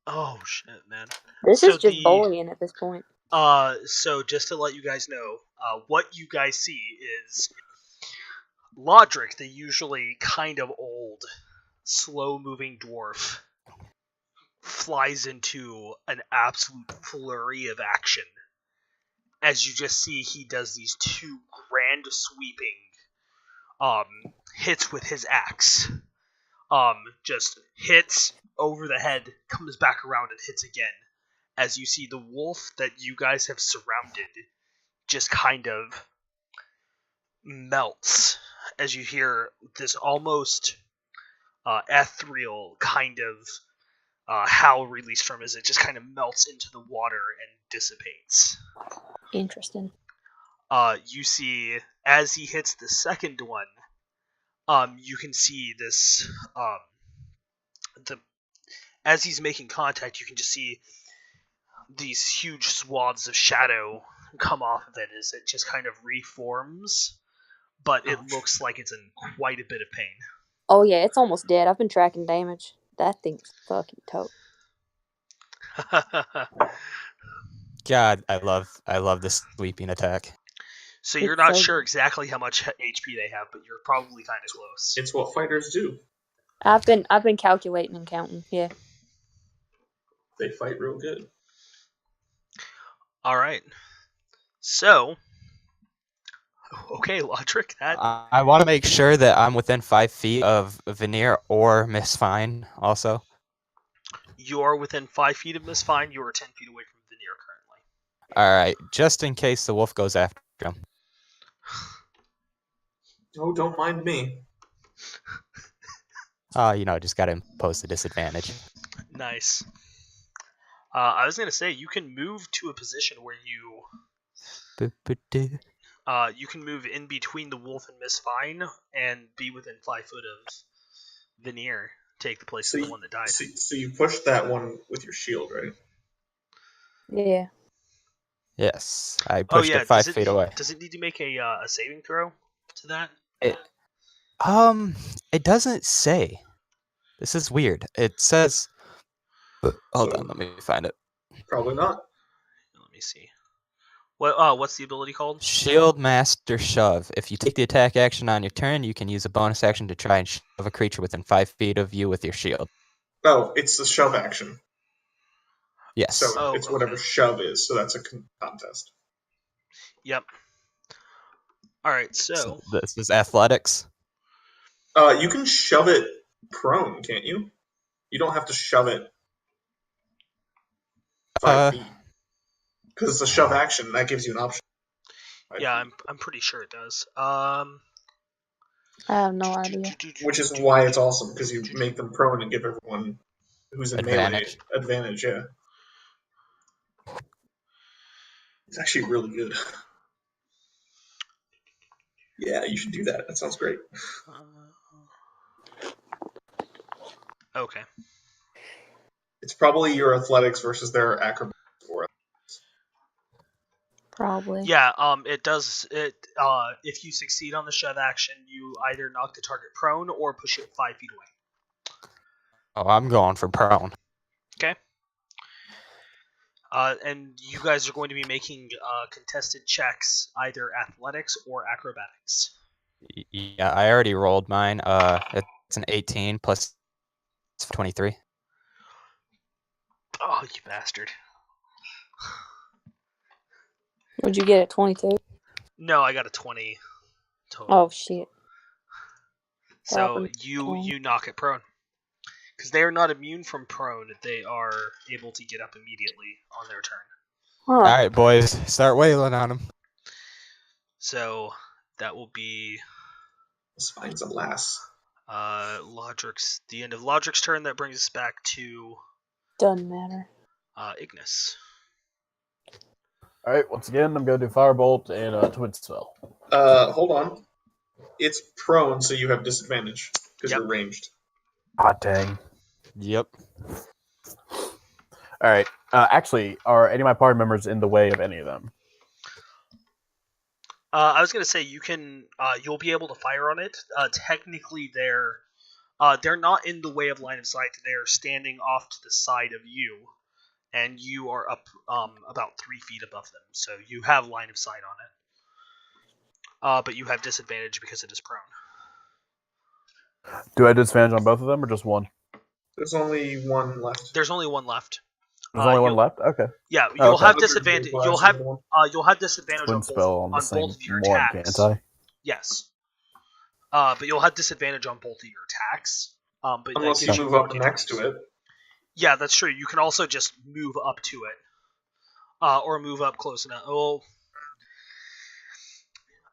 Oh shit, man. This So is just bullying at this point. So just to let you guys know, what you guys see is Lodric, the usually kind of old, slow-moving dwarf, flies into an absolute flurry of action. As you just see, he does these two grand sweeping hits with his axe. Just hits over the head, comes back around and hits again. As you see the wolf that you guys have surrounded just kind of melts as you hear this almost ethereal kind of howl released from as it just kind of melts into the water and dissipates. Interesting. You see, as he hits the second one, you can see this, as he's making contact, you can just see these huge swaths of shadow come off of it as it just kind of reforms, but it looks like it's in quite a bit of pain. Oh yeah, it's almost dead. I've been tracking damage. That thing's fucking tote. God, I love this sweeping attack. So you're It's not so sure good. exactly how much HP they have, but you're probably kind of close. It's what fighters do. I've been calculating and counting. Yeah. They fight real good. All right. So, okay, Lodric, that I want to make sure that I'm within 5 feet of Veneer or Miss Fine also. you are within 5 feet of Miss Fine. You are 10 feet away from Veneer currently. All right, just in case the wolf goes after him. Oh, don't mind me. Just got to impose the disadvantage. Nice. I was gonna say you can move to a position where you can move in between the wolf and Miss Fine and be within 5 foot of Veneer. Take the place of the one that died. So you pushed that one with your shield, right? Yeah. Yes, I pushed it 5 feet away. Does it need to make a saving throw to that? It doesn't say. This is weird. It says. Hold on, let me find it. Probably not. Let me see. What's the ability called? Shield Master Shove. If you take the attack action on your turn, you can use a bonus action to try and shove a creature within 5 feet of you with your shield. Oh, it's the shove action. Yes. So it's whatever shove is, so that's a contest. Yep. Alright, so this is athletics. You can shove it prone, can't you? You don't have to shove it 5 feet. Because it's a shove action, that gives you an option. Yeah, I'm pretty sure it does. I have no idea. Which is why it's awesome, because you make them prone and give everyone who's in melee advantage, yeah. It's actually really good. Yeah, you should do that. That sounds great. Okay. It's probably your athletics versus their acrobatics. Or Probably. Yeah, it does it. If you succeed on the shove action, you either knock the target prone or push it 5 feet away. Oh, I'm going for prone. Okay. And you guys are going to be making contested checks, either athletics or acrobatics. Yeah, I already rolled mine. It's an 18 plus 23. Oh, you bastard! Would you get at 22? No, I got a 20 total. Oh shit. So Dropping you knock it prone. Because they are not immune from prone, they are able to get up immediately on their turn. Huh. All right, boys, start wailing on them. So that will be this finds a lass. the end of Lodric's turn. That brings us back to Doesn't matter. Ignis. All right, once again, I'm going to do Firebolt and a Twin Spell. Hold on. It's prone, so you have disadvantage because Yep. you're ranged. Ah, dang. Yep. All right. Actually, are any of my party members in the way of any of them? I was gonna say you can. You'll be able to fire on it. Technically, they're not in the way of line of sight. They're standing off to the side of you, and you are up about 3 feet above them, so you have line of sight on it. But you have disadvantage because it is prone. Do I have disadvantage on both of them or just one? There's only one left. There's only one left. There's only one you'll- left? Okay. Yeah, Oh, you'll okay. have disadvantage. You'll have disadvantage Twin on Spell on the both same of your one, attacks. can't I? Yes. But you'll have disadvantage on both of your attacks. But that Unless you gives move more up next to damage. it. Yeah, that's true. You can also just move up to it, or move up close enough. Well,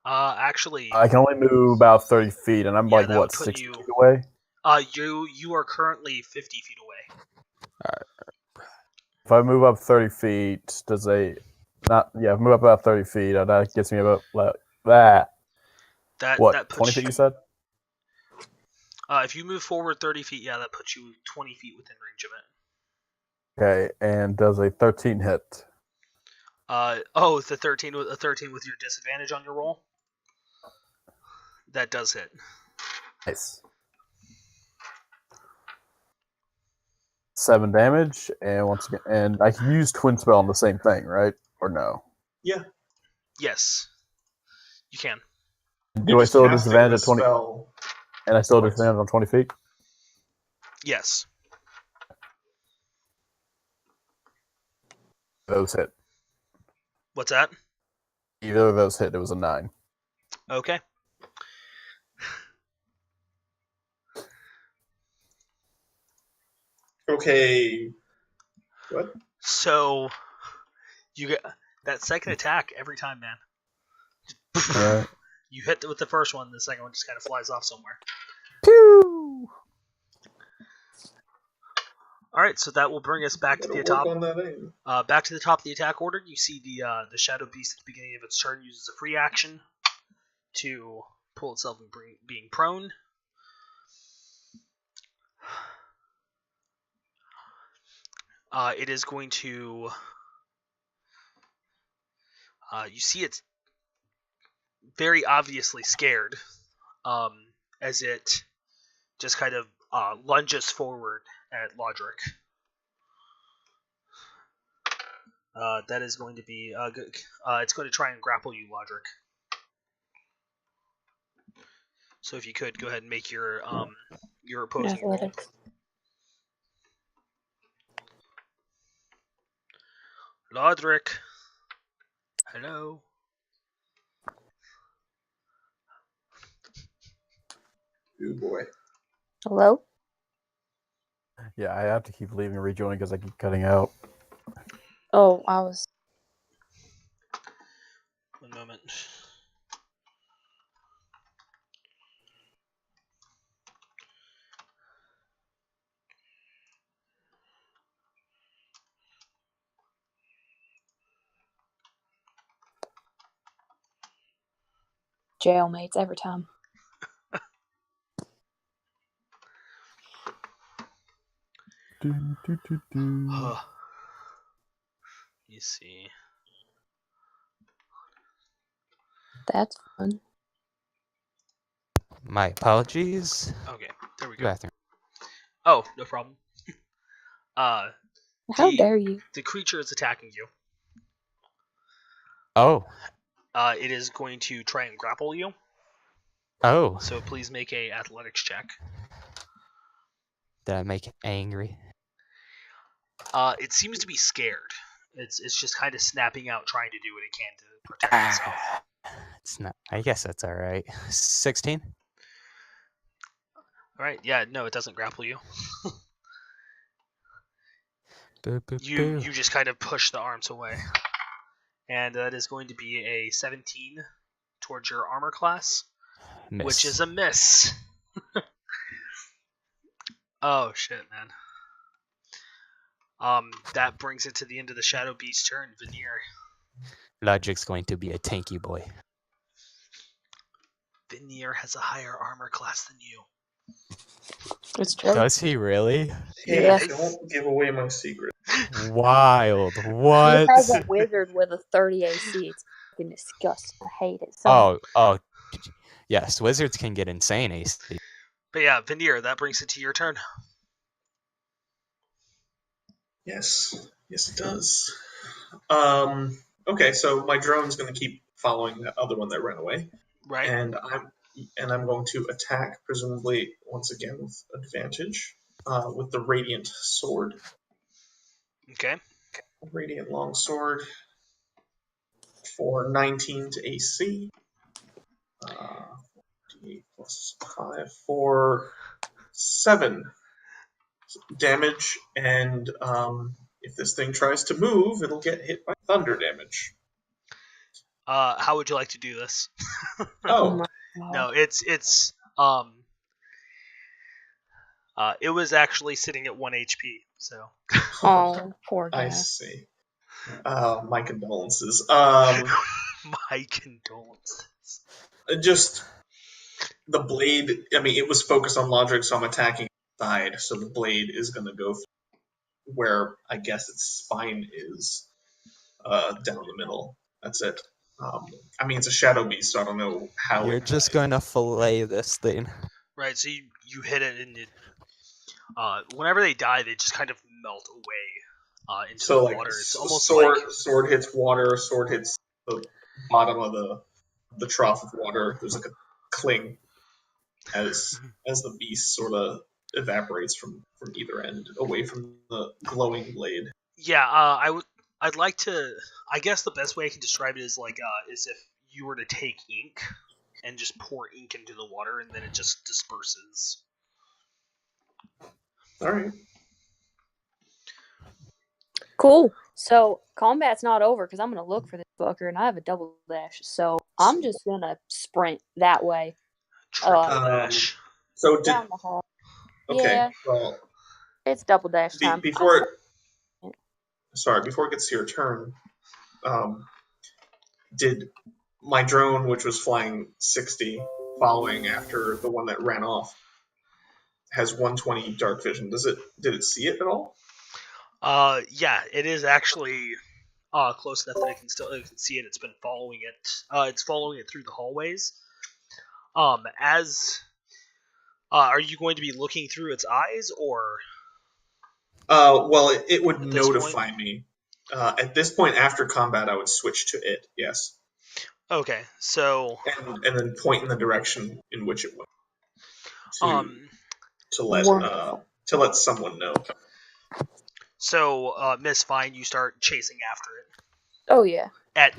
actually, I can only move about 30 feet, and I'm Yeah, like, that what, would put 60 you- feet away? you are currently 50 feet away. If I move up 30 feet, if I move up about 30 feet, that gets me about, That what, that 20 puts feet you. you said? If you move forward 30 feet, yeah, that puts you 20 feet within range of it. Okay, and does a 13 hit? The 13 with your disadvantage on your roll. That does hit. Nice. 7 damage, and once again, and I can use Twin Spell on the same thing, right? Or no? Yeah. Yes, you can. Do I still have casting disadvantage the at 20? spell. And I still have What? disadvantage on 20 feet? Yes. Those hit. What's that? Either of those hit. It was a 9. Okay. Okay. What? So you get that second attack every time, man. Alright. You hit with the first one, the second one just kind of flies off somewhere. Pew! All right, so that will bring us back to Gotta the work top. on that aim. Back to the top of the attack order. You see the shadow beast at the beginning of its turn uses a free action to pull itself and being prone. It is going to. You see, it's very obviously scared, as it just kind of lunges forward at Lodric. That is going to be good. It's going to try and grapple you, Lodric. So if you could go ahead and make your opposing roll. Athletics. Lodric. Hello. Oh boy. Hello? Yeah, I have to keep leaving and rejoining because I keep cutting out. Oh, I was. One moment. Jailmates every time. You see. That's fun. My apologies. Okay, there we go. Bathroom. Oh, no problem. How The- dare you? The creature is attacking you. Oh. It is going to try and grapple you. Oh. So please make a athletics check. Did I make it angry? It seems to be scared. It's just kind of snapping out, trying to do what it can to protect itself. It's not. I guess that's all right. 16. All right. Yeah. No, it doesn't grapple you. Boo, boo, You boo. just kind of push the arms away, and that is going to be a 17 towards your armor class, Miss. which is a miss. Oh shit, man. That brings it to the end of the Shadow Beast's turn. Veneer. Logic's going to be a tanky boy. Veneer has a higher armor class than you. It's true. Does he really? Hey, Yes. don't give away my secret. Wild. He What? has a wizard with a 30 AC. It's fucking disgusting. I hate it. So Oh. Yes, wizards can get insane AC. But yeah, Veneer, that brings it to your turn. Yes, it does. Okay, so my drone's going to keep following that other one that ran away, Right? and I'm going to attack, presumably once again with advantage, with the radiant sword, Okay. radiant longsword, for 19 to AC. 8 plus 5 for 7 damage, and if this thing tries to move, it'll get hit by thunder damage. How would you like to do this? Oh, No, it was actually sitting at 1 HP, so. oh, poor guy. I see. My condolences. My condolences. Just the blade. I mean, it was focused on logic, so I'm attacking side. So the blade is going to go where I guess its spine is, down the middle. That's it. I mean, it's a shadow beast, so I don't know how. You're just going to fillet this thing. Right, so you hit it, and it, whenever they die, they just kind of melt away into So the like water. It's almost sword hits water, sword hits the bottom of the trough of water. There's like a cling as the beast sort of evaporates from either end, away from the glowing blade. Yeah, I'd like to. I guess the best way I can describe it is is if you were to take ink and just pour ink into the water, and then it just disperses. All right. Cool. So combat's not over because I'm gonna look for this fucker, and I have a double dash. So I'm just gonna sprint that way Triple Uh, dash. So did down the hall. okay. Yeah. Well, It's double dash time. before it gets to your turn, did my drone, which was flying 60, following after the one that ran off, has 120 dark vision. Did it see it at all? Yeah, it is actually close enough that I can see it. It's been following it. It's following it through the hallways. Are you going to be looking through its eyes, or? Well, it would At this notify me. At this point, after combat, I would switch to it. Yes. Okay, so. And then point in the direction in which it went. To let someone know. So, Miss Fine, you start chasing after it. Oh yeah. At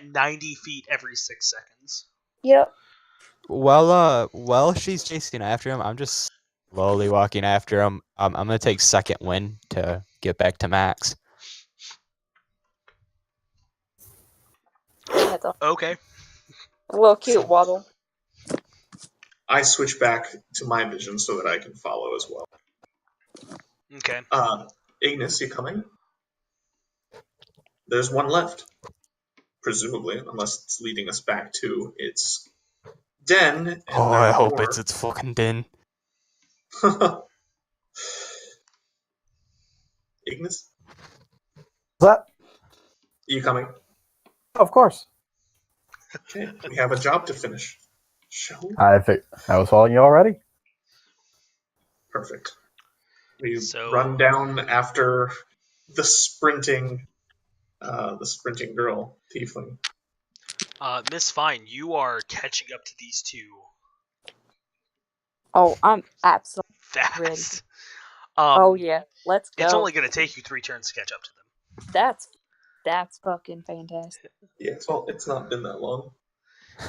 90 feet every 6 seconds. Yep. While she's chasing after him, I'm just slowly walking after him. I'm gonna take second wind to get back to max. That's Okay. a little cute waddle. I switch back to my vision so that I can follow as well. Okay. Ignis, you coming? There's one left. presumably, unless it's leading us back to its den. And Oh, I there's hope more. it's its fucking den. Ignis, That, you coming? of course. Okay, we have a job to finish. Shall we? I was following you already. Perfect. We So- run down after the sprinting girl, tiefling. Miss Fine, you are catching up to these two Oh, I'm absolutely. fast. Oh yeah, let's go. It's only going to take you 3 turns to catch up to them. That's fucking fantastic. Yeah, it's not been that long.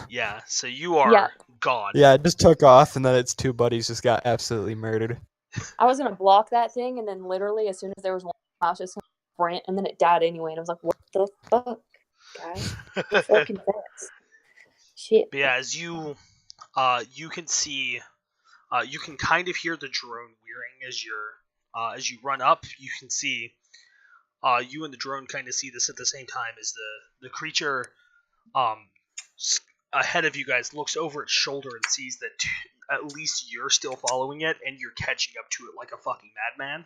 Yeah, so you are Yeah. gone. Yeah, it just took off, and then its 2 buddies just got absolutely murdered. I was gonna block that thing, and then literally as soon as there was one, I was just gonna sprint, and then it died anyway, and I was like, "What the fuck, guys? Fucking fast, shit." But yeah, as you can see, you can kind of hear the drone whirring as you run up. You can see, you and the drone kind of see this at the same time as the creature, ahead of you guys looks over its shoulder and sees that at least you're still following it and you're catching up to it like a fucking madman.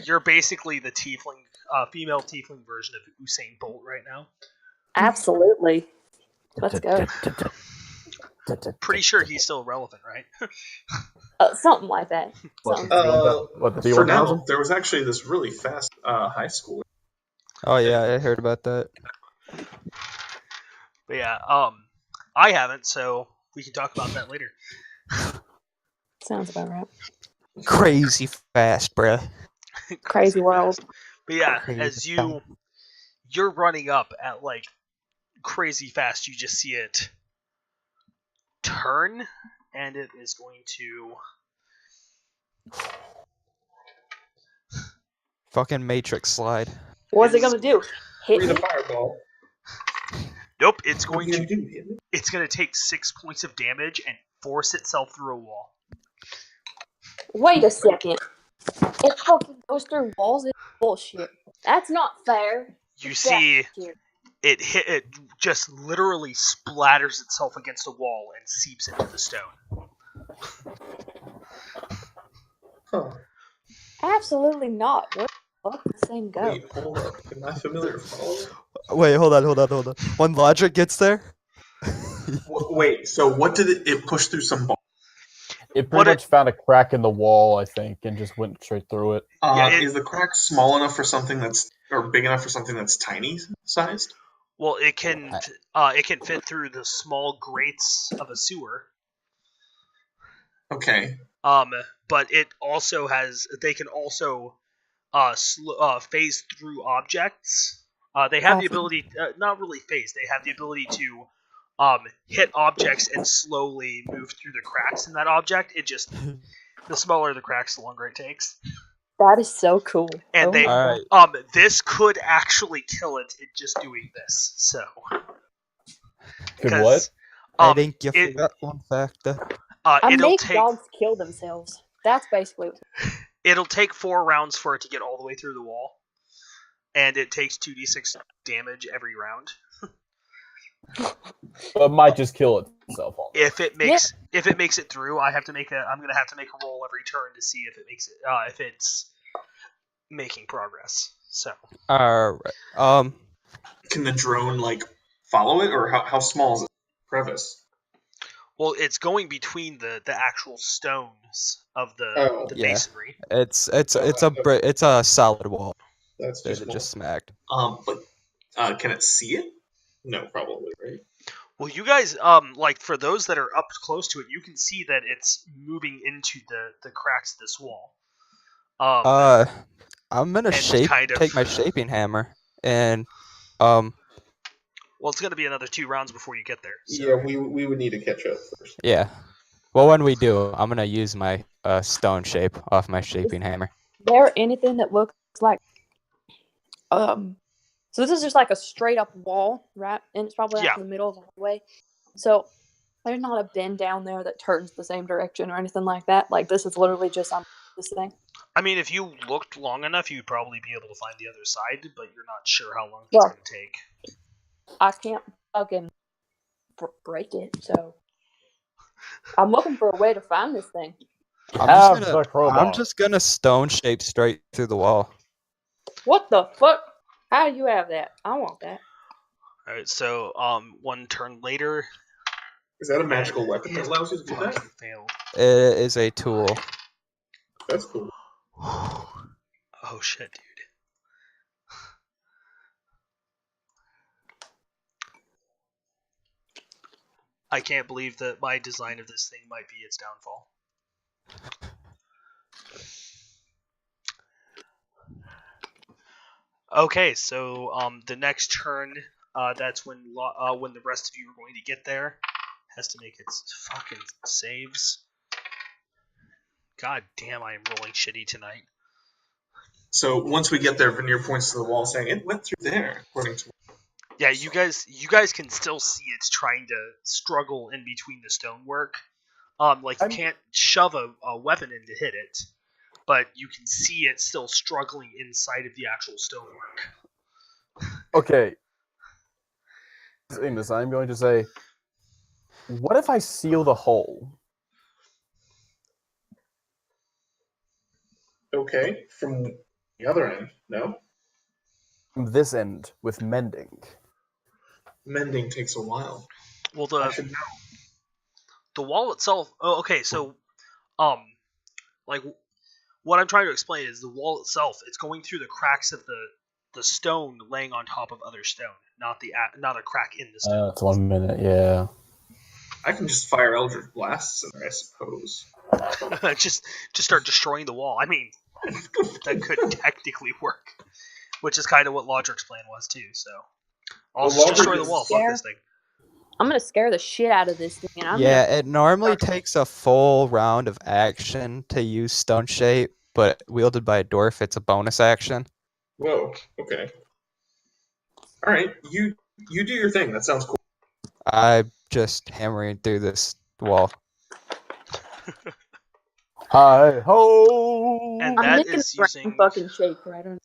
You're basically the tiefling, female tiefling version of Usain Bolt right now. Absolutely. Let's go. Pretty sure he's still relevant, right? Something like that. Something. What the For now, organism? there was actually this really fast high school. Oh yeah, I heard about that. But yeah, I haven't, so we can talk about that later. Sounds about right. Crazy fast, bruh. Crazy world. But yeah, Crazy as you're running up at like crazy fast, you just see it turn, and it is going to Fucking Matrix slide. What's it gonna do? Hit Read a me? fireball. nope. It's What are going you to gonna do? Hit me? it's going to take 6 points of damage and force itself through a wall. Wait a second. It fucking goes through walls. It's bullshit. That's not fair. You Get see back here. it just literally splatters itself against a wall and seeps into the stone. Huh. Absolutely not. Where the fuck does this thing go? Wait, hold up. Am I familiar follow? Wait, hold on. When logic gets there, Wait, so what did it push through some ball? It What pretty much found a crack in the wall, I think, and just went straight through it. Yeah, Is the crack small enough for something or big enough for something that's tiny sized? Well, it can fit through the small grates of a sewer. Okay. But it also they can also phase through objects. They have the Awesome. ability, not really phase. They have the ability to hit objects and slowly move through the cracks in that object. It just the smaller the cracks, the longer it takes. That is so cool. And Oh they, my God. this could actually kill it in just doing this. So, Good what? I think you it- forgot one factor. I it'll make take dogs kill themselves. That's basically what it'll take 4 rounds for it to get all the way through the wall, and it takes 2d6 damage every round. But it might just kill itself. If it makes it through, I'm gonna have to make a roll every turn to see if it makes it if it's making progress. So Alright. Can the drone follow it, or how small is it? Crevice. well, it's going between the actual stones of the Yeah. masonry. It's a solid wall That's that it just smacked. But can it see it? No, probably, right? Well, you guys, for those that are up close to it, you can see that it's moving into the cracks of this wall. I'm gonna and take my shaping hammer and Well, it's gonna be another 2 rounds before you get there. So. Yeah, we would need to catch up first. yeah. Well, when we do, I'm gonna use my stone shape off my shaping hammer. there anything that looks like so this is just like a straight up wall, right? And it's probably Yeah. in the middle of the hallway. So there's not a bend down there that turns the same direction or anything like that. Like this is literally just on this thing. I mean, if you looked long enough, you'd probably be able to find the other side, but you're not sure how long it's Well- going to take. I can't fucking break it, so I'm looking for a way to find this thing. Have the crowbar. I'm just gonna stone shape straight through the wall. What the fuck? How do you have that? I want that. All right, so one turn later, Is that a magical weapon that allows you to do that? fucking failed. It is a tool. That's cool. Oh shit, dude. I can't believe that my design of this thing might be its downfall. Okay, so the next turn, that's when the rest of you are going to get there. Has to make its fucking saves. God damn, I am rolling shitty tonight. So once we get there, Veneer points to the wall, saying it went through there, according to. Yeah, you guys can still see it's trying to struggle in between the stonework. Like you can't shove a weapon in to hit it, but you can see it still struggling inside of the actual stonework. Okay. In this, I'm going to say, what if I seal the hole? Okay, from the other end, no? From this end with mending. Mending takes a while. Well, I should know. the wall itself. Oh, okay. So, like what I'm trying to explain is the wall itself. It's going through the cracks of the stone laying on top of other stone, not a crack in the stone. That's 1 minute, yeah. I can just fire Eldritch Blasts in there, I suppose. just start destroying the wall. I mean, that could technically work, which is kind of what Lodric's plan was too. So, I'll Well, just destroy Lodric the wall. is- Fuck this thing. I'm gonna scare the shit out of this thing. And I'm Yeah, gonna... it normally takes a full round of action to use stone shape, but wielded by a dwarf, it's a bonus action. Whoa, okay. Alright, you do your thing, that sounds cool. I'm just hammering through this wall. Hi ho! And I'm that making is a brown using. fucking shake right on.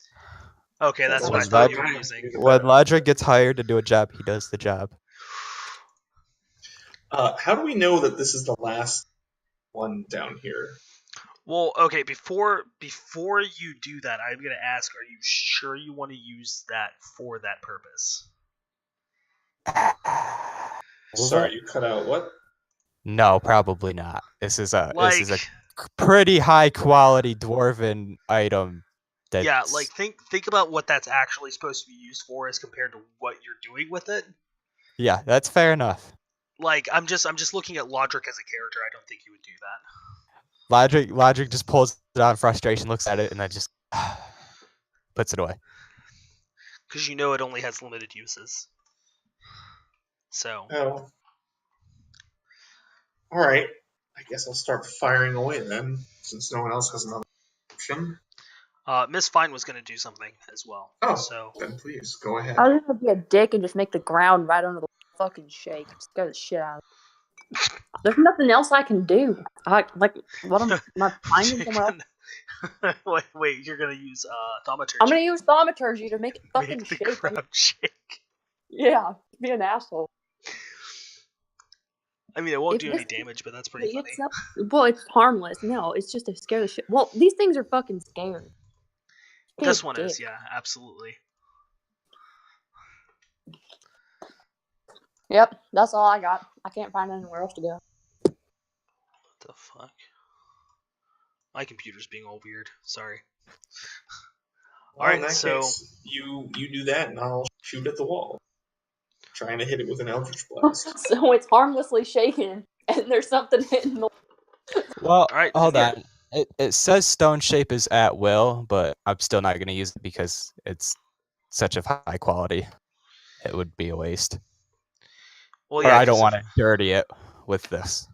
Okay, that's Well, what I that's thought you about were time. using. When Lodric gets hired to do a job, he does the job. How do we know that this is the last one down here? Well, okay, before you do that, I'm gonna ask: are you sure you want to use that for that purpose? Sorry, you cut out what? No, probably not. This is a Like, pretty high quality dwarven item. That's, yeah, like think about what that's actually supposed to be used for as compared to what you're doing with it. yeah, that's fair enough. Like, I'm just looking at Lodric as a character. I don't think he would do that. Lodric just pulls it out in frustration, looks at it, and then just puts it away. Because you know it only has limited uses. So, Oh. Alright, I guess I'll start firing away then, since no one else has another option. Miss Fine was gonna do something as well. Oh, So, then please, go ahead. I was gonna be a dick and just make the ground right under the fucking shake. Scare the shit out of it. There's nothing else I can do. What am I finding somewhere else? wait, you're gonna use thaumaturgy. I'm gonna use thaumaturgy to make it fucking make the shake. crowd shake. Yeah, be an asshole. I mean, it won't If do any this- damage, but that's pretty funny. Well, it's harmless. No, it's just to scare the shit. Well, these things are fucking scared. Be a This one is, dick. yeah, absolutely. Yep, that's all I got. I can't find anywhere else to go. What the fuck? My computer's being all weird. Sorry. Well, in Alright, that so case, you do that, and I'll shoot at the wall. Trying to hit it with an Eldritch Blast. So it's harmlessly shaken, and there's something hitting the. Well, Alright, hold then on. It says stone shape is at will, but I'm still not going to use it because it's such of high quality. It would be a waste. well, Or yeah, I don't 'cause want if- to dirty it with this.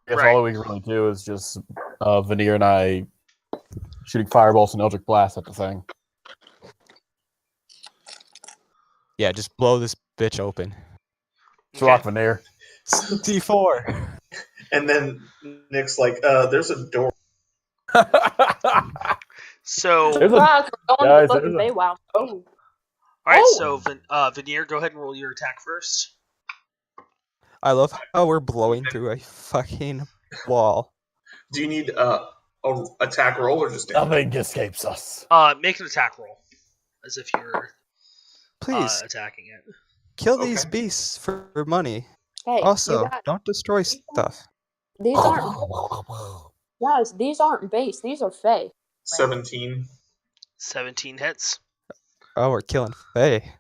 I guess Right. all we can really do is just Veneer and I shooting fireballs and Eldritch Blast at the thing. Yeah, just blow this bitch open. It's rock Veneer. D4. And then Nick's like, there's a door. So, There's a- Surprise, we're going Guys, to fucking there's a- Feywild. Oh. all right. Oh! So, Veneer, go ahead and roll your attack first. I love how we're blowing through a fucking wall. Do you need a attack roll or just damage? Nothing escapes us. Make an attack roll, as if you're Please attacking it. kill these Okay. beasts for money. Hey, Also, you guys, don't destroy stuff. these aren't guys. These aren't base. These are Fey. 17. 17 hits. Oh, we're killing Faye.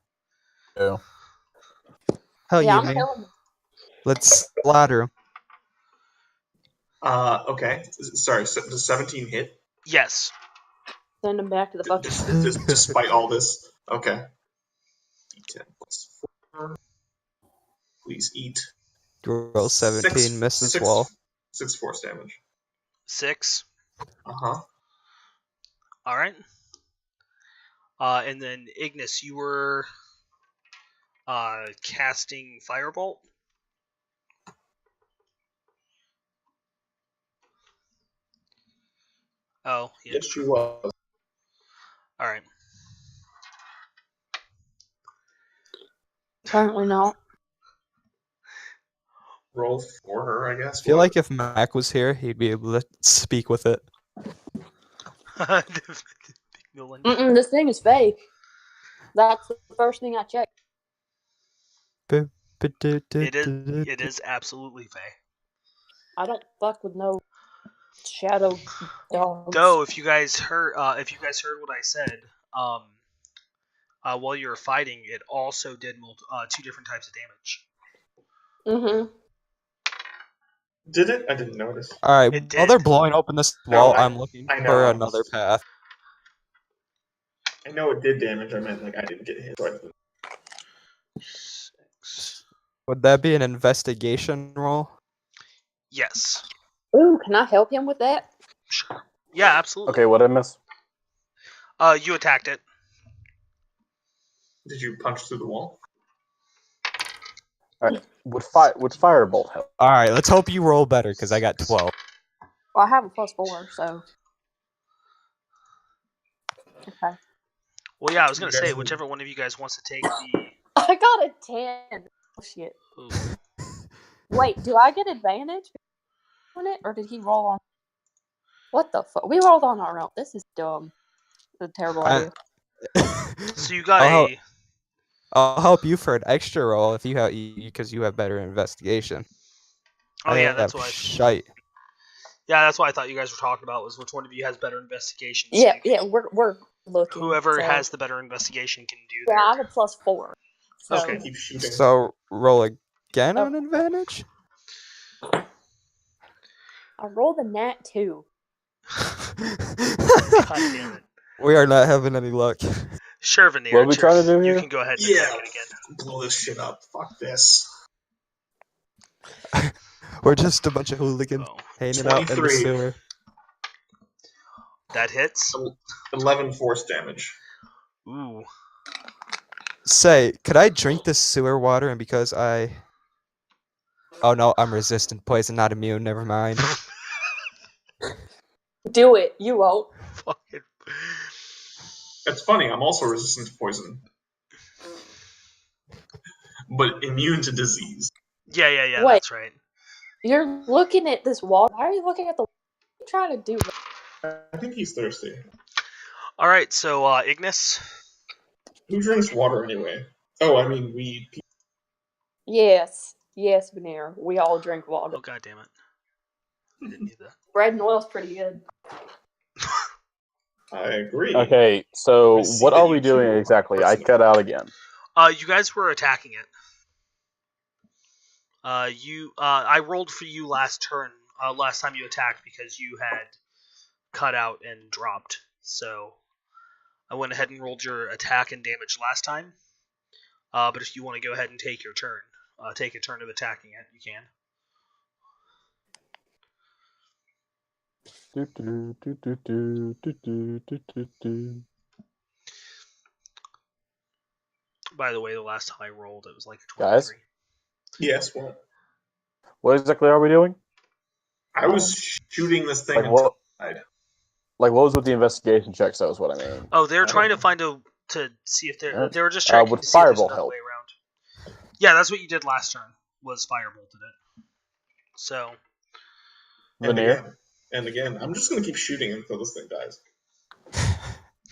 Yeah. Hell Yeah, you, I'm man. telling you. Let's slaughter him. Okay. Sorry, so does 17 hit? Yes. Send them back to the fucking. Despite all this? Okay. D10 plus 4. Please eat. Roll 17, misses wall. 6 force damage. 6. Uh-huh. All right. And then Ignis, you were casting Firebolt. Oh, yeah. Yes, she was. All right. Apparently not. Roll for her, I guess. I feel What? like if Mac was here, he'd be able to speak with it. This thing is fake. That's the first thing I checked. It is absolutely Faye. I don't fuck with no shadow dogs. Though, if you guys heard what I said, while you were fighting, it also did 2 different types of damage. Mm-hmm. Did it? I didn't notice. Alright, It while did. they're blowing open this No, wall, I- I'm looking I know. for another path. I know it did damage. I meant like I didn't get hit. So I didn't. 6. Would that be an investigation roll? Yes. Ooh, can I help him with that? Sure. Yeah, absolutely. Okay, what I miss? You attacked it. Did you punch through the wall? Would Firebolt help? Alright, let's hope you roll better, because I got 12. Well, I have a +4, so. Okay. Well, yeah, I was gonna You guys say need- whichever one of you guys wants to take the. I got a 10. Oh, shit. Ooh. Wait, do I get advantage on it, or did he roll on? What the fuck? We rolled on our own. This is dumb. It's a terrible idea. So you got Oh. a. I'll help you for an extra roll if you have because you have better investigation. Oh I yeah, have that's why. shite. Yeah, that's what I thought you guys were talking about. Was which one of you has better investigation? Yeah, So yeah, we're looking. Whoever so- has the better investigation can do Yeah, that. I have a +4. So. Okay, keep shooting. So roll again Oh. on advantage. I rolled a nat 2. God damn it. We are not having any luck. Sure, Veneer. What are we it's your- trying to do You here? can go ahead and Yeah. attack it again. Blow this shit up. Fuck this. We're just a bunch of hooligans Oh, hanging out in the 23. sewer. that hits. 11 force damage. Ooh. Say, could I drink this sewer water and because I... Oh no, I'm resistant poison, not immune, never mind. Do it. You won't. Fucking. That's funny. I'm also resistant to poison, but immune to disease. Yeah, Wait. that's right. You're looking at this wall. Why are you looking at the? What are you trying to do? I think he's thirsty. All right, so Ignis. Who drinks water anyway? Oh, I mean, we. Yes, Veneer. We all drink water. Oh god damn it. I didn't need that. Bread and oil's pretty good. I agree. Okay, so I see what that are you we doing two exactly? are I cut out again. You guys were attacking it. I rolled for you last turn. Last time you attacked because you had cut out and dropped. So I went ahead and rolled your attack and damage last time. But if you want to go ahead and take your turn, take a turn of attacking it, you can. By the way, the last time I rolled, it was like a 23. Guys? Yes, what? What exactly are we doing? I was shooting this thing Like until what? it died. Like, what was with the investigation checks? That was what I mean. Oh, they're I trying to don't find to see if Alright. they were just checking Would to see if there's Fireball another help? way around. Yeah, that's what you did last turn. Was firebolted it. So Veneer. And again, I'm just gonna keep shooting until this thing dies.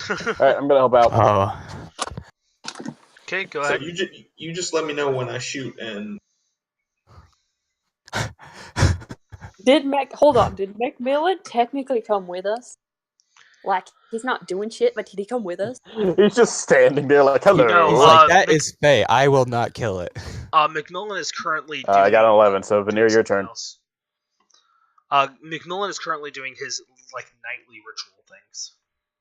All right, I'm gonna help out. Oh. okay, go So ahead. you just let me know when I shoot, and Hold on, did Macmillan technically come with us? Like, he's not doing shit, but did he come with us? He's just standing there like, hello. No, He's like, that is Faye. I will not kill it. Macmillan is currently doing. I got an 11, so doing Veneer, your something turn. else. Macmillan is currently doing his like nightly ritual things.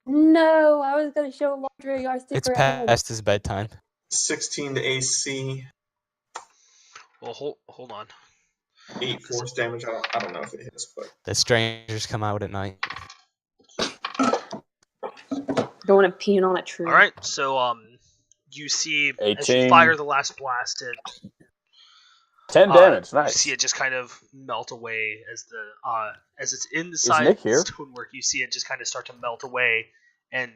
No, I was gonna show Laundry our secret. It's past his bedtime. 16 to AC, Well, hold on. 8 force damage. I don't know if it hits, but The strangers come out at night. Don't want to pee on a tree. All right, so you see as you 18. fire the last blast, it 10 damage, you nice. see it just kind of melt away as it's Nick inside here? stonework. You see it just kind of start to melt away, and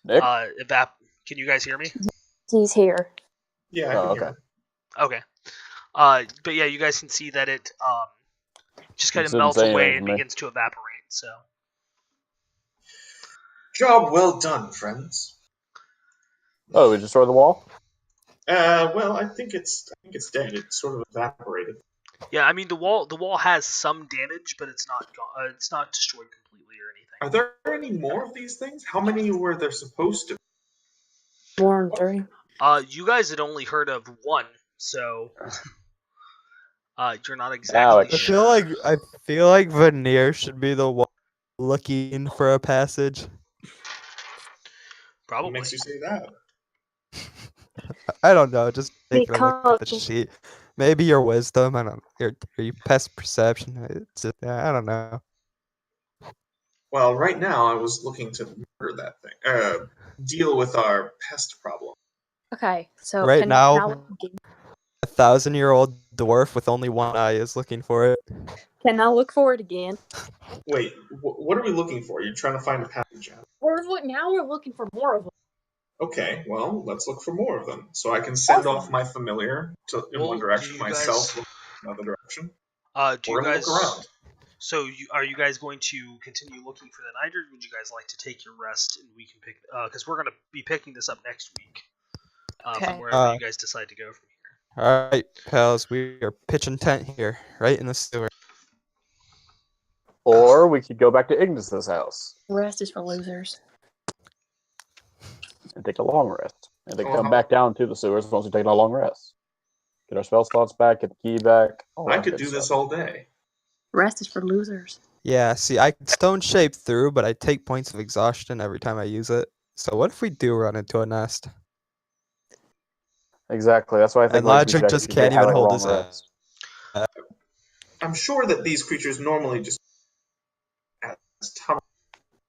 Nick? Can you guys hear me? He's here. yeah, I Oh, can okay. hear him. Okay. But yeah, you guys can see that it just kind of This didn't melts say away anything and to me. begins to evaporate. So Job well done, friends. Oh, we destroyed the wall? Well, I think it's dead. It sort of evaporated. yeah, I mean the wall has some damage, but it's not it's not destroyed completely or anything. Are there any more of these things? How many were there supposed to be? 4 and 3. You guys had only heard of one, so you're not Now exactly I can sure. I feel like Veneer should be the one looking for a passage. What Probably. makes you say that? I don't know. Just taking a look at the Because- sheet. Maybe your wisdom. I don't. Your pest perception. It's just, I don't know. Well, right now I was looking to murder that thing. Deal with our pest problem. Okay, so Right can now- 1,000-year-old dwarf with only one eye is looking for it. Can I look for it again? Wait, what are we looking for? You're trying to find a passage out. Now we're looking for more of them. Okay, well, let's look for more of them. So I can send Awesome. off my familiar in Well, one do direction, you myself guys- in another direction. Do We're you gonna guys? look around. So are you guys going to continue looking for the night, or would you guys like to take your rest and we can pick? Because we're going to be picking this up next week. Okay. From wherever you guys decide to go from here. All right, pals. We are pitching tent here, right in the sewer. Or we could go back to Ignis's house Rest is for losers. and take a long rest. And then Oh, come how- back down to the sewers once we take a long rest. Get our spell slots back, get the key back. all I that could good do this stuff. all day. Rest is for losers. Yeah. See, I can stone shape through, but I take points of exhaustion every time I use it. So what if we do run into a nest? Exactly. That's why I think And like, we Logic should just actually can't have even a hold long his rest. I'm sure that these creatures normally just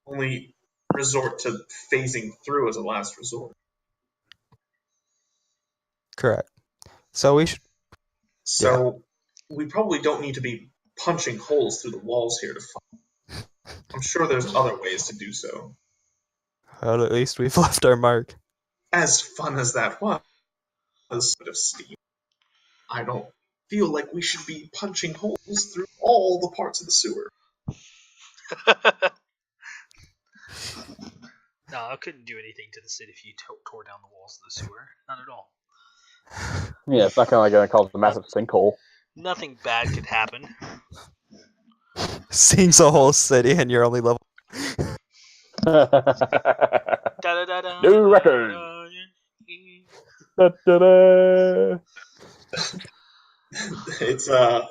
only resort to phasing through as a last resort. Correct. So we should. So we probably don't need to be punching holes through the walls here to find. I'm sure there's other ways to do so. Well, at least we've left our mark. As fun as that was, a bit of steam. I don't feel like we should be punching holes through all the parts of the sewer. No, I couldn't do anything to the city if you tore down the walls of the sewer. Not at all. Yeah, it's not kind of like going to cause a massive sinkhole. Nothing bad could happen. Seems a whole city, and you're only level. Da-da-da-da, New record. Da-da-da. It's a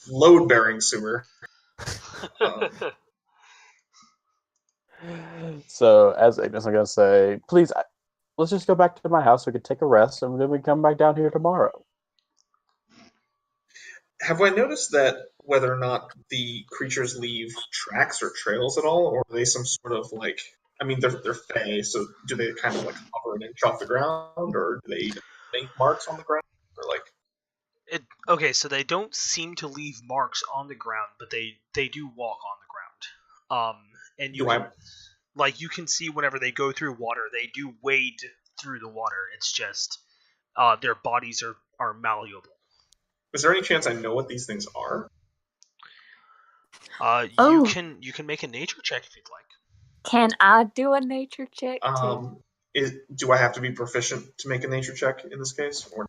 load-bearing sewer. So, as Ignis, I'm going to say, please, let's just go back to my house so we can take a rest, and then we can come back down here tomorrow. Have I noticed that whether or not the creatures leave tracks or trails at all, or are they some sort of like? I mean, they're fey, so do they kind of like hover an inch off the ground, or do they even make marks on the ground, or like? Okay, so they don't seem to leave marks on the ground, but they do walk on the ground. and you can see whenever they go through water, they do wade through the water. It's just their bodies are malleable. Is there any chance I know what these things are? You can make a nature check if you'd like. Can I do a nature check too? Do I have to be proficient to make a nature check in this case, or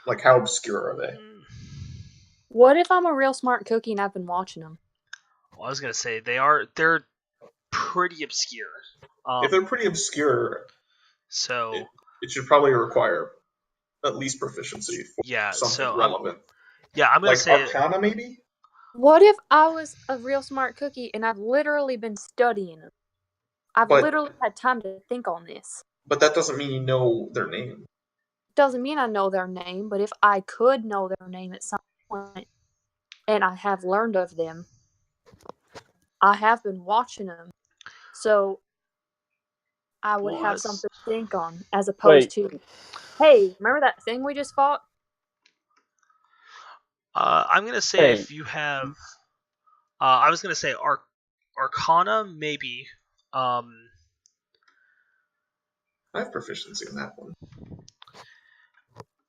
like how obscure are they? What if I'm a real smart cookie and I've been watching them? Well, I was gonna say they're pretty obscure. If they're pretty obscure, so it should probably require at least proficiency for something relevant. I'm gonna say Arcana, maybe. What if I was a real smart cookie and I've literally been studying them? I've literally had time to think on this. But that doesn't mean you know their name. Doesn't mean I know their name, but if I could know their name at some point, and I have learned of them, I have been watching them, so I would have something to think on, as opposed to, hey, remember that thing we just fought? I'm gonna say if you have, I was gonna say Arcana, maybe. I have proficiency in that one.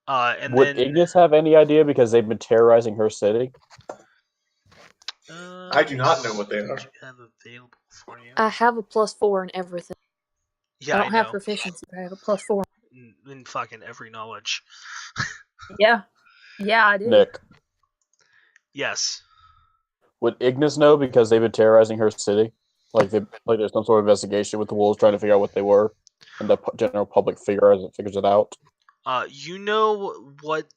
And would Ignis have any idea because they've been terrorizing her city? I do not know what they are. Have available for you. I have a +4 in everything. Yeah, I don't have proficiency, but I have a +4. In fucking every knowledge. Yeah, I do. Nick. Yes. Would Ignis know because they've been terrorizing her city? Like there's some sort of investigation with the wolves trying to figure out what they were, and the general public figures it out. You know what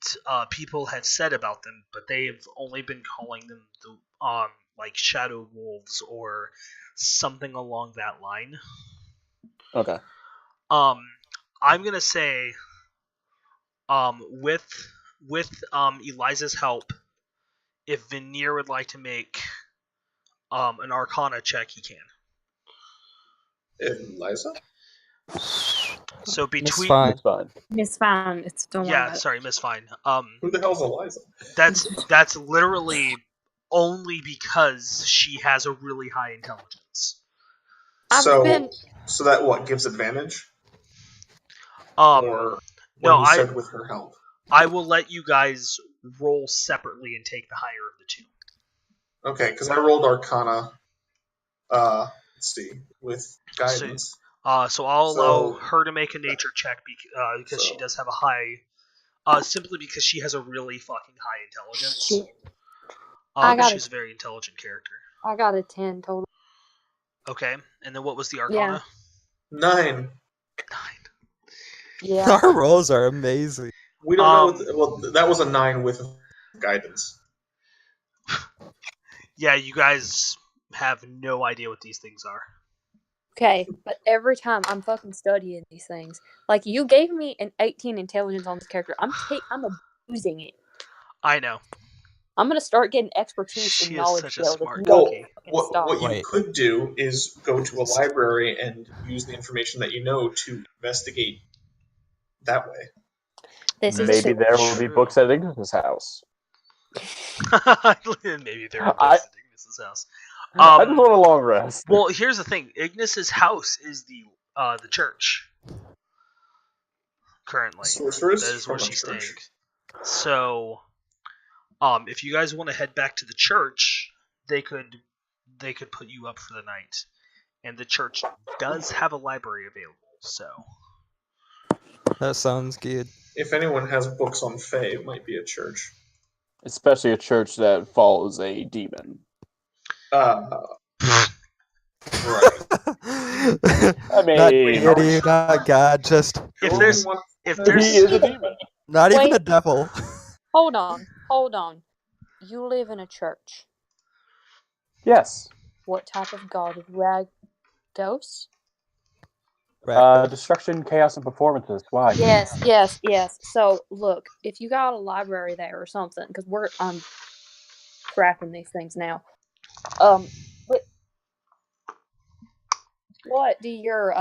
people have said about them, but they have only been calling them the like shadow wolves or something along that line. Okay. I'm gonna say, with Eliza's help, if Veneer would like to make an Arcana check, he can. Eliza? So between Miss Fine. Miss Fine. It's don't worry about it. Miss Fine. Who the hell's Eliza? That's literally only because she has a really high intelligence. So that what gives advantage? Or you said with her help? I will let you guys roll separately and take the higher of the two. Okay, because I rolled Arcana. Let's see, with guidance. So I'll allow her to make a nature check because she does have a high. Simply because she has a really fucking high intelligence. She's a very intelligent character. I got a 10 total. Okay, and then what was the Arcana? 9. Yeah. Our rolls are amazing. We don't know. Well, that was a 9 with guidance. Yeah, you guys have no idea what these things are. Okay, but every time I'm fucking studying these things, like you gave me an 18 intelligence on this character, I'm abusing it. I know. I'm gonna start getting expertise She in knowledge. Is such a smart cookie. What you could do is go to a library and use the information that you know to investigate that way. Maybe there will be books at Ignis's house. Maybe there are books at Ignis's house. I just want a long rest. Well, here's the thing: Ignis's house is the church. Currently, Sorceress that is where from a she's staying. church. So, if you guys want to head back to the church, they could put you up for the night, and the church does have a library available. So that sounds good. If anyone has books on Fae, it might be a church. Especially a church that follows a demon. Right. I mean, not deity, not God, just if he there's is a demon. not even the devil. Hold on. You live in a church. Yes. What type of god is Ragdos? Destruction, chaos, and performances. Why? Yes. So look, if you got a library there or something, because I'm cracking these things now. What do your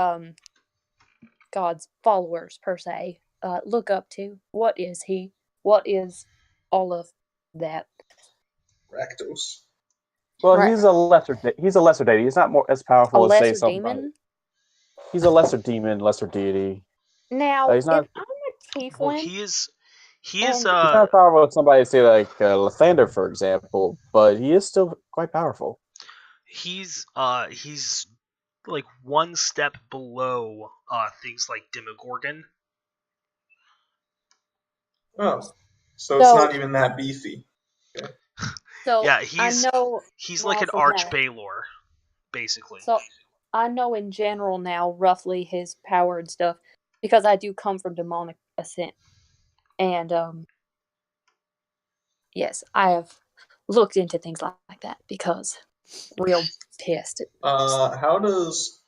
God's followers per se look up to? What is he? What is all of that? Rakdos. Well, Right. he's a lesser deity. He's not more as A powerful as say lesser something. demon. He's a lesser demon, lesser deity. Now, He's not. if I'm a tiefling, Well, he is And- He's not as powerful as somebody say like Lathander, for example, but he is still quite powerful. he's like one step below things like Demogorgon. Oh, so it's So- not even that beefy. so Yeah, I know. he's well, like an from Arch that. Baylor, basically. So I know in general now roughly his power and stuff because I do come from demonic ascent, and yes, I have looked into things like that because real pissed. How does...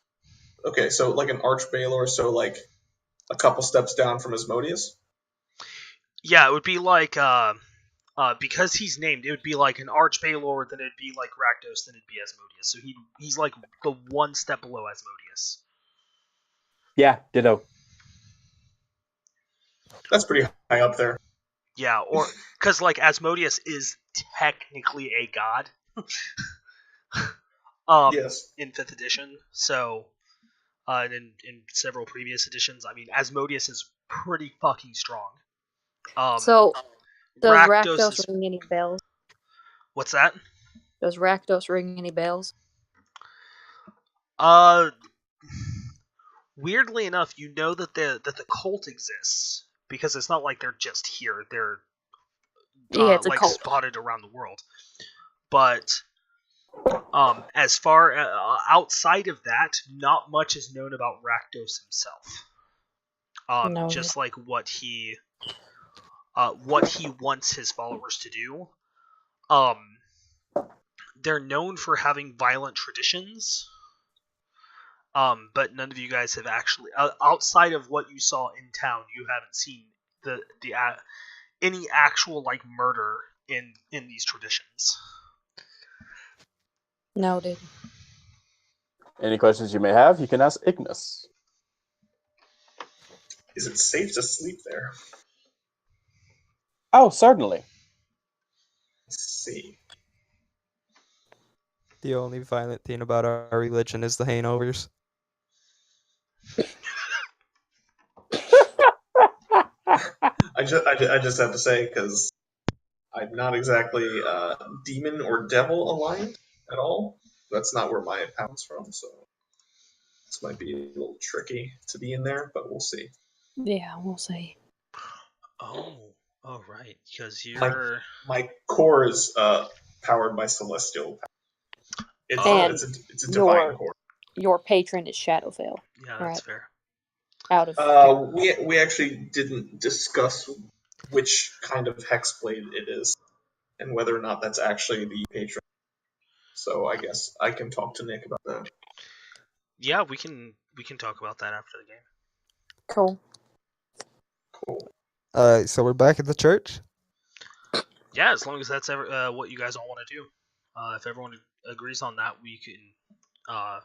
Okay, so like an Arch Baylor, so like a couple steps down from Asmodeus? Yeah, it would be like because he's named, it would be like an Arch Baylor, then it'd be like Rakdos, then it'd be Asmodeus. So he's like the one step below Asmodeus. Yeah, ditto. That's pretty high up there. Yeah, or because like Asmodeus is technically a god. Yes. In 5th edition, so and in several previous editions, I mean, Asmodeus is pretty fucking strong. So does Rakdos Rakdos is... ring any bells? What's that? Does Rakdos ring any bells? Weirdly enough, you know that the cult exists because it's not like they're just here; they're Yeah, it's a like cult. spotted around the world. But as far outside of that, not much is known about Rakdos himself. No. Just like what he wants his followers to do. They're known for having violent traditions. But none of you guys have actually, outside of what you saw in town, you haven't seen the any actual like murder in these traditions. Noted. Any questions you may have, you can ask Ignis. Is it safe to sleep there? Oh, certainly. Let's see. The only violent thing about our religion is the hangovers. I just have to say, because I'm not exactly demon or devil aligned at all. That's not where my pound's from, so this might be a little tricky to be in there, but we'll see. Yeah, we'll see. Oh, right, because you're My core is powered by celestial power. And It's a divine core. Your patron is Shadowfell. yeah, that's Right. fair. Out of We actually didn't discuss which kind of hexblade it is and whether or not that's actually the patron. So I guess I can talk to Nick about that. Yeah, we can talk about that after the game. cool. Cool. So we're back at the church? Yeah, as long as that's what you guys all want to do. If everyone agrees on that, we can.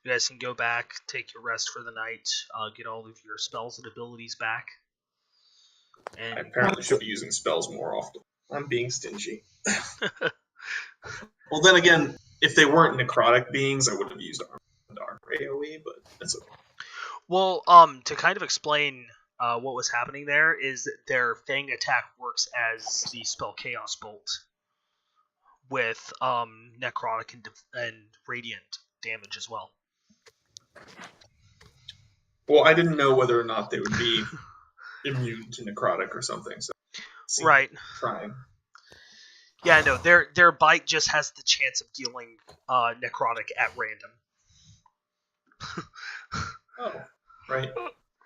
You guys can go back, take your rest for the night, get all of your spells and abilities back. I And apparently should be using spells more often. I'm being stingy. Well, then again, if they weren't necrotic beings, I would have used Armor AoE, but that's okay. well, to kind of explain what was happening there is that their Fang attack works as the spell Chaos Bolt with necrotic and radiant damage as well. Well, I didn't know whether or not they would be immune to necrotic or something. So Right. Trying. Yeah, no, their bite just has the chance of dealing necrotic at random. Oh, right.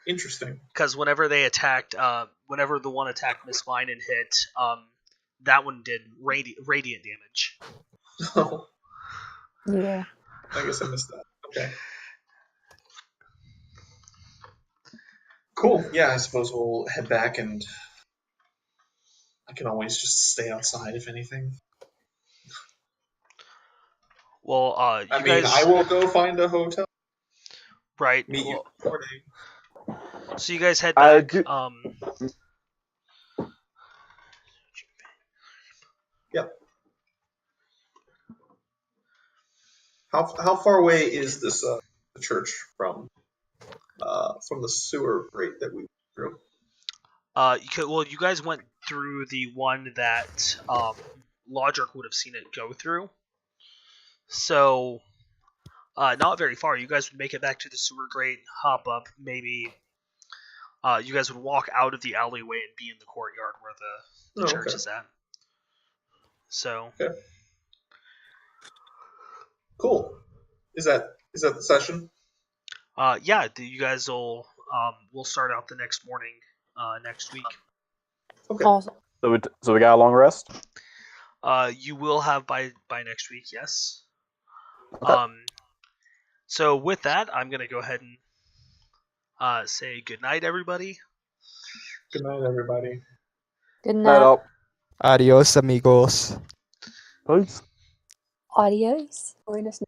Interesting. Because whenever they attacked, whenever the one attacked Miss Vine and hit, that one did radiant damage. Oh, Yeah. I guess I missed that. Okay. Cool. Yeah, I suppose we'll head back, and I can always just stay outside if anything. Well, you I mean, guys, I will go find a hotel. right? Meet you. So you guys head I back. do- Yep. How far away is this the church from the sewer grate that we went through? You guys went through the one that Lodric would have seen it go through. So, not very far. You guys would make it back to the sewer grate, hop up, maybe. You guys would walk out of the alleyway and be in the courtyard where the church is at. So. Okay. Cool. Is that the session? Yeah. You guys will we'll start out the next morning, next week. Okay. Awesome. So we got a long rest. You will have by next week, yes. Okay. So with that, I'm gonna go ahead and say good night, everybody. Good night, everybody. Good Night night. up. Adios, amigos. Peace. Adios. Buenas